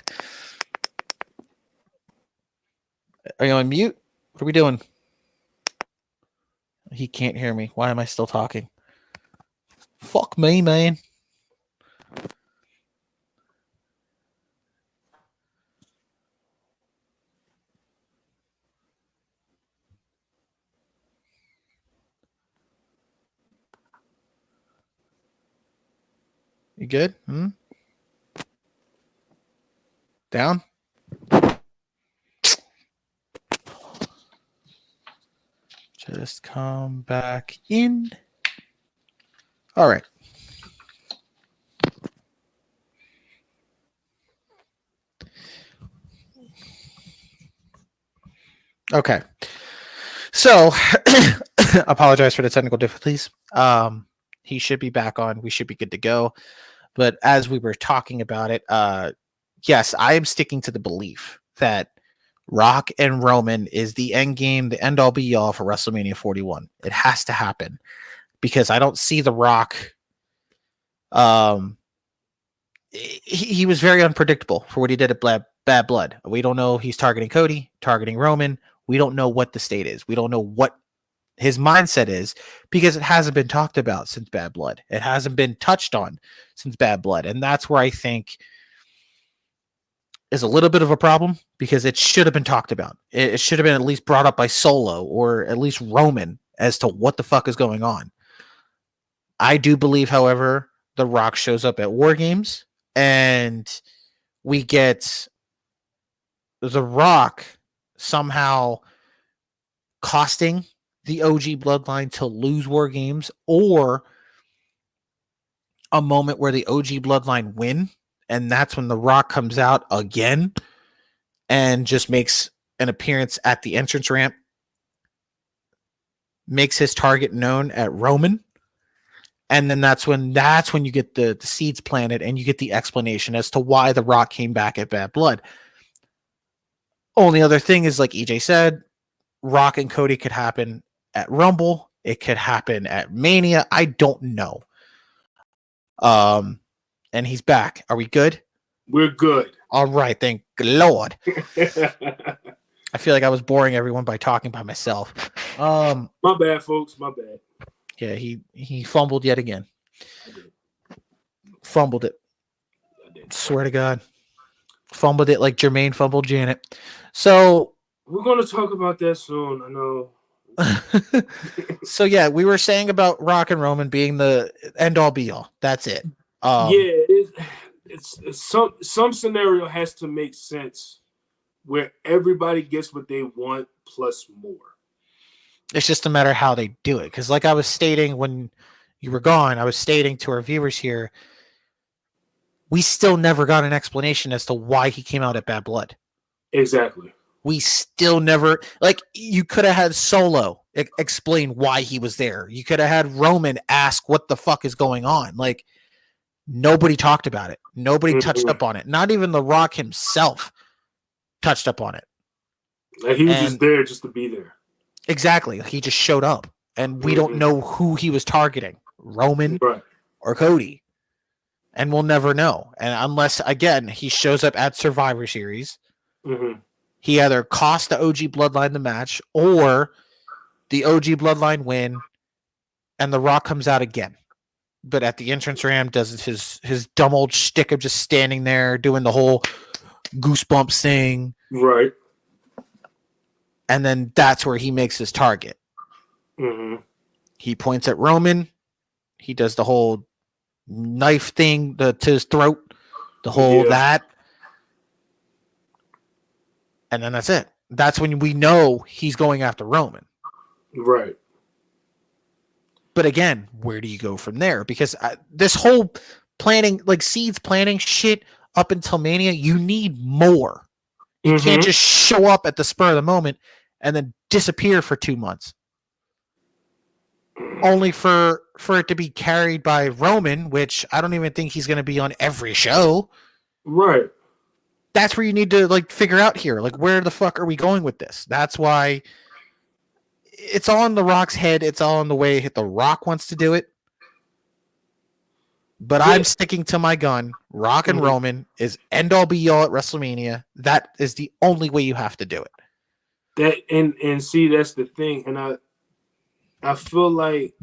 Are you on mute? What are we doing? He can't hear me. Why am I still talking? Fuck me, man. You good? Down? Just come back in. All right. Okay. So, apologize for the technical difficulties. He should be back on. We should be good to go. But as we were talking about it, yes, I am sticking to the belief that Rock and Roman is the end game, the end all be all for WrestleMania 41. It has to happen because I don't see The Rock. He was very unpredictable for what he did at Bad Blood. We don't know he's targeting Cody, targeting Roman. We don't know what the state is. We don't know what his mindset is because it hasn't been talked about since Bad Blood. It hasn't been touched on since Bad Blood. And that's where I think is a little bit of a problem because it should have been talked about. It should have been at least brought up by Solo or at least Roman as to what the fuck is going on. I do believe, however, The Rock shows up at War Games and we get The Rock somehow costing the OG bloodline to lose War Games or a moment where the OG bloodline win. And that's when The Rock comes out again and just makes an appearance at the entrance ramp, makes his target known at Roman. And then that's when you get the seeds planted and you get the explanation as to why The Rock came back at Bad Blood. Only other thing is, like EJ said, Rock and Cody could happen at Rumble. It could happen at Mania. I don't know. And he's back. Are we good? We're good. All right. Thank Lord. I feel like I was boring everyone by talking by myself. My bad, folks. My bad. Yeah, he fumbled yet again. Fumbled it. Swear to God. Fumbled it like Jermaine fumbled Janet. So we're going to talk about that soon. I know. So yeah, we were saying about Rock and Roman being the end all be all. That's it. It's some scenario has to make sense where everybody gets what they want plus more. It's just a matter of how they do it. Because like I was stating when you were gone, I was stating to our viewers here, we still never got an explanation as to why he came out at Bad Blood. Exactly. We still never, like, you could have had Solo explain why he was there. You could have had Roman ask what the fuck is going on. Like, nobody talked about it. Nobody touched up on it. Not even The Rock himself touched up on it. Like, he was just there just to be there. Exactly. He just showed up. And we don't know who he was targeting, Roman or Cody. And we'll never know. And unless, again, he shows up at Survivor Series, he either cost the OG Bloodline the match or the OG Bloodline win and The Rock comes out again. But at the entrance ramp, does his dumb old shtick of just standing there doing the whole goosebumps thing. Right. And then that's where he makes his target. Mm-hmm. He points at Roman. He does the whole knife thing to his throat, the whole Yeah. that. And then that's it. That's when we know he's going after Roman. Right. But again, where do you go from there? Because this whole planning, like seeds planning shit up until Mania, you need more. You can't just show up at the spur of the moment and then disappear for 2 months. Only for it to be carried by Roman, which I don't even think he's going to be on every show. Right. That's where you need to like figure out here, like where the fuck are we going with this? That's why it's all in The Rock's head. It's all in the way The Rock wants to do it. But Yeah. I'm sticking to my gun. Rock and Roman is end all be all at WrestleMania. That is the only way you have to do it. That and see, that's the thing. And I feel like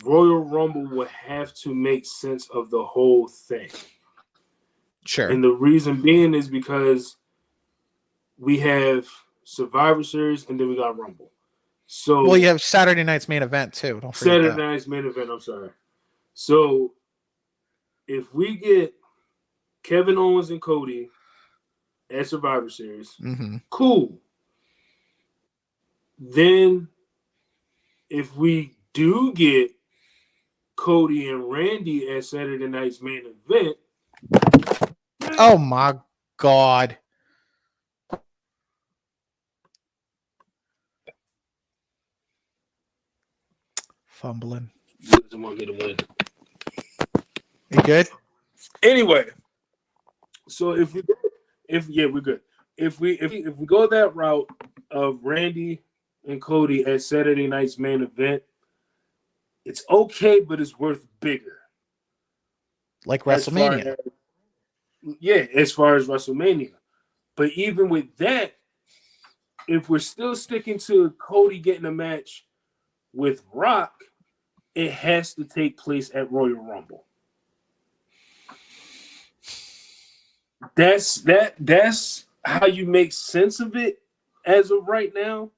Royal Rumble would have to make sense of the whole thing. Sure. And the reason being is because we have Survivor Series and then we got Rumble. So well, you have Saturday night's main event too. Don't forget Saturday night's main event. I'm sorry. So if we get Kevin Owens and Cody at Survivor Series, cool. Then if we do get Cody and Randy at Saturday night's main event, oh my God. Fumbling. doesn't want me to win. You good? Anyway, so we're good. If we go that route of Randy and Cody at Saturday night's main event, it's okay, but it's worth bigger. Like WrestleMania. As far as WrestleMania. But even with that, if we're still sticking to Cody getting a match with Rock, it has to take place at Royal Rumble. That's how you make sense of it as of right now.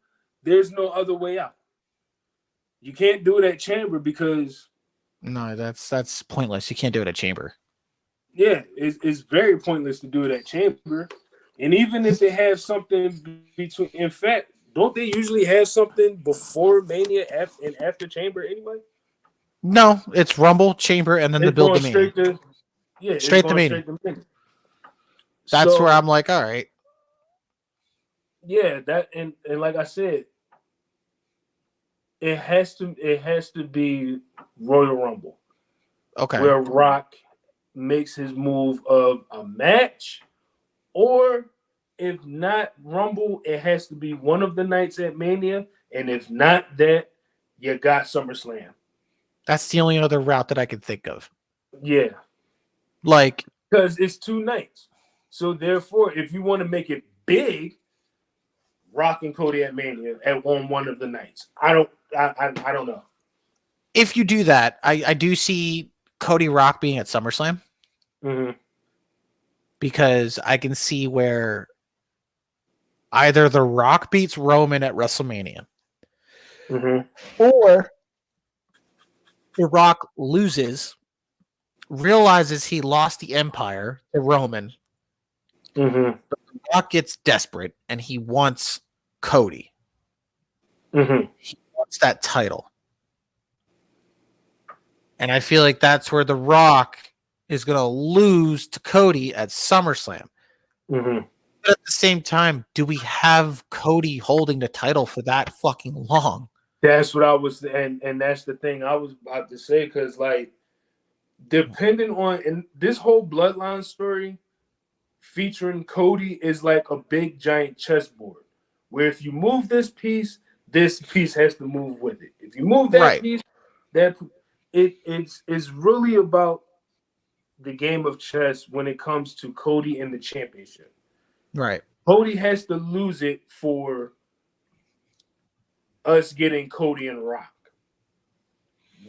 There's no other way out. You can't do it at Chamber because no, that's pointless. You can't do it at Chamber. Yeah, it's very pointless to do it at Chamber. And even if they have something between, in fact, don't they usually have something before Mania and after Chamber anyway? No, it's Rumble, Chamber, and then the build to Mania. Straight to Mania. That's where I'm like, all right. Yeah, that and like I said, it has to be Royal Rumble. Okay. Where Rock makes his move of a match, or if not Rumble, it has to be one of the nights at Mania, and if not that, you got SummerSlam. That's the only other route that I could think of. Yeah. Like, because it's 2 nights. So therefore, if you want to make it big, Rock and Cody at Mania on one of the nights. I don't know. If you do that, I do see Cody Rock being at SummerSlam. Mm-hmm. Because I can see where either The Rock beats Roman at WrestleMania, or The Rock loses, realizes he lost the Empire to Roman. The Rock gets desperate and he wants Cody. He wants that title. And I feel like that's where The Rock is going to lose to Cody at SummerSlam. But at the same time, do we have Cody holding the title for that fucking long? That's what I was, and that's the thing I was about to say, because like, depending on, and this whole bloodline story featuring Cody is like a big giant chessboard, where if you move this piece has to move with it. If you move that piece, it's really about the game of chess when it comes to Cody and the championship. Right. Cody has to lose it for us getting Cody and Rock.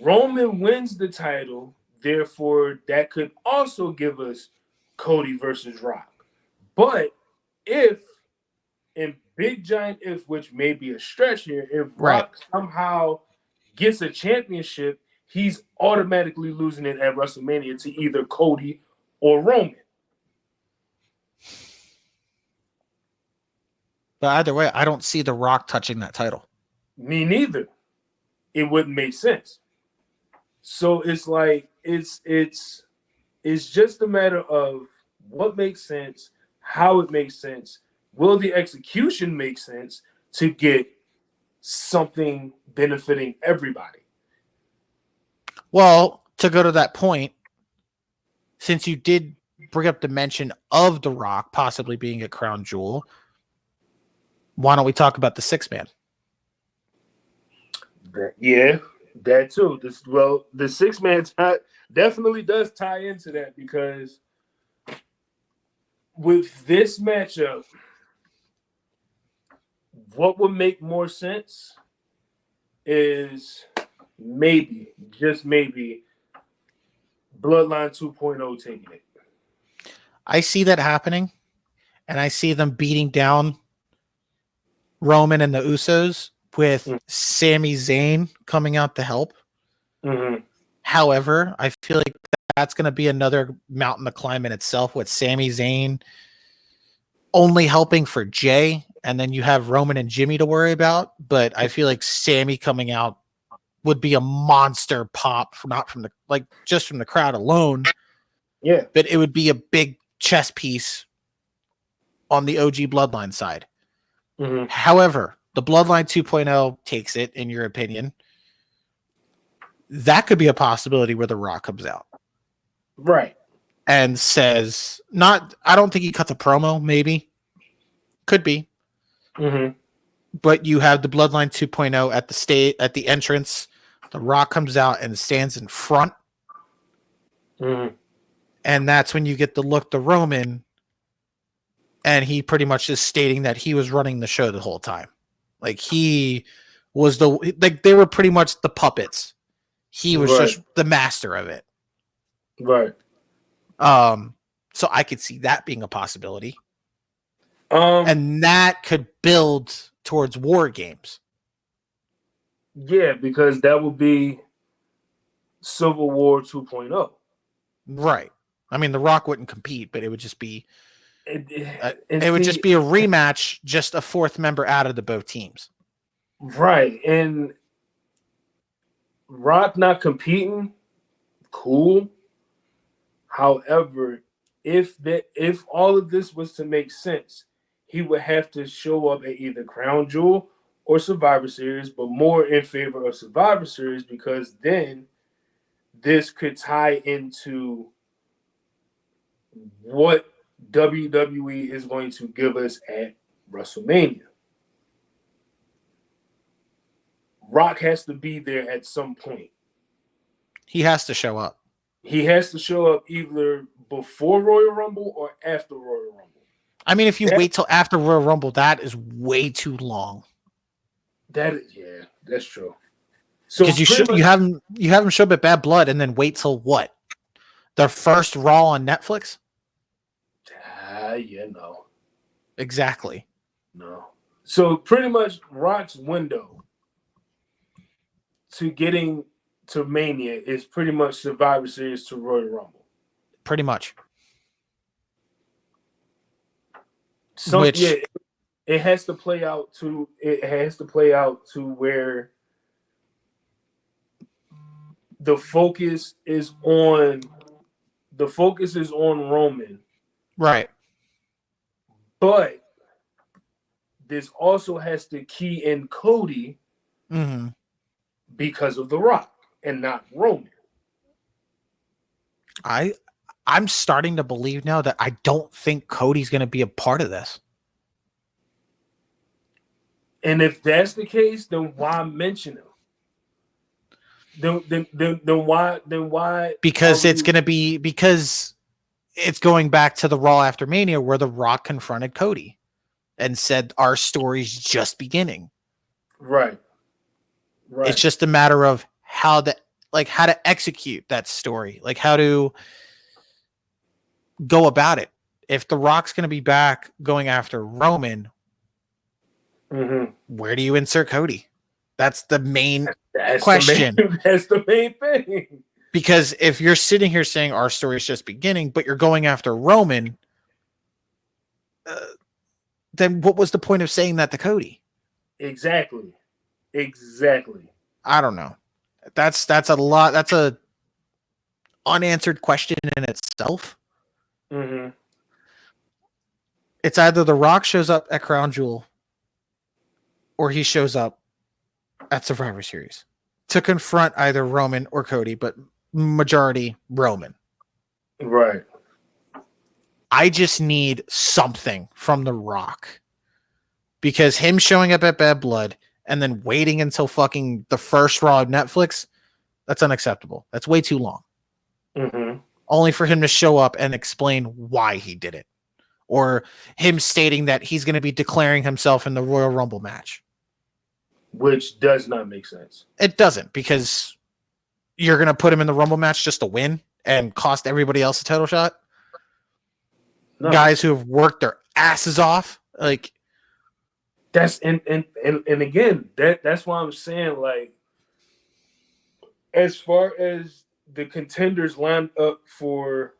Roman wins the title, therefore that could also give us Cody versus Rock. But if, and big giant if, which may be a stretch here, if Right. Rock somehow gets a championship, he's automatically losing it at WrestleMania to either Cody or Roman. But either way, I don't see The Rock touching that title. Me neither. It wouldn't make sense. So it's like it's just a matter of what makes sense, how it makes sense. Will the execution make sense to get something benefiting everybody? Well, to go to that point, since you did bring up the mention of The Rock possibly being a crown jewel, why don't we talk about the 6-man? Yeah, that too. The 6-man definitely does tie into that, because with this matchup, what would make more sense is maybe, just maybe, Bloodline 2.0 taking it. I see that happening, and I see them beating down Roman and the Usos with Sami Zayn coming out to help. Mm-hmm. However, I feel like that's going to be another mountain to climb in itself, with Sami Zayn only helping for Jay, and then you have Roman and Jimmy to worry about. But I feel like Sami coming out would be a monster pop, not from the, like, just from the crowd alone. Yeah. But it would be a big chess piece on the OG Bloodline side. Mm-hmm. However, the Bloodline 2.0 takes it, in your opinion. That could be a possibility where The Rock comes out. Right. And says, I don't think he cuts a promo, maybe. Could be. Mm-hmm. But you have the Bloodline 2.0 at the entrance. The Rock comes out and stands in front. Mm-hmm. And that's when you get the look to Roman. And he pretty much is stating that he was running the show the whole time. Like, he was they were pretty much the puppets. He was just the master of it. Right. So I could see that being a possibility. And that could build towards War Games. Yeah, because that would be Civil War 2.0. Right. I mean, The Rock wouldn't compete, but it would just be it would just be a rematch, just a fourth member added to both teams. Right. And Rock not competing, cool. However, if all of this was to make sense, he would have to show up at either Crown Jewel or Survivor Series, but more in favor of Survivor Series, because then this could tie into what WWE is going to give us at WrestleMania. Rock has to be there at some point. He has to show up. He has to show up either before Royal Rumble or after Royal Rumble. I mean, if you wait till after Royal Rumble, that is way too long. Yeah, that's true. So because you have him show up at Bad Blood and then wait till what? Their first Raw on Netflix? Yeah, no. Exactly. No. So pretty much Rock's window to getting to Mania is pretty much Survivor Series to Royal Rumble. Pretty much. It has to play out to where the focus is on Roman. Right. But this also has to key in Cody because of The Rock and not Roman. I'm starting to believe now that I don't think Cody's going to be a part of this. And if that's the case, then why mention him? Then why? Because it's going back to the Raw after Mania where The Rock confronted Cody and said our story's just beginning. Right. It's just a matter of how to execute that story, like how to go about it. If The Rock's going to be back going after Roman, Mm-hmm. Where do you insert Cody? That's the main That's question. the main. That's the main thing. Because if you're sitting here saying our story is just beginning, but you're going after Roman, then what was the point of saying that to Cody? Exactly. I don't know. That's a lot. That's a unanswered question in itself. Mm-hmm. It's either The Rock shows up at Crown Jewel or he shows up at Survivor Series to confront either Roman or Cody, but majority Roman. Right. I just need something from The Rock because him showing up at Bad Blood and then waiting until fucking the first Raw of Netflix, that's unacceptable. That's way too long. Mm-hmm. Only for him to show up and explain why he did it. Or him stating that he's going to be declaring himself in the Royal Rumble match. Which does not make sense. It doesn't, because you're going to put him in the Rumble match just to win and cost everybody else a title shot. No. Guys who have worked their asses off. Like, that's and again, that's why I'm saying, like, as far as the contenders lined up for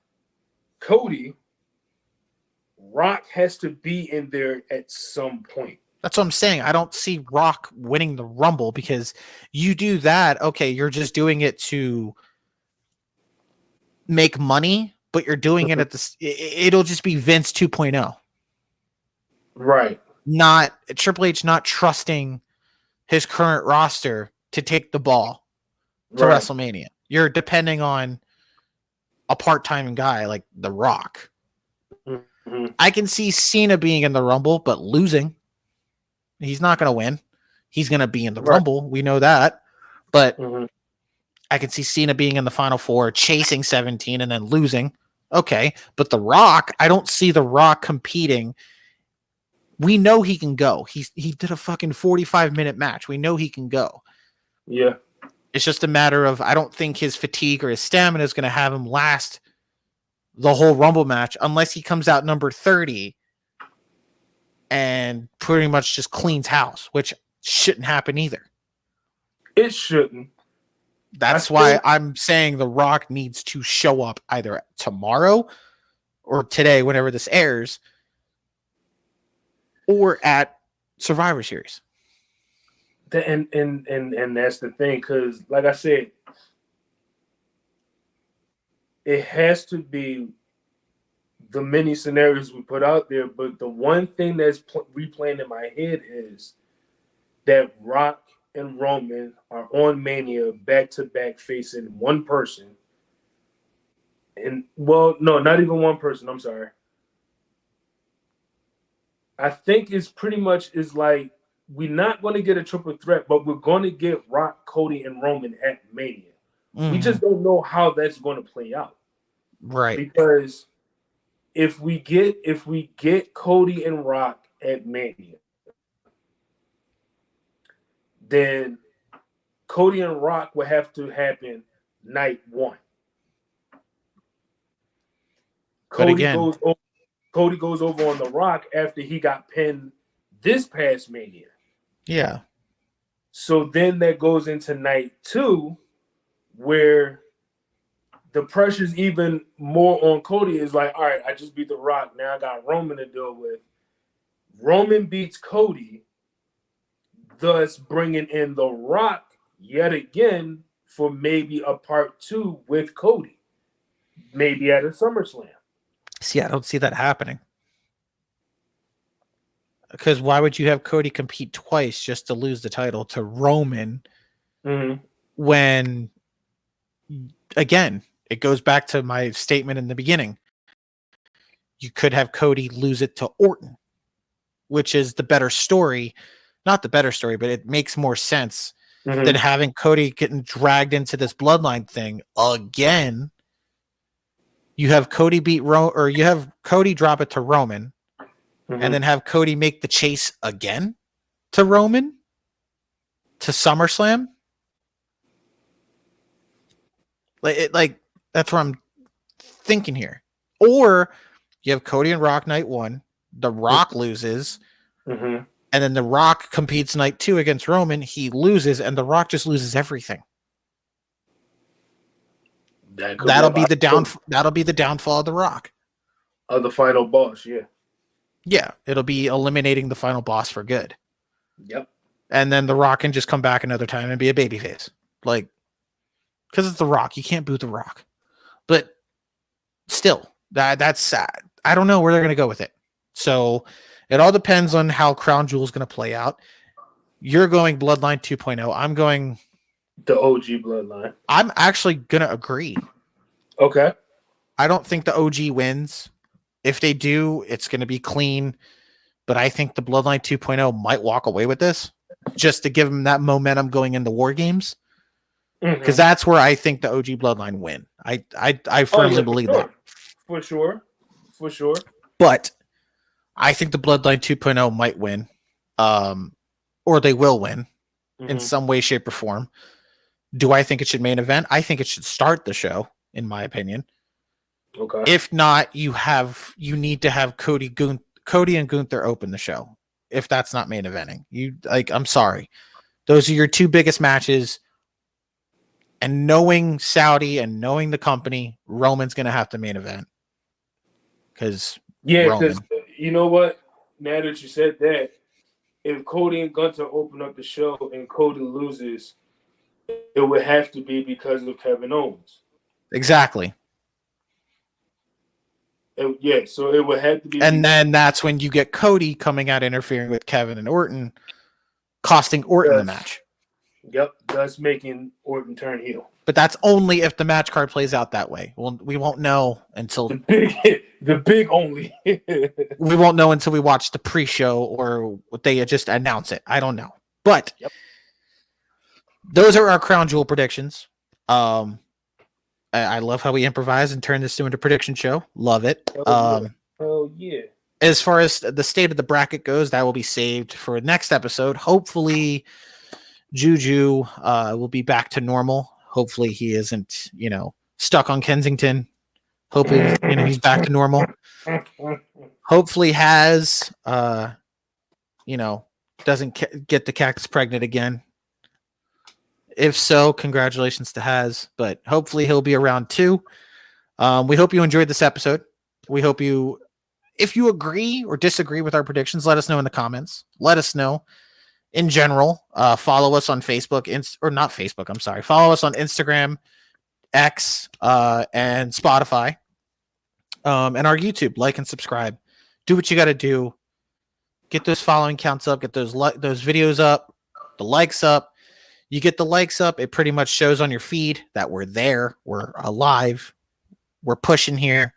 Cody, Rock has to be in there at some point. That's what I'm saying. I don't see Rock winning the Rumble, because you do that, okay, you're just doing it to make money, but you're doing it at this. It'll just be Vince 2.0. Right. Not Triple H not trusting his current roster to take the ball to WrestleMania. You're depending on a part-time guy like The Rock. Mm-hmm. I can see Cena being in the Rumble, but losing. He's not going to win. He's going to be in the Rumble. We know that. But I can see Cena being in the Final Four, chasing 17 and then losing. Okay. But The Rock, I don't see The Rock competing. We know he can go. He did a fucking 45-minute match. We know he can go. Yeah. It's just a matter of, I don't think his fatigue or his stamina is going to have him last the whole Rumble match unless he comes out number 30 and pretty much just cleans house, which shouldn't happen either. It shouldn't. That's why I'm saying The Rock needs to show up either tomorrow or today, whenever this airs, or at Survivor Series. And that's the thing, because like I said, it has to be the many scenarios we put out there. But the one thing that's replaying in my head is that Rock and Roman are on Mania back-to-back facing one person. And, well, no, not even one person. I'm sorry. I think it's pretty much is like, we're not going to get a triple threat, but we're going to get Rock, Cody, and Roman at Mania. Mm-hmm. We just don't know how that's going to play out. Right. Because if we get Cody and Rock at Mania, then Cody and Rock will have to happen night one. Cody goes over on The Rock after he got pinned this past Mania. Yeah. So then that goes into night two, where the pressure's even more on Cody. Is like, all right, I just beat The Rock. Now I got Roman to deal with. Roman beats Cody, thus bringing in The Rock yet again for maybe a part two with Cody. Maybe at a SummerSlam. See, I don't see that happening. Because why would you have Cody compete twice just to lose the title to Roman when, again, it goes back to my statement in the beginning. You could have Cody lose it to Orton, which is the better story. Not the better story, but it makes more sense than having Cody getting dragged into this bloodline thing again. You have Cody you have Cody drop it to Roman. And then have Cody make the chase again to Roman to SummerSlam. Like that's what I'm thinking here. Or you have Cody and Rock night one. The Rock loses. And then The Rock competes night 2 against Roman. He loses, and The Rock just loses everything. That'll be the downfall of The Rock. Of the final boss, yeah. Yeah, it'll be eliminating the final boss for good. Yep. And then The Rock can just come back another time and be a babyface. Like, because it's The Rock. You can't boot The Rock. But still, that's sad. I don't know where they're going to go with it. So it all depends on how Crown Jewel is going to play out. You're going Bloodline 2.0. I'm going the OG Bloodline. I'm actually going to agree. Okay. I don't think the OG wins. If they do, it's going to be clean. But I think the Bloodline 2.0 might walk away with this just to give them that momentum going into War Games. Because that's where I think the OG Bloodline win. I firmly believe that. For sure. But I think the Bloodline 2.0 might win. Or they will win in some way, shape, or form. Do I think it should main event? I think it should start the show, in my opinion. Okay. If not, you need to have Cody and Gunther open the show. If that's not main eventing, I'm sorry. Those are your two biggest matches. And knowing Saudi and knowing the company, Roman's going to have to main event. Because you know what? Now that you said that, if Cody and Gunther open up the show and Cody loses, it would have to be because of Kevin Owens. Exactly. So it would have to be. And then that's when you get Cody coming out interfering with Kevin and Orton, costing Orton the match. Yep, that's making Orton turn heel. But that's only if the match card plays out that way. We won't know until the big only. We won't know until we watch the pre-show or they just announce it. I don't know. But those are our Crown Jewel predictions. I love how we improvise and turn this into a prediction show. Love it. Hell yeah. As far as the state of the bracket goes, that will be saved for next episode. Hopefully, Juju will be back to normal. Hopefully, he isn't, stuck on Kensington. Hopefully, he's back to normal. Hopefully, Has, doesn't get the cactus pregnant again. If so, congratulations to Has, but hopefully he'll be around too. We hope you enjoyed this episode. We hope if you agree or disagree with our predictions, let us know in the comments. Let us know in general. Follow us on Facebook, not Facebook. I'm sorry. Follow us on Instagram, X, and Spotify, and our YouTube. Like and subscribe. Do what you got to do. Get those following counts up. Get those videos up. The likes up. You get the likes up, it pretty much shows on your feed that we're there, we're alive, we're pushing here.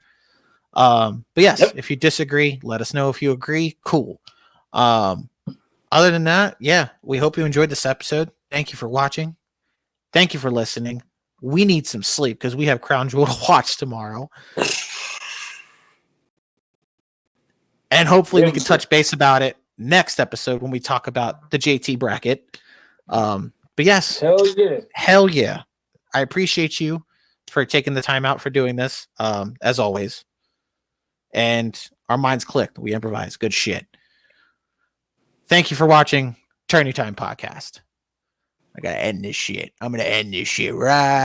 But yes, If you disagree, let us know. If you agree, cool. Other than that, we hope you enjoyed this episode. Thank you for watching. Thank you for listening. We need some sleep because we have Crown Jewel to watch tomorrow. And hopefully we can touch base about it next episode when we talk about the JT bracket. But yes, hell yeah. I appreciate you for taking the time out for doing this, as always. And our minds clicked. We improvise. Good shit. Thank you for watching TourneyTimePodcast. I gotta end this shit. I'm gonna end this shit right